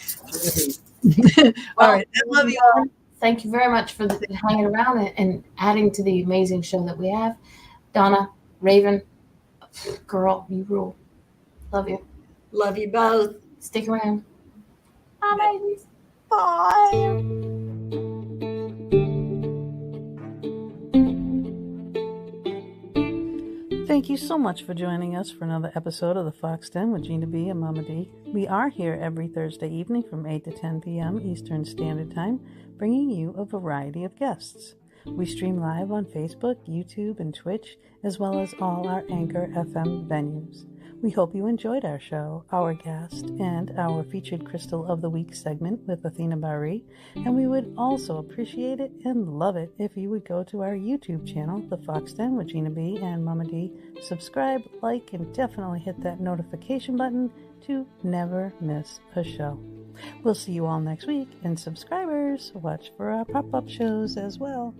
S1: Well,
S2: All right. I love you all.
S1: Thank you very much for hanging around and adding to the amazing show that we have. Donna, Raven, girl, you rule. Love you.
S3: Love you both.
S1: Stick around. Bye, babies.
S2: Bye. Thank you so much for joining us for another episode of the Fox Den with Gina B and Mama D. We are here every Thursday evening from 8 to 10 p.m. Eastern Standard Time, bringing you a variety of guests. We stream live on Facebook, YouTube, and Twitch, as well as all our Anchor FM venues. We hope you enjoyed our show, our guest, and our featured Crystal of the Week segment with A.U.R.A, and we would also appreciate it and love it if you would go to our YouTube channel, The Fox Den with Gina B and Mama D, subscribe, like, and definitely hit that notification button to never miss a show. We'll see you all next week, and subscribers, watch for our pop-up shows as well.